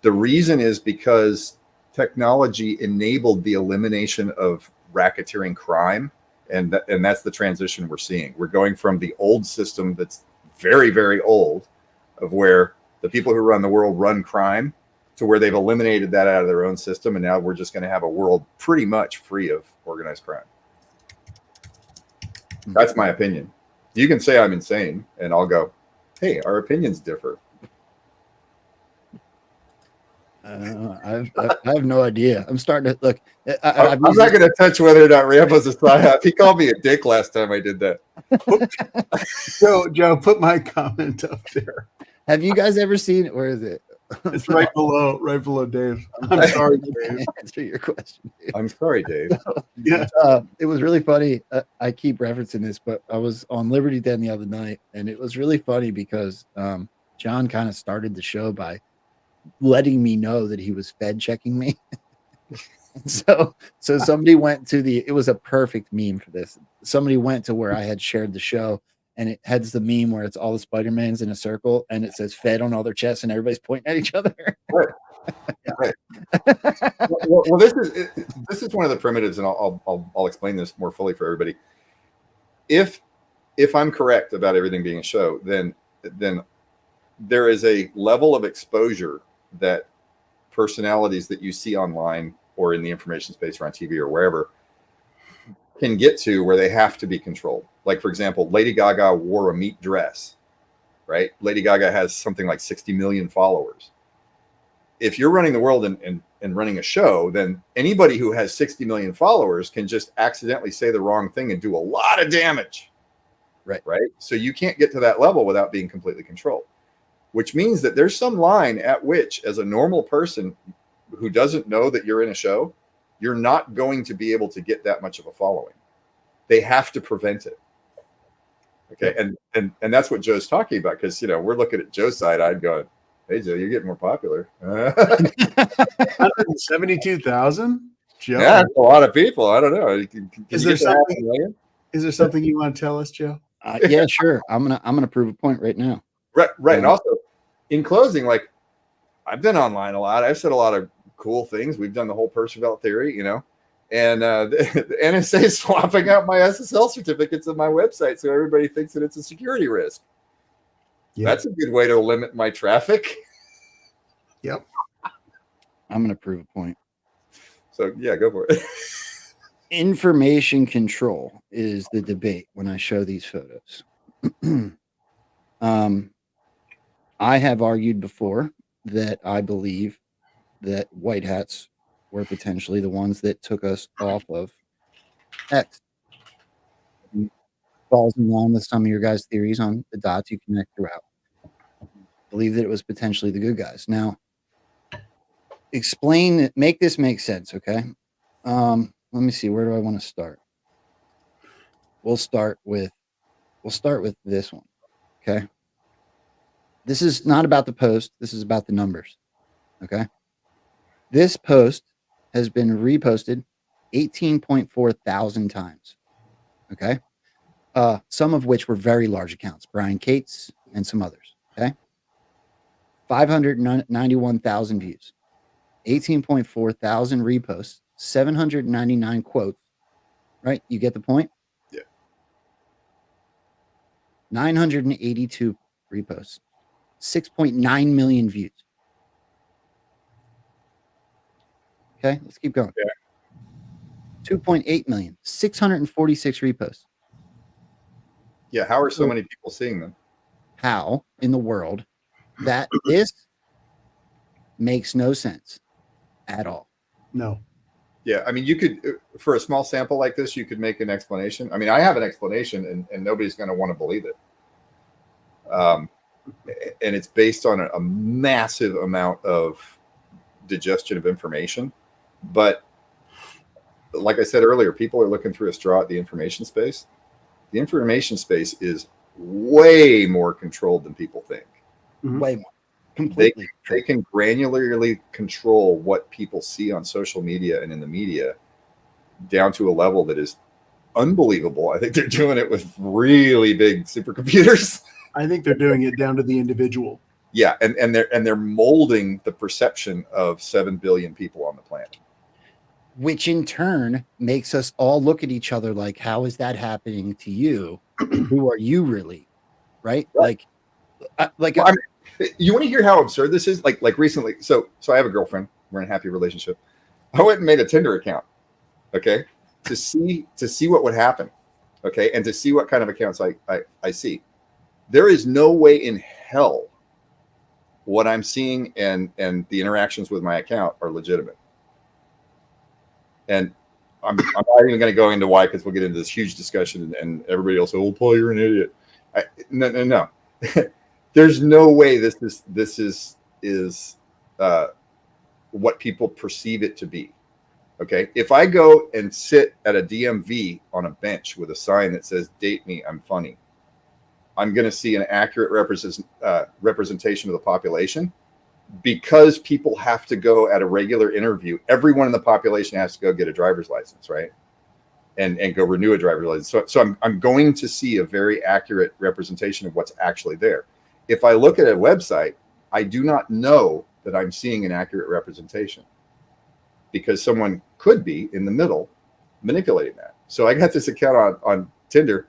The reason is because technology enabled the elimination of racketeering crime. And that's the transition we're seeing. We're going from the old system that's very, very old, of where the people who run the world run crime, to where they've eliminated that out of their own system. And now we're just going to have a world pretty much free of organized crime. That's my opinion. You can say I'm insane, and I'll go, hey, our opinions differ. I have no idea. I'm starting to look. I'm not going to touch whether or not Rambo's a psyop. He called me a dick last time I did that. Joe, put my comment up there. Have you guys ever seen it? Where is it? It's right below Dave. I'm sorry, Dave. Answer your question, Dave. I'm sorry, Dave. Yeah. It was really funny. I keep referencing this, but I was on Liberty Den the other night, and it was really funny because John kind of started the show by letting me know that he was Fed checking me. so somebody went to it was a perfect meme for this. Somebody went to where I had shared the show, and it has the meme where it's all the Spider-Mans in a circle and it says Fed on all their chests and everybody's pointing at each other. Right. well, this is one of the primitives, and I'll explain this more fully for everybody. If I'm correct about everything being a show, then there is a level of exposure that personalities that you see online or in the information space or on TV or wherever can get to where they have to be controlled. Like, for example, Lady Gaga wore a meat dress, right? Lady Gaga has something like 60 million followers. If you're running the world and running a show, then anybody who has 60 million followers can just accidentally say the wrong thing and do a lot of damage. Right. So you can't get to that level without being completely controlled, which means that there's some line at which, as a normal person who doesn't know that you're in a show, you're not going to be able to get that much of a following. They have to prevent it. Okay. And that's what Joe's talking about. Because, we're looking at Joe's side. I'd go, hey, Joe, you're getting more popular. 172,000? Joe? Yeah, that's a lot of people. I don't know. Is there something you want to tell us, Joe? Yeah, sure. I'm gonna prove a point right now. Right. And also, in closing, like, I've been online a lot. I've said a lot of cool things. We've done the whole Percival theory, and the NSA is swapping out my SSL certificates on my website, so everybody thinks that it's a security risk. Yeah. That's a good way to limit my traffic. Yep. I'm going to prove a point. So, yeah, go for it. Information control is the debate when I show these photos. I have argued before that I believe that white hats were potentially the ones that took us off of X. Falls in line with some of your guys' theories on the dots you connect throughout. Believe that it was potentially the good guys. Now, explain it, make this make sense, okay? Let me see, where do I want to start? We'll start with this one, okay? This is not about the post, this is about the numbers, okay? This post has been reposted 18.4 thousand times, okay? Some of which were very large accounts, Brian Cates and some others, okay? 591,000 views, 18.4 thousand reposts, 799 quotes, right? You get the point? Yeah. 982 reposts, 6.9 million views. Okay, let's keep going. Yeah. 2.8 million, 646 reposts. Yeah, how are so many people seeing them? How in the world that this makes no sense at all? No. Yeah, I mean, you could, for a small sample like this, you could make an explanation. I mean, I have an explanation, and nobody's going to want to believe it. And it's based on a massive amount of digestion of information. But like I said earlier, people are looking through a straw at the information space. The information space is way more controlled than people think. Mm-hmm. Way more. Completely. They can granularly control what people see on social media and in the media down to a level that is unbelievable. I think they're doing it with really big supercomputers. I think they're doing it down to the individual. Yeah, and they're molding the perception of 7 billion people on the planet. Which in turn makes us all look at each other like, how is that happening to you? Who are you really? Right? Like, you want to hear how absurd this is? Like recently, so I have a girlfriend. We're in a happy relationship. I went and made a Tinder account, okay, to see what would happen, okay, and to see what kind of accounts I see. There is no way in hell what I'm seeing and the interactions with my account are legitimate. And I'm not even going to go into why, because we'll get into this huge discussion and everybody else will say, "Oh, Paul, you're an idiot." No. There's no way this is what people perceive it to be. Okay, if I go and sit at a DMV on a bench with a sign that says "Date me, I'm funny," I'm going to see an accurate representation of the population, because people have to go at a regular interview. Everyone in the population has to go get a driver's license, right? And go renew a driver's license. So I'm going to see a very accurate representation of what's actually there. If I look at a website, I do not know that I'm seeing an accurate representation. because someone could be in the middle manipulating that. So I got this account on Tinder.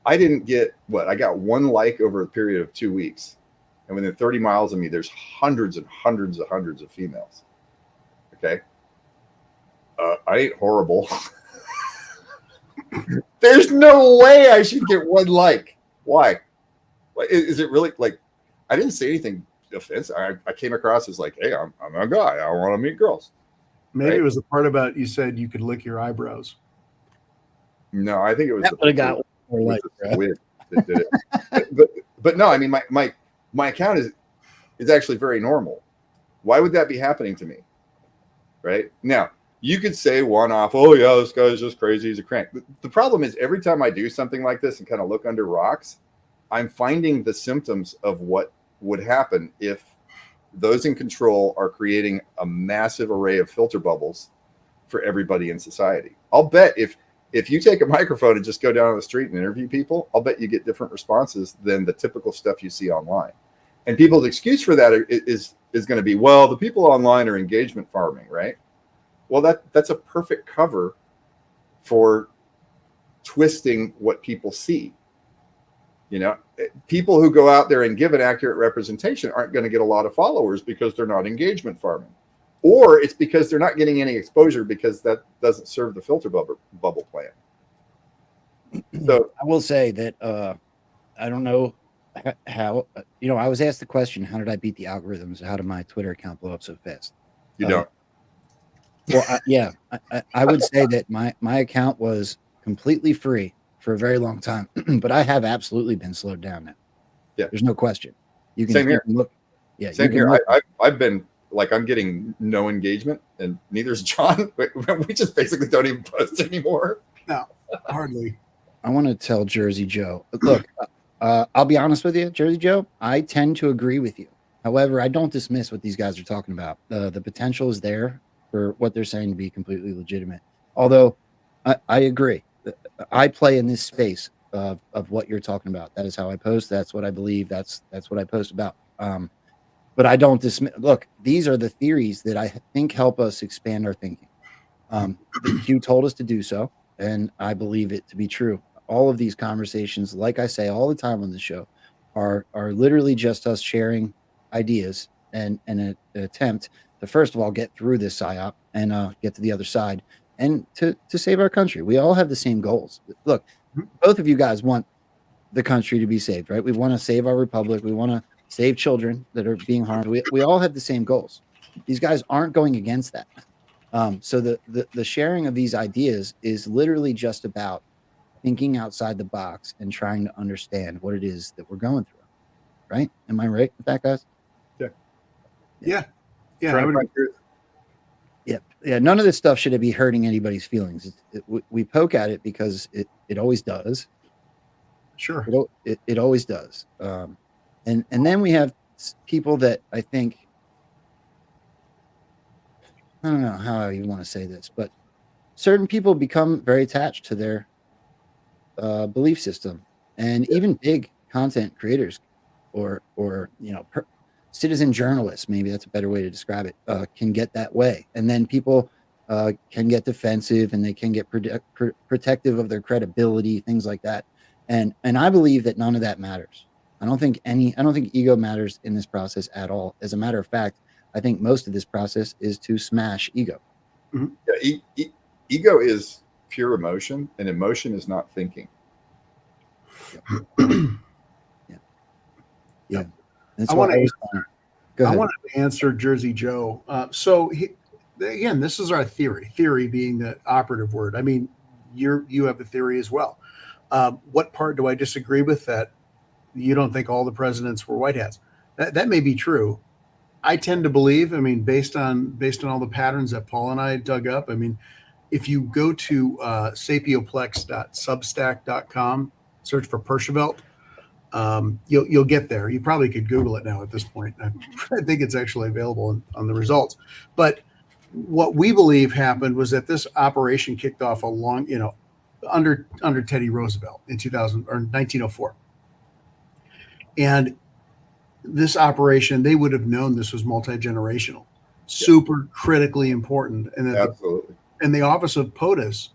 I didn't get I got 1 like over a period of 2 weeks. And within 30 miles of me, there's hundreds and hundreds of females. Okay. I ain't horrible. There's no way I should get 1 like. Why? Is it really like, I didn't say anything offensive. I came across as like, hey, I'm a guy. I want to meet girls. Maybe it was the part about you said you could lick your eyebrows. No, I think it was That would have got more like squid that did it. but no, I mean my account is actually very normal. Why would that be happening to me? Right? Now, you could say one off, oh yeah, this guy's just crazy, he's a crank. The problem is every time I do something like this and kind of look under rocks, I'm finding the symptoms of what would happen if those in control are creating a massive array of filter bubbles for everybody in society. I'll bet if you take a microphone and just go down on the street and interview people, I'll bet you get different responses than the typical stuff you see online. And people's excuse for that is going to be, well, the people online are engagement farming, right? Well, that's a perfect cover for twisting what people see. You know, people who go out there and give an accurate representation aren't going to get a lot of followers because they're not engagement farming. Or it's because they're not getting any exposure because that doesn't serve the filter bubble plan. So I will say that I don't know how, I was asked the question, how did I beat the algorithms? How did my Twitter account blow up so fast? You don't. Well, I would say that my account was completely free for a very long time, but I have absolutely been slowed down now. Yeah, there's no question. You can, Same here. Look. Yeah, same here. I've been like, I'm getting no engagement, and neither's John. We just basically don't even post anymore. No, hardly. I want to tell Jersey Joe, look, I'll be honest with you, Jersey Joe, I tend to agree with you. However, I don't dismiss what these guys are talking about. The potential is there for what they're saying to be completely legitimate. Although I agree. I play in this space of what you're talking about. That is how I post. That's what I believe. That's what I post about. But I don't dismiss. Look, these are the theories that I think help us expand our thinking. Q told us to do so, and I believe it to be true. All of these conversations, like I say all the time on the show, are literally just us sharing ideas and an attempt to, first of all, get through this psyop and get to the other side and to save our country. We all have the same goals. Look, both of you guys want the country to be saved, right? We want to save our republic. We want to save children that are being harmed. We all have the same goals. These guys aren't going against that. So the sharing of these ideas is literally just about thinking outside the box and trying to understand what it is that we're going through. Right? Am I right with that, guys? Yeah. Yeah. None of this stuff should be hurting anybody's feelings. We poke at it because it always does. Sure. It always does. And then we have people that I think, I don't know how you want to say this, but certain people become very attached to their belief system, and even big content creators or citizen journalists, maybe that's a better way to describe it, can get that way. And then people can get defensive, and they can get protective of their credibility, things like that. And I believe that none of that matters. I don't think ego matters in this process at all. As a matter of fact, I think most of this process is to smash ego. Mm-hmm. Yeah, ego is pure emotion, and emotion is not thinking. Yeah. I want to answer Jersey Joe. Again, this is our theory. Theory being the operative word. I mean, you have the theory as well. What part do I disagree with? That you don't think all the presidents were white hats? That may be true. I tend to believe. I mean, based on all the patterns that Paul and I dug up. I mean, if you go to sapioplex.substack.com, search for Pershevelt, you'll get there. You probably could Google it now at this point. I think it's actually available on the results. But what we believe happened was that this operation kicked off under Teddy Roosevelt in 1904. And this operation, they would have known this was multi-generational. super critically important, and that Absolutely. and the office of POTUS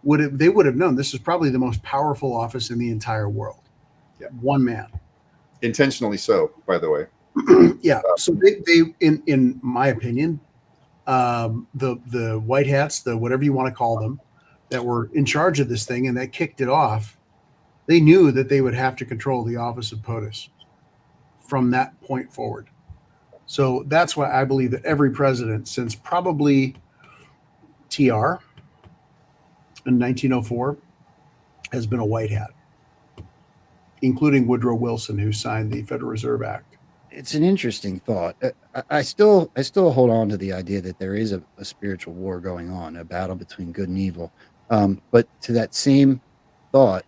would have known this is probably the most powerful office in the entire world. Yeah. One man. Intentionally so, by the way. Yeah. So they in my opinion, the white hats, the whatever you want to call them, that were in charge of this thing and that kicked it off, they knew that they would have to control the office of POTUS from that point forward. So that's why I believe that every president since probably TR in 1904 has been a white hat, including Woodrow Wilson, who signed the Federal Reserve Act. It's an interesting thought. I still hold on to the idea that there is a spiritual war going on, a battle between good and evil. But to that same thought,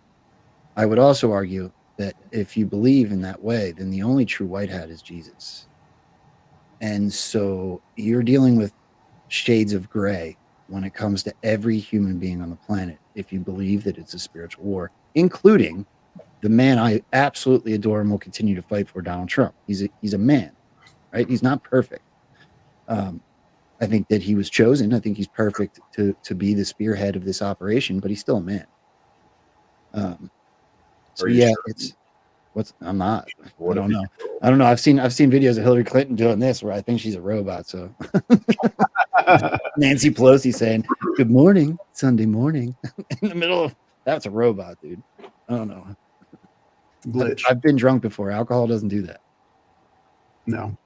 I would also argue that if you believe in that way, then the only true white hat is Jesus. And so you're dealing with shades of gray when it comes to every human being on the planet, if you believe that it's a spiritual war, including the man I absolutely adore and will continue to fight for, Donald Trump. He's a man, right? He's not perfect. I think that he was chosen. I think he's perfect to be the spearhead of this operation, but he's still a man. So yeah, sure? I'm not. I don't know. I don't know. I've seen videos of Hillary Clinton doing this where I think she's a robot. So Nancy Pelosi saying "Good morning, Sunday morning" in the middle of that's a robot, dude. I don't know. Glitch. I've been drunk before. Alcohol doesn't do that. No.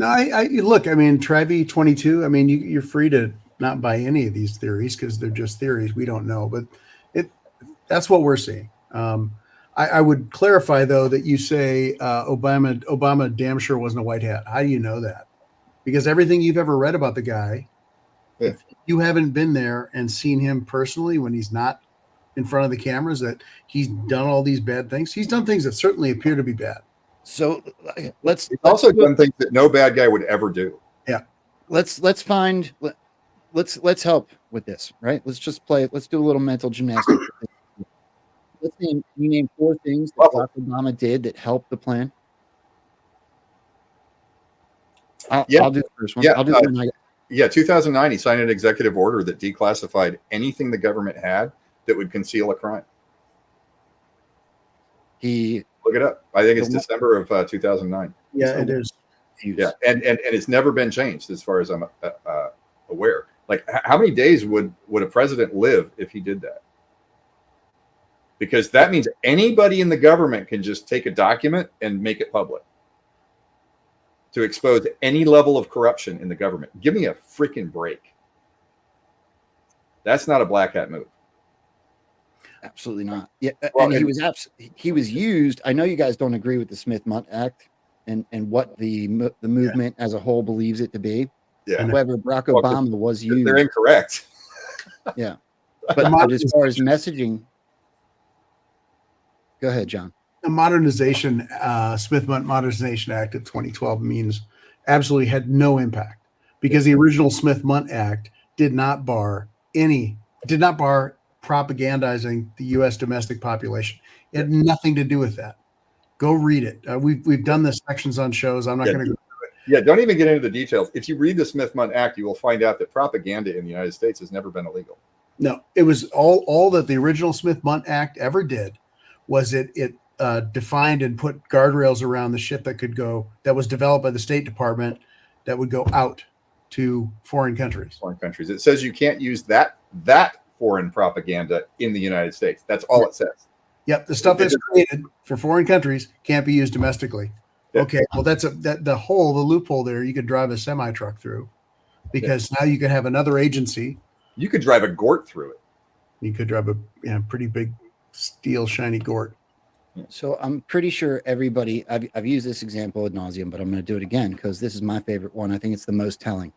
I look. I mean, Trevi 22. I mean, you're free to not buy any of these theories because they're just theories. We don't know, but that's what we're seeing. I would clarify though that you say Obama damn sure wasn't a white hat. How do you know that? Because everything you've ever read about the guy, if you haven't been there and seen him personally when he's not in front of the cameras, that he's done all these bad things. He's done things that certainly appear to be bad. So let's also done things that no bad guy would ever do. Yeah. Let's help with this, right? Let's just play. Let's do a little mental gymnastics. You name 4 things that Barack Obama did that helped the plan. I'll do the first one. I'll do the one. 2009, he signed an executive order that declassified anything the government had that would conceal a crime. Look it up. I think it's December of 2009. Yeah, it is. Yeah, and it's never been changed as far as I'm aware. Like, how many days would a president live if he did that? Because that means anybody in the government can just take a document and make it public to expose any level of corruption in the government. Give me a freaking break. That's not a black hat move. Absolutely not. Yeah, well, and he was used. I know you guys don't agree with the Smith-Mundt Act and what the movement as a whole believes it to be. Yeah. However, Barack Obama was used. They're incorrect. Yeah, but as far as messaging, go ahead, John. The modernization, Smith-Mundt Modernization Act of 2012 means absolutely had no impact because the original Smith-Mundt Act did not bar propagandizing the U.S. domestic population. It had nothing to do with that. Go read it. We've done the sections on shows. I'm not going to go through it. Yeah, don't even get into the details. If you read the Smith-Mundt Act, you will find out that propaganda in the United States has never been illegal. No, it was all that the original Smith-Mundt Act ever did was it defined and put guardrails around the shit that was developed by the State Department that would go out to foreign countries. It says you can't use that foreign propaganda in the United States. That's all it says. Yep, the stuff that's created for foreign countries can't be used domestically. Yeah. Okay, well that's the loophole there. You could drive a semi truck through, because now you could have another agency. You could drive a Gort through it. You could drive a pretty big steel shiny Gort. So I'm pretty sure everybody. I've used this example ad nauseum, but I'm going to do it again because this is my favorite one. I think it's the most telling.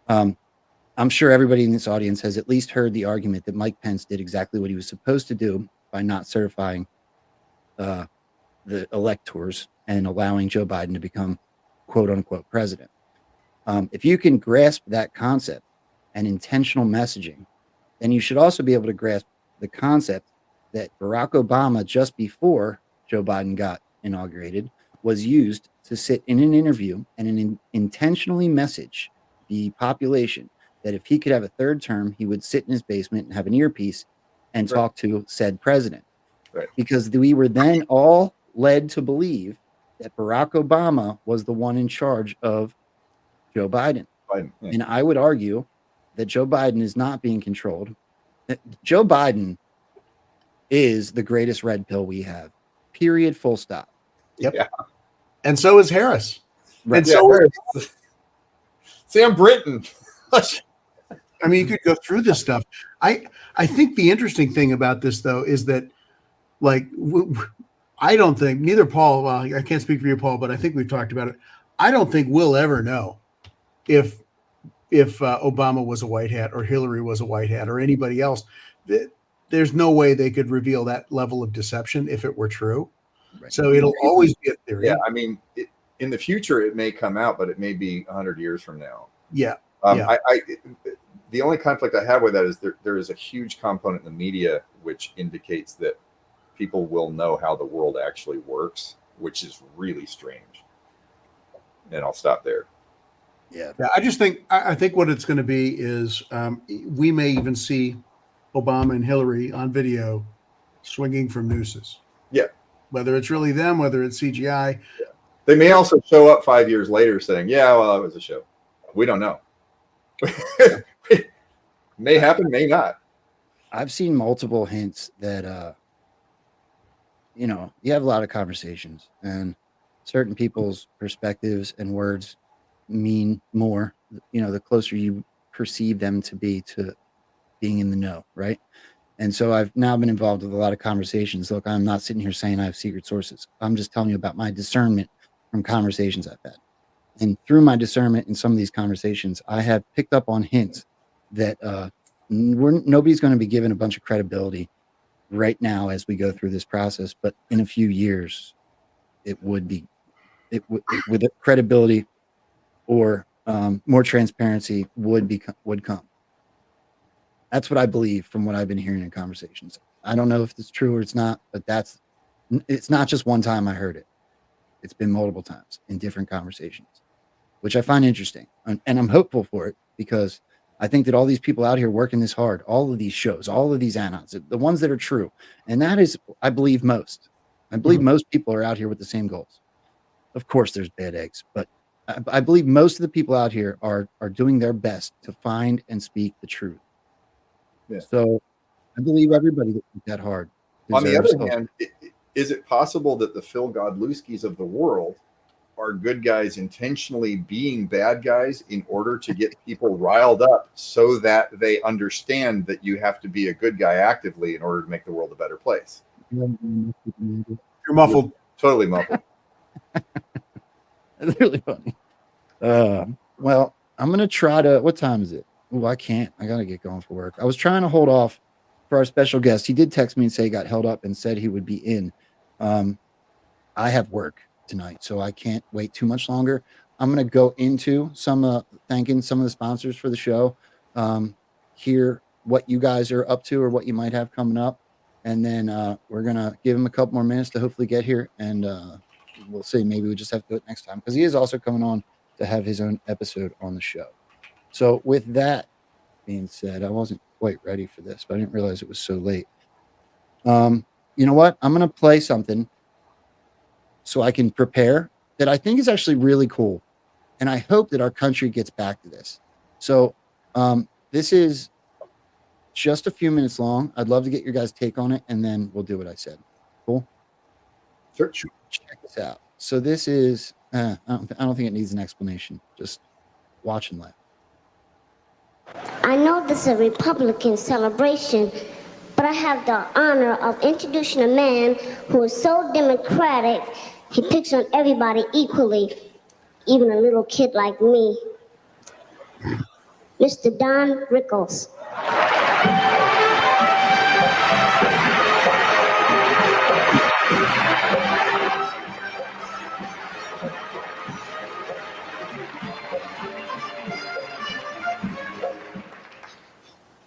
I'm sure everybody in this audience has at least heard the argument that Mike Pence did exactly what he was supposed to do by not certifying the electors and allowing Joe Biden to become quote unquote president. If you can grasp that concept and intentional messaging, then you should also be able to grasp the concept that Barack Obama, just before Joe Biden got inaugurated, was used to sit in an interview and intentionally message the population that if he could have a third term, he would sit in his basement and have an earpiece and talk to said president. Right. Because we were then all led to believe that Barack Obama was the one in charge of Joe Biden. And I would argue that Joe Biden is not being controlled. Joe Biden is the greatest red pill we have. Period. Full stop. Yep. Yeah. And so is Harris. Right. And so is Sam Brinton. I mean, you could go through this stuff. I think the interesting thing about this, though, is that, like, I don't think neither Paul. Well, I can't speak for you, Paul, but I think we've talked about it. I don't think we'll ever know if Obama was a white hat or Hillary was a white hat or anybody else. There's no way they could reveal that level of deception if it were true. Right. So it'll always be a theory. Yeah, I mean, in the future it may come out, but it may be 100 years from now. Yeah. The only conflict I have with that is there is a huge component in the media which indicates that people will know how the world actually works, which is really strange. And I'll stop there. Yeah, I think what it's going to be is we may even see Obama and Hillary on video swinging from nooses. Yeah. Whether it's really them, whether it's CGI. Yeah. They may also show up 5 years later saying, yeah, well, that was a show. We don't know. May happen, may not. I've seen multiple hints that, you have a lot of conversations and certain people's perspectives and words mean more, the closer you perceive them to be to being in the know, right? And so I've now been involved with a lot of conversations. Look, I'm not sitting here saying I have secret sources. I'm just telling you about my discernment from conversations I've had. And through my discernment in some of these conversations, I have picked up on hints that nobody's going to be given a bunch of credibility right now as we go through this process, but in a few years, with credibility or more transparency would come. That's what I believe from what I've been hearing in conversations. I don't know if it's true or it's not, but it's not just one time I heard it. It's been multiple times in different conversations, which I find interesting. And I'm hopeful for it because I think that all these people out here working this hard, all of these shows, all of these anons, the ones that are true. And that is, I believe most most people are out here with the same goals. Of course, there's bad eggs, but I believe most of the people out here are doing their best to find and speak the truth. Yeah. So I believe everybody that worked that hard. On the other hand, is it possible that the Phil Godlewskis of the world are good guys intentionally being bad guys in order to get people riled up so that they understand that you have to be a good guy actively in order to make the world a better place? You're muffled. You're totally muffled. That's really funny. Well, I'm going to try to, what time is it? Oh, I can't. I got to get going for work. I was trying to hold off for our special guest. He did text me and say he got held up and said he would be in. I have work tonight, so I can't wait too much longer. I'm going to go into thanking some of the sponsors for the show, hear what you guys are up to or what you might have coming up. And then we're going to give him a couple more minutes to hopefully get here. And we'll see. Maybe we just have to do it next time because he is also coming on to have his own episode on the show. So with that being said, I wasn't quite ready for this, but I didn't realize it was so late. You know what? I'm going to play something so I can prepare that I think is actually really cool. And I hope that our country gets back to this. So this is just a few minutes long. I'd love to get your guys' take on it, and then we'll do what I said. Cool? Sure. Check this out. So this is, I don't think it needs an explanation. Just watch and laugh. I know this is a Republican celebration, but I have the honor of introducing a man who is so democratic, he picks on everybody equally, even a little kid like me. Mr. Don Rickles.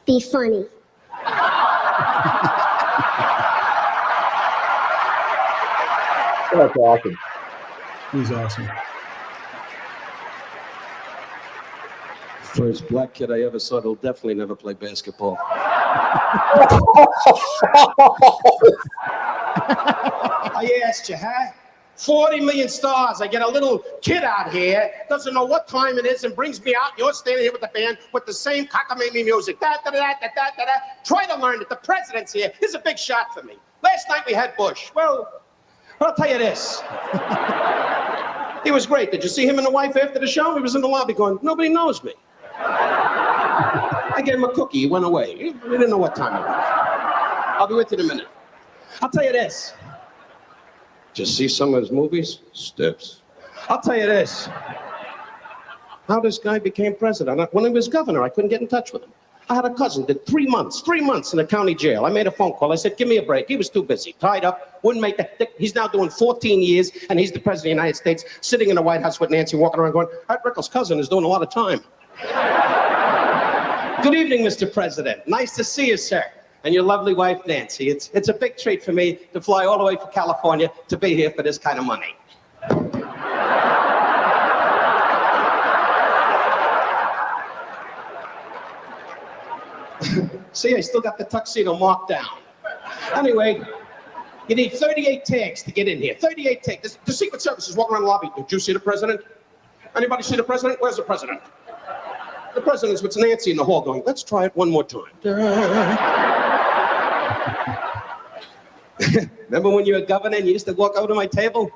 Be funny. That's awesome. He's awesome. First black kid I ever saw that'll definitely never play basketball. I asked you, huh? 40 million stars. I get a little kid out here, doesn't know what time it is, and brings me out. You're standing here with the band with the same cockamamie music. Da, da, da, da, da, da, da. Try to learn it. The president's here. This is a big shot for me. Last night we had Bush. Well, I'll tell you this. He was great. Did you see him and the wife after the show? He was in the lobby going, nobody knows me. I gave him a cookie. He went away. He didn't know what time it was. I'll be with you in a minute. I'll tell you this. Did you see some of his movies? Steps. I'll tell you this. How this guy became president. When he was governor, I couldn't get in touch with him. I had a cousin, did 3 months in a county jail. I made a phone call. I said, give me a break. He was too busy, tied up, wouldn't make the, he's now doing 14 years, and he's the president of the United States, sitting in the White House with Nancy, walking around going, Art Rickles' cousin is doing a lot of time. Good evening, Mr. President. Nice to see you, sir. And your lovely wife, Nancy. It's a big treat for me to fly all the way from California to be here for this kind of money. See, I still got the tuxedo marked down. Anyway, you need 38 tags to get in here. 38 tags. The Secret Service is walking around the lobby. Did you see the president? Anybody see the president? Where's the president? The president's with Nancy in the hall going, let's try it one more time. Remember when you were governor and you used to walk over to my table?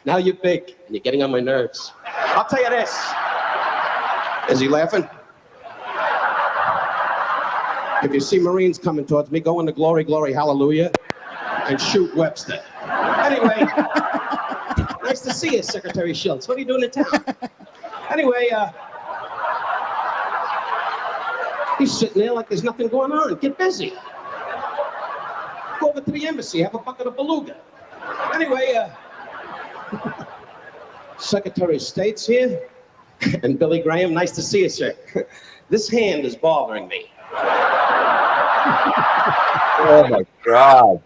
Now you're big and you're getting on my nerves. I'll tell you this. Is he laughing? If you see Marines coming towards me, go into glory, glory, hallelujah, and shoot Webster. Anyway, nice to see you, Secretary Schultz. What are you doing in town? Anyway, he's sitting there like there's nothing going on. Get busy. Go over to the embassy, have a bucket of beluga. Anyway, Secretary of State's here, and Billy Graham, nice to see you, sir. This hand is bothering me. Oh my God.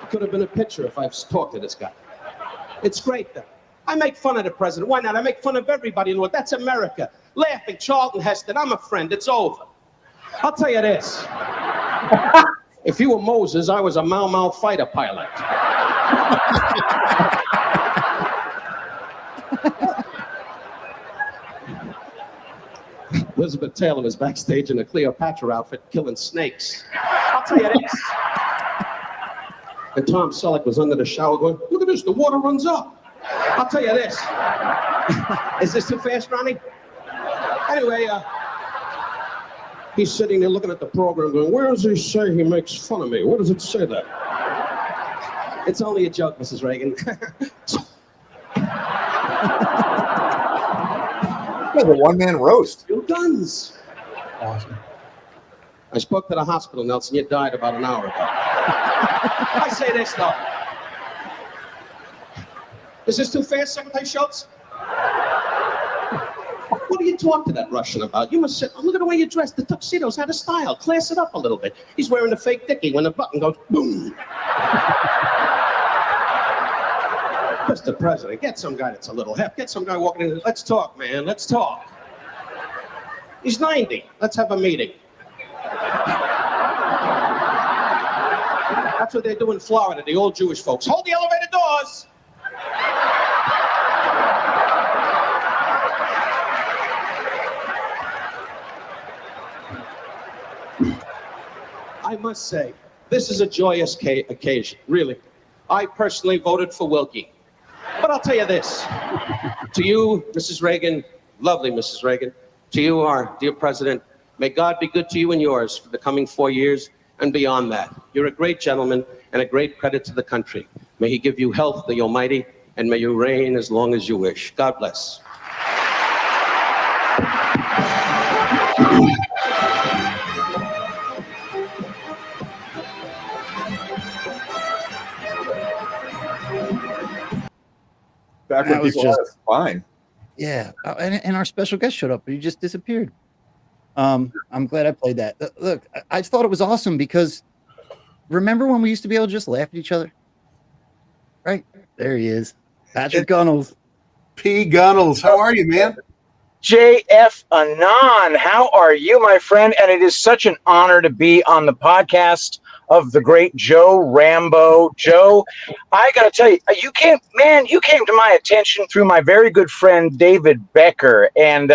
It could have been a picture if I've talked to this guy. It's great, though. I make fun of the president. Why not? I make fun of everybody in the world. That's America. Laughing, Charlton Heston, I'm a friend. It's over. I'll tell you this. If you were Moses, I was a Mau Mau fighter pilot. Elizabeth Taylor was backstage in a Cleopatra outfit killing snakes. I'll tell you this. And Tom Selleck was under the shower going, look at this, the water runs up. I'll tell you this. Is this too fast, Ronnie? Anyway, he's sitting there looking at the program going, where does he say he makes fun of me? Where does it say that? It's only a joke, Mrs. Reagan. It's a one-man roast. Two guns. Awesome. I spoke to the hospital, Nelson. You died about an hour ago. I say this, though. Is this too fast, Secretary Schultz? What do you talk to that Russian about? You must say, oh, look at the way you dress. The tuxedo's out of style. Class it up a little bit. He's wearing a fake dickie when the button goes boom. Mr. President, get some guy that's a little hep. Get some guy walking in. Let's talk, man. Let's talk. He's 90. Let's have a meeting. That's what they do in Florida, the old Jewish folks. Hold the elevator doors. I must say, this is a joyous occasion, really. I personally voted for Wilkie. But I'll tell you this. To you, Mrs. Reagan, lovely Mrs. Reagan, to you, our dear president, may God be good to you and yours for the coming 4 years and beyond that. You're a great gentleman and a great credit to the country. May he give you health, the Almighty, and may you reign as long as you wish. God bless. Back when people had us fine. Yeah, and our special guest showed up, but he just disappeared. I'm glad I played that. Look, I thought it was awesome because remember when we used to be able to just laugh at each other? Right there, he is, Patrick Gunnels. P. Gunnels, how are you, man? JFanon, how are you, my friend? And it is such an honor to be on the podcast of the great Joe Rambo. Joe, I got to tell you, you came to my attention through my very good friend David Becker, and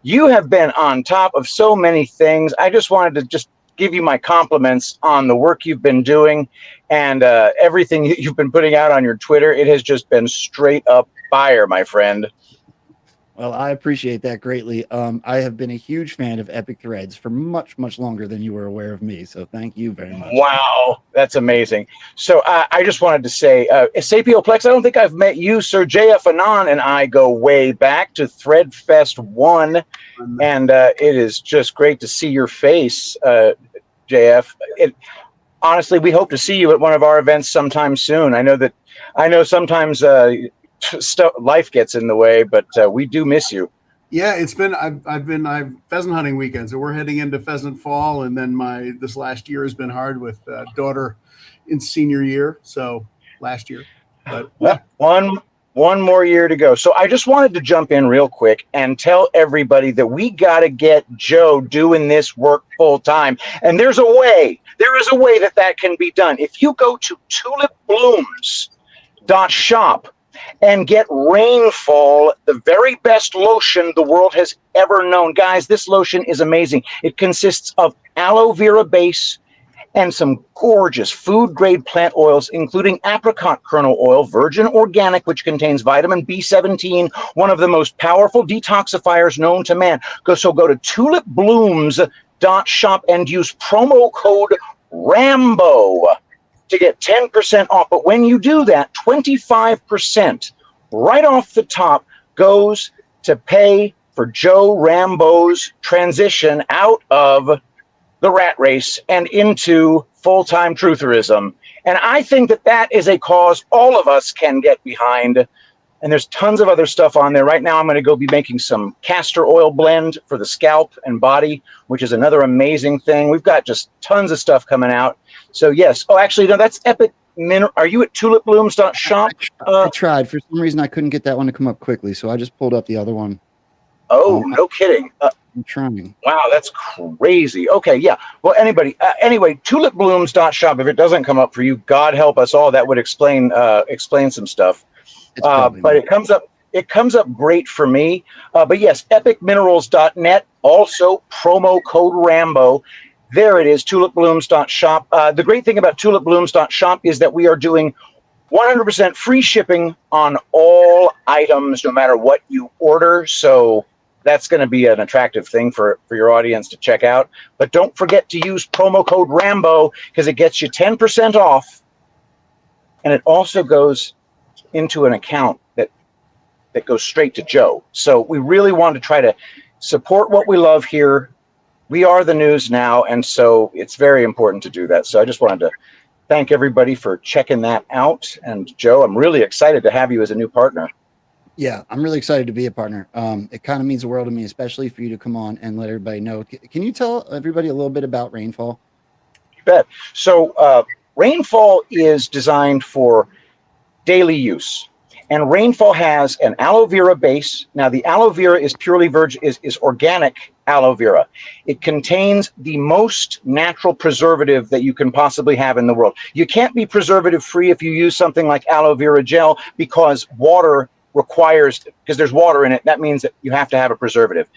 you have been on top of so many things. I just wanted to just give you my compliments on the work you've been doing and everything you've been putting out on your Twitter. It has just been straight up fire, my friend. Well, I appreciate that greatly. I have been a huge fan of Epic Threads for much, much longer than you were aware of me. So thank you very much. Wow, that's amazing. So I just wanted to say, Sapioplex, I don't think I've met you, Sir JFanon, and I go way back to Threadfest 1. And it is just great to see your face, JF. Honestly, we hope to see you at one of our events sometime soon. I know sometimes life gets in the way, but we do miss you. Yeah, it's been I've pheasant hunting weekend, so we're heading into pheasant fall, and then this last year has been hard with daughter in senior year, so last year. But yeah. One more year to go. So I just wanted to jump in real quick and tell everybody that we got to get Joe doing this work full time. And there is a way that can be done. If you go to tulipblooms.shop and get Rainfall, the very best lotion the world has ever known. Guys, this lotion is amazing. It consists of aloe vera base and some gorgeous food-grade plant oils, including apricot kernel oil, virgin organic, which contains vitamin B17, one of the most powerful detoxifiers known to man. So go to tulipblooms.shop and use promo code RAMBO to get 10% off. But when you do that, 25% right off the top goes to pay for Joe Rambo's transition out of the rat race and into full-time trutherism. And I think that is a cause all of us can get behind. And there's tons of other stuff on there. Right now, I'm going to go be making some castor oil blend for the scalp and body, which is another amazing thing. We've got just tons of stuff coming out. So yes. Oh, actually, no, that's Epic Mineral. Are you at tulipblooms.shop? I tried. For some reason, I couldn't get that one to come up quickly, so I just pulled up the other one. Oh, no kidding. I'm trying. Wow, that's crazy. Okay, yeah. Well, anyway, tulipblooms.shop. If it doesn't come up for you, God help us all. That would explain some stuff. But it comes up great for me. But yes, epicminerals.net, also promo code Rambo. There it is, tulipblooms.shop. The great thing about tulipblooms.shop is that we are doing 100% free shipping on all items, no matter what you order. So that's going to be an attractive thing for your audience to check out. But don't forget to use promo code Rambo because it gets you 10% off. And it also goes into an account that goes straight to Joe. So we really want to try to support what we love here. We are the news now, and so it's very important to do that. So I just wanted to thank everybody for checking that out. And Joe, I'm really excited to have you as a new partner. Yeah, I'm really excited to be a partner. It kind of means the world to me, especially for you to come on and let everybody know. Can you tell everybody a little bit about Rainfall? You bet. So Rainfall is designed for daily use. And Rainfall has an aloe vera base. Now, the aloe vera is purely virgin, is organic aloe vera. It contains the most natural preservative that you can possibly have in the world. You can't be preservative free if you use something like aloe vera gel because water requires, because there's water in it, that means that you have to have a preservative.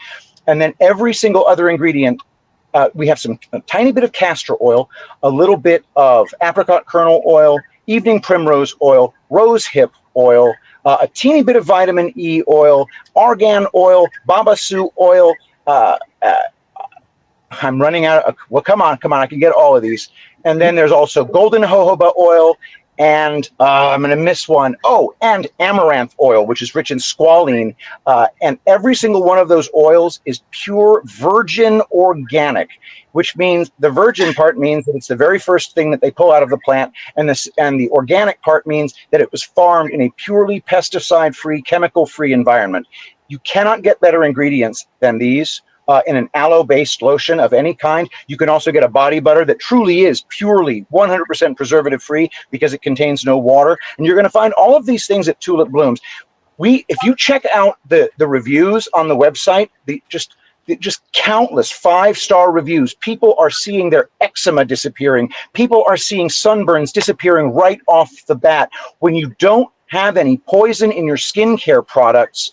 And then every single other ingredient, we have a tiny bit of castor oil, a little bit of apricot kernel oil, evening primrose oil, rosehip oil, a teeny bit of vitamin E oil, argan oil, babasu oil. I'm running out of, well, come on, I can get all of these. And then there's also golden jojoba oil, and I'm going to miss one. Oh, and amaranth oil, which is rich in squalene. And every single one of those oils is pure virgin organic, which means the virgin part means that it's the very first thing that they pull out of the plant. And the organic part means that it was farmed in a purely pesticide-free, chemical-free environment. You cannot get better ingredients than these. in an aloe-based lotion of any kind. You can also get a body butter that truly is purely 100% preservative-free because it contains no water. And you're going to find all of these things at Tulip Blooms. If you check out the reviews on the website, just countless 5-star reviews. People are seeing their eczema disappearing. People are seeing sunburns disappearing right off the bat. When you don't have any poison in your skincare products,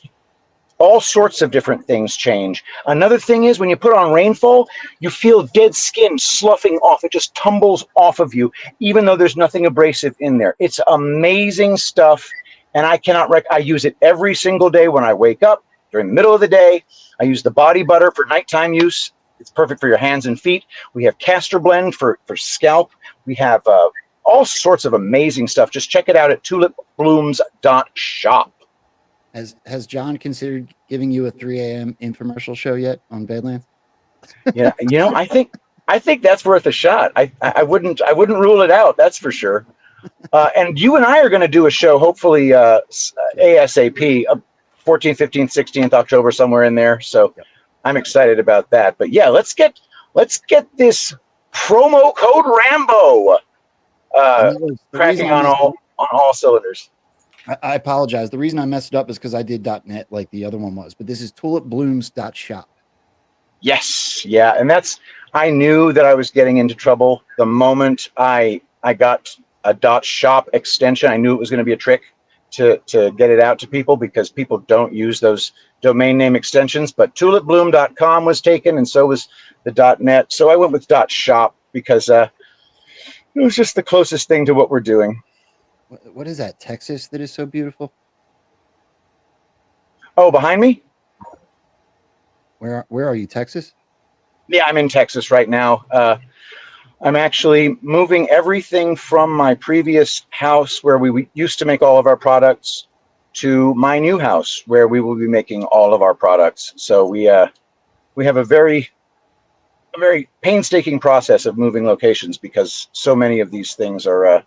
all sorts of different things change. Another thing is when you put on Rainfall, you feel dead skin sloughing off. It just tumbles off of you, even though there's nothing abrasive in there. It's amazing stuff, and I use it every single day when I wake up, during the middle of the day. I use the body butter for nighttime use. It's perfect for your hands and feet. We have castor blend for scalp. We have all sorts of amazing stuff. Just check it out at tulipblooms.shop. Has John considered giving you a 3 a.m. infomercial show yet on Badlands? Yeah, I think that's worth a shot. I wouldn't rule it out. That's for sure. And you and I are going to do a show, hopefully ASAP, 14th, 15th, 16th October, somewhere in there. So I'm excited about that. But yeah, let's get this promo code Rambo cracking on all cylinders. I apologize. The reason I messed it up is because I did .net like the other one was, but this is tulipblooms.shop. Yes, yeah, and I knew that I was getting into trouble the moment I got a .shop extension. I knew it was going to be a trick to get it out to people because people don't use those domain name extensions. But tulipbloom.com was taken, and so was the .net. So I went with .shop because it was just the closest thing to what we're doing. What is that? Texas that is so beautiful? Oh, behind me? Where are you? Texas? Yeah, I'm in Texas right now. I'm actually moving everything from my previous house where we used to make all of our products to my new house where we will be making all of our products. So we have a very painstaking process of moving locations because so many of these things are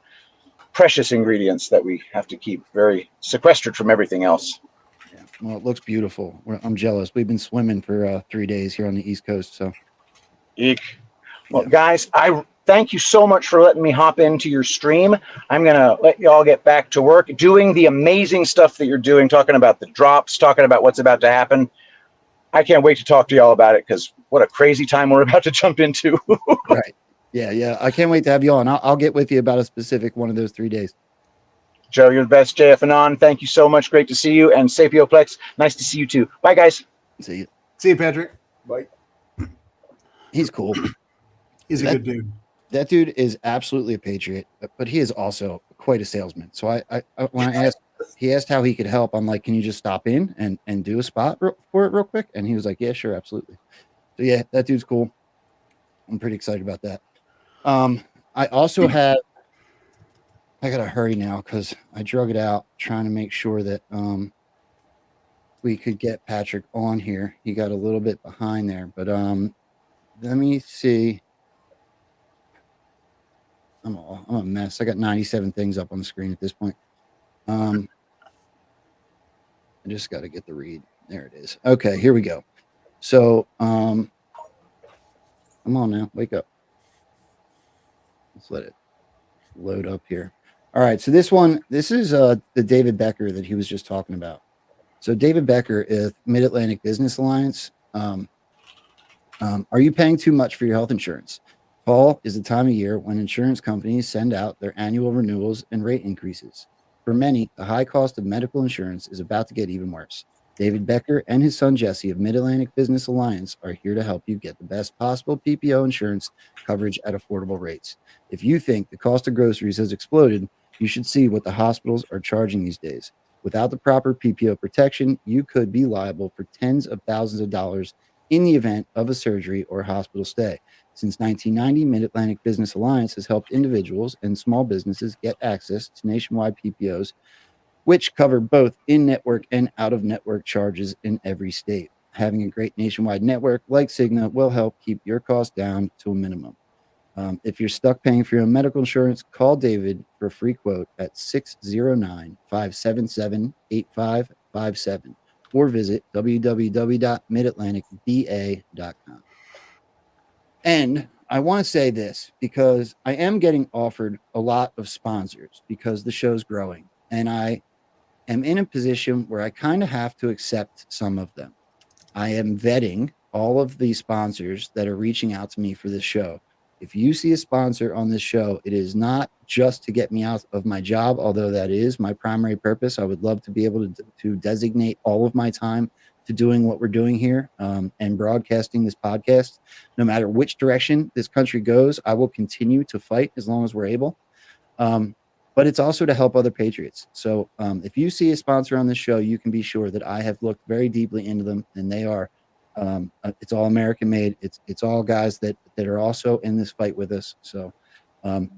precious ingredients that we have to keep very sequestered from everything else. Yeah. Well, it looks beautiful. I'm jealous. We've been swimming for 3 days here on the East Coast. So, well, guys, I thank you so much for letting me hop into your stream. I'm going to let you all get back to work, doing the amazing stuff that you're doing, talking about the drops, talking about what's about to happen. I can't wait to talk to y'all about it because what a crazy time we're about to jump into. Right. Yeah. I can't wait to have you on. I'll get with you about a specific one of those 3 days. Joe, you're the best. JFanon, thank you so much. Great to see you. And Sapioplex, nice to see you too. Bye, guys. See you. See you, Patrick. Bye. He's cool. He's a good dude. That dude is absolutely a patriot, but he is also quite a salesman. So I when I asked, he asked how he could help. I'm like, can you just stop in and do a spot for it real quick? And he was like, yeah, sure, absolutely. So yeah, that dude's cool. I'm pretty excited about that. I also have, I gotta hurry now because I drug it out trying to make sure that we could get Patrick on here. He got a little bit behind there, but let me see. I'm a mess. I got 97 things up on the screen at this point. I just got to get the read. There it is. Okay, here we go. So, come on now, wake up. Let's let it load up here. All right, so this is the David Becker that he was just talking about. So David Becker is Mid-Atlantic Business Alliance. Are you paying too much for your health insurance? Fall is the time of year when insurance companies send out their annual renewals and rate increases. For many, the high cost of medical insurance is about to get even worse. David Becker and his son Jesse of Mid-Atlantic Business Alliance are here to help you get the best possible PPO insurance coverage at affordable rates. If you think the cost of groceries has exploded, you should see what the hospitals are charging these days. Without the proper PPO protection, you could be liable for tens of thousands of dollars in the event of a surgery or hospital stay. Since 1990, Mid-Atlantic Business Alliance has helped individuals and small businesses get access to nationwide PPOs, which cover both in-network and out-of-network charges in every state. Having a great nationwide network like Cigna will help keep your costs down to a minimum. If you're stuck paying for your own medical insurance, call David for a free quote at 609-577-8557 or visit www.midatlanticba.com. And I want to say this because I am getting offered a lot of sponsors because the show's growing, and I am in a position where I kind of have to accept some of them. I am vetting all of the sponsors that are reaching out to me for this show. If you see a sponsor on this show, it is not just to get me out of my job, although that is my primary purpose. I would love to be able to designate all of my time to doing what we're doing here and broadcasting this podcast. No matter which direction this country goes, I will continue to fight as long as we're able. But it's also to help other patriots. So if you see a sponsor on this show, you can be sure that I have looked very deeply into them, and they are it's all American made. It's all guys that are also in this fight with us. So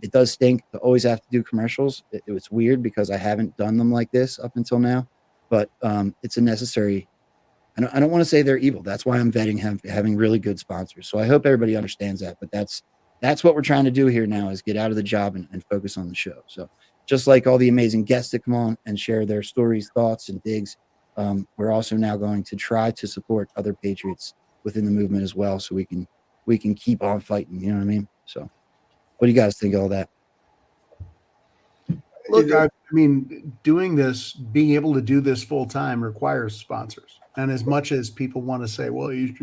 it does stink to always have to do commercials. It's weird because I haven't done them like this up until now, but it's a necessary. I don't want to say they're evil. That's why I'm vetting having really good sponsors. So I hope everybody understands that. But that's what we're trying to do here now, is get out of the job and focus on the show. So just like all the amazing guests that come on and share their stories, thoughts, and digs, we're also now going to try to support other patriots within the movement as well, so we can keep on fighting. You know what I mean? So what do you guys think of all that? Look, I mean, doing this, being able to do this full time requires sponsors. And as much as people want to say, well, it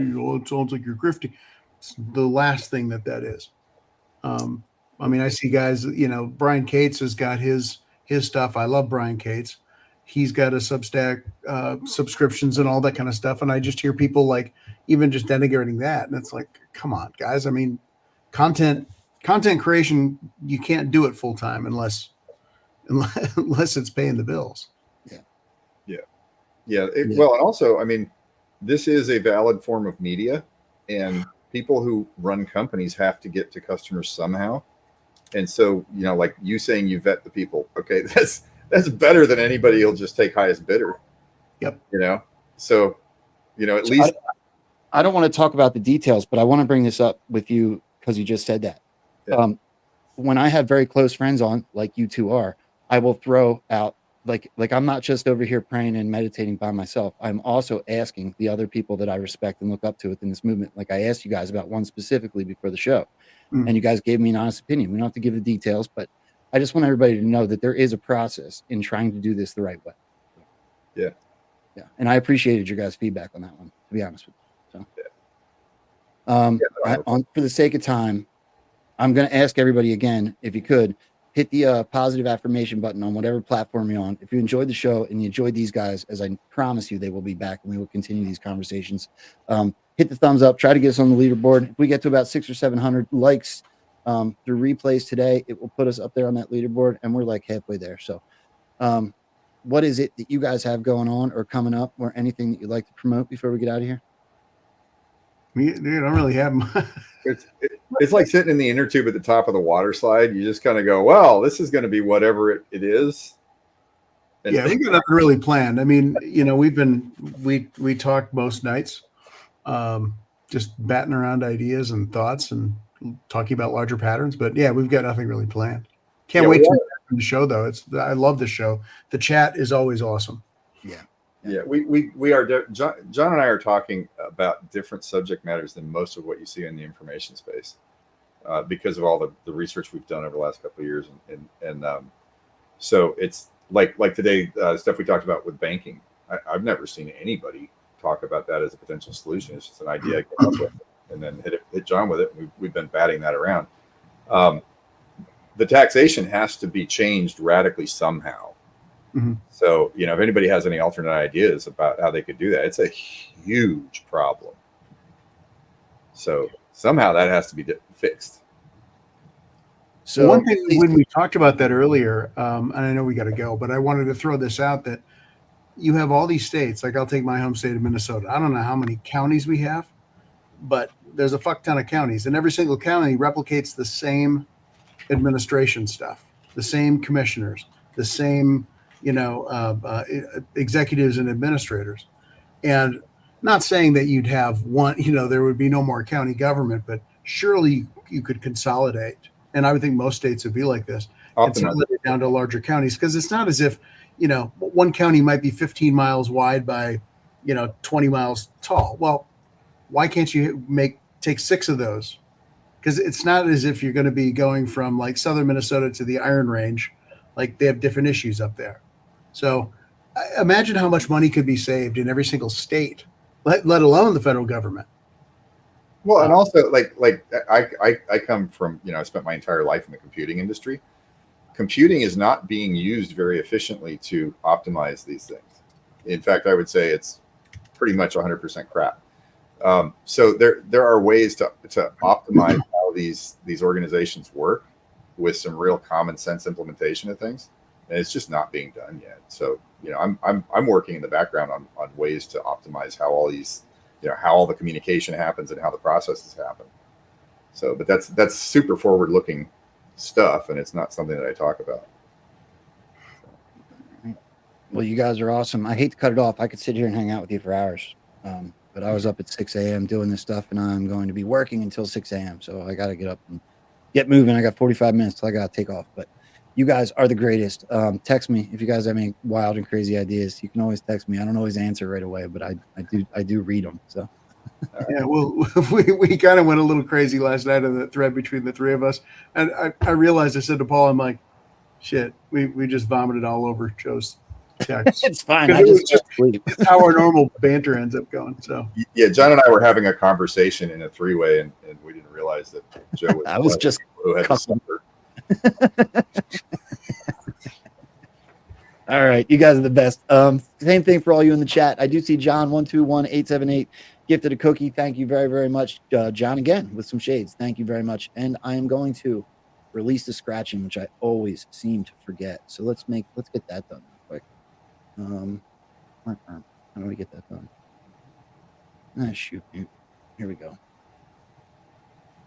sounds like you're grifting, it's the last thing that is. I mean, I see guys, Brian Cates has got his stuff. I love Brian Cates. He's got a Substack subscriptions and all that kind of stuff. And I just hear people like even just denigrating that. And it's like, come on, guys. I mean, content creation, you can't do it full time unless it's paying the bills. Well, and also, I mean, this is a valid form of media, and people who run companies have to get to customers somehow. And so, like you saying you vet the people. Okay, that's better than anybody who'll just take highest bidder. Yep. So, at least I don't want to talk about the details, but I want to bring this up with you because you just said that. Yeah. When I have very close friends on, like you two are, I will throw out like I'm not just over here praying and meditating by myself. I'm also asking the other people that I respect and look up to within this movement. Like I asked you guys about one specifically before the show, and you guys gave me an honest opinion. We don't have to give the details, but I just want everybody to know that there is a process in trying to do this the right way. Yeah. And I appreciated your guys' feedback on that one, to be honest with you. So, for the sake of time, I'm going to ask everybody again, if you could, hit the positive affirmation button on whatever platform you're on. If you enjoyed the show and you enjoyed these guys, as I promise you, they will be back and we will continue these conversations. Hit the thumbs up, try to get us on the leaderboard. If we get to about 600 or 700 likes through replays today, it will put us up there on that leaderboard, and we're like halfway there. So what is it that you guys have going on or coming up, or anything that you'd like to promote before we get out of here? I don't really have much. It's like sitting in the inner tube at the top of the water slide. You just kind of go, well, this is going to be whatever it is. And we got nothing really planned. I mean, we talk most nights, just batting around ideas and thoughts and talking about larger patterns. But yeah, we've got nothing really planned. Can't wait to the show though. I love the show. The chat is always awesome. Yeah, we are. John and I are talking about different subject matters than most of what you see in the information space, because of all the research we've done over the last couple of years, and so it's like today stuff we talked about with banking. I've never seen anybody talk about that as a potential solution. It's just an idea I came up with, and then hit John with it. And we've been batting that around. The taxation has to be changed radically somehow. Mm-hmm. So, if anybody has any alternate ideas about how they could do that, it's a huge problem. So somehow that has to be fixed. So one thing, when we talked about that earlier, and I know we got to go, but I wanted to throw this out, that you have all these states, like I'll take my home state of Minnesota. I don't know how many counties we have, but there's a fuck ton of counties, and every single county replicates the same administration stuff, the same commissioners, the same executives and administrators. And not saying that you'd have one, there would be no more county government, but surely you could consolidate. And I would think most states would be like this, consolidate down to larger counties, because it's not as if, one county might be 15 miles wide by 20 miles tall. Well, why can't you take 6 of those? Because it's not as if you're going to be going from like southern Minnesota to the Iron Range. Like they have different issues up there. So imagine how much money could be saved in every single state, let alone the federal government. Well, and also like I come from, I spent my entire life in the computing industry. Computing is not being used very efficiently to optimize these things. In fact, I would say it's pretty much 100% crap. So there are ways to optimize how these organizations work with some real common sense implementation of things, and it's just not being done yet. So I'm working in the background on ways to optimize how all these, how all the communication happens and how the processes happen. So, but that's super forward looking stuff, and it's not something that I talk about. Well, you guys are awesome. I hate to cut it off. I could sit here and hang out with you for hours. But I was up at 6 a.m. doing this stuff, and I'm going to be working until 6 a.m. So I got to get up and get moving. I got 45 minutes till I got to take off. But you guys are the greatest. Text me if you guys have any wild and crazy ideas. You can always text me. I don't always answer right away, but I do read them. So yeah, well, we kind of went a little crazy last night in the thread between the three of us, and I realized, I said to Paul, I'm like, shit, we just vomited all over Joe's text. It's fine. It's how our normal banter ends up going. So yeah, John and I were having a conversation in a 3-way, and we didn't realize that Joe was. I was just who had cussing. All right, you guys are the best. Same thing for all you in the chat. I do see John 121878 gifted a cookie. Thank you very, very much, John. Again with some shades. Thank you very much. And I am going to release the scratching, which I always seem to forget. So let's get that done real quick. How do we get that done? Shoot. Here we go.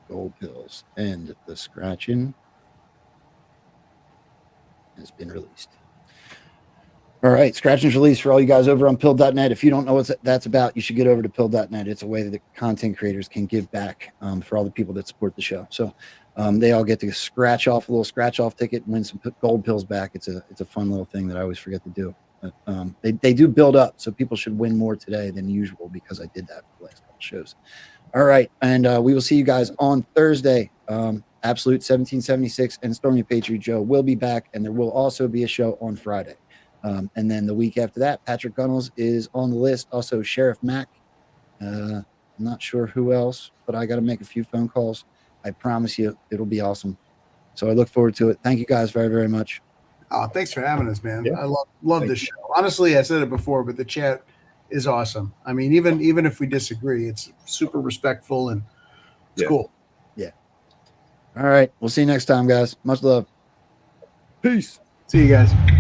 Gold pills and the scratching has been released. All right, scratching's released for all you guys over on pill.net. If you don't know what that's about, you should get over to pill.net. It's a way that the content creators can give back for all the people that support the show. So they all get to scratch off a little scratch off ticket and win some gold pills back. It's a fun little thing that I always forget to do. But they do build up, so people should win more today than usual because I did that for the last couple shows. All right, and we will see you guys on Thursday. Absolute 1776 and Stormy Patriot Joe will be back, and there will also be a show on Friday. And then the week after that, Patrick Gunnels is on the list. Also, Sheriff Mack. I'm not sure who else, but I got to make a few phone calls. I promise you it'll be awesome. So I look forward to it. Thank you guys very, very much. Oh, thanks for having us, man. Yeah. I love this show. Honestly, I said it before, but the chat is awesome. I mean, even if we disagree, it's super respectful and it's cool. Yeah. All right. We'll see you next time, guys. Much love. Peace. See you guys.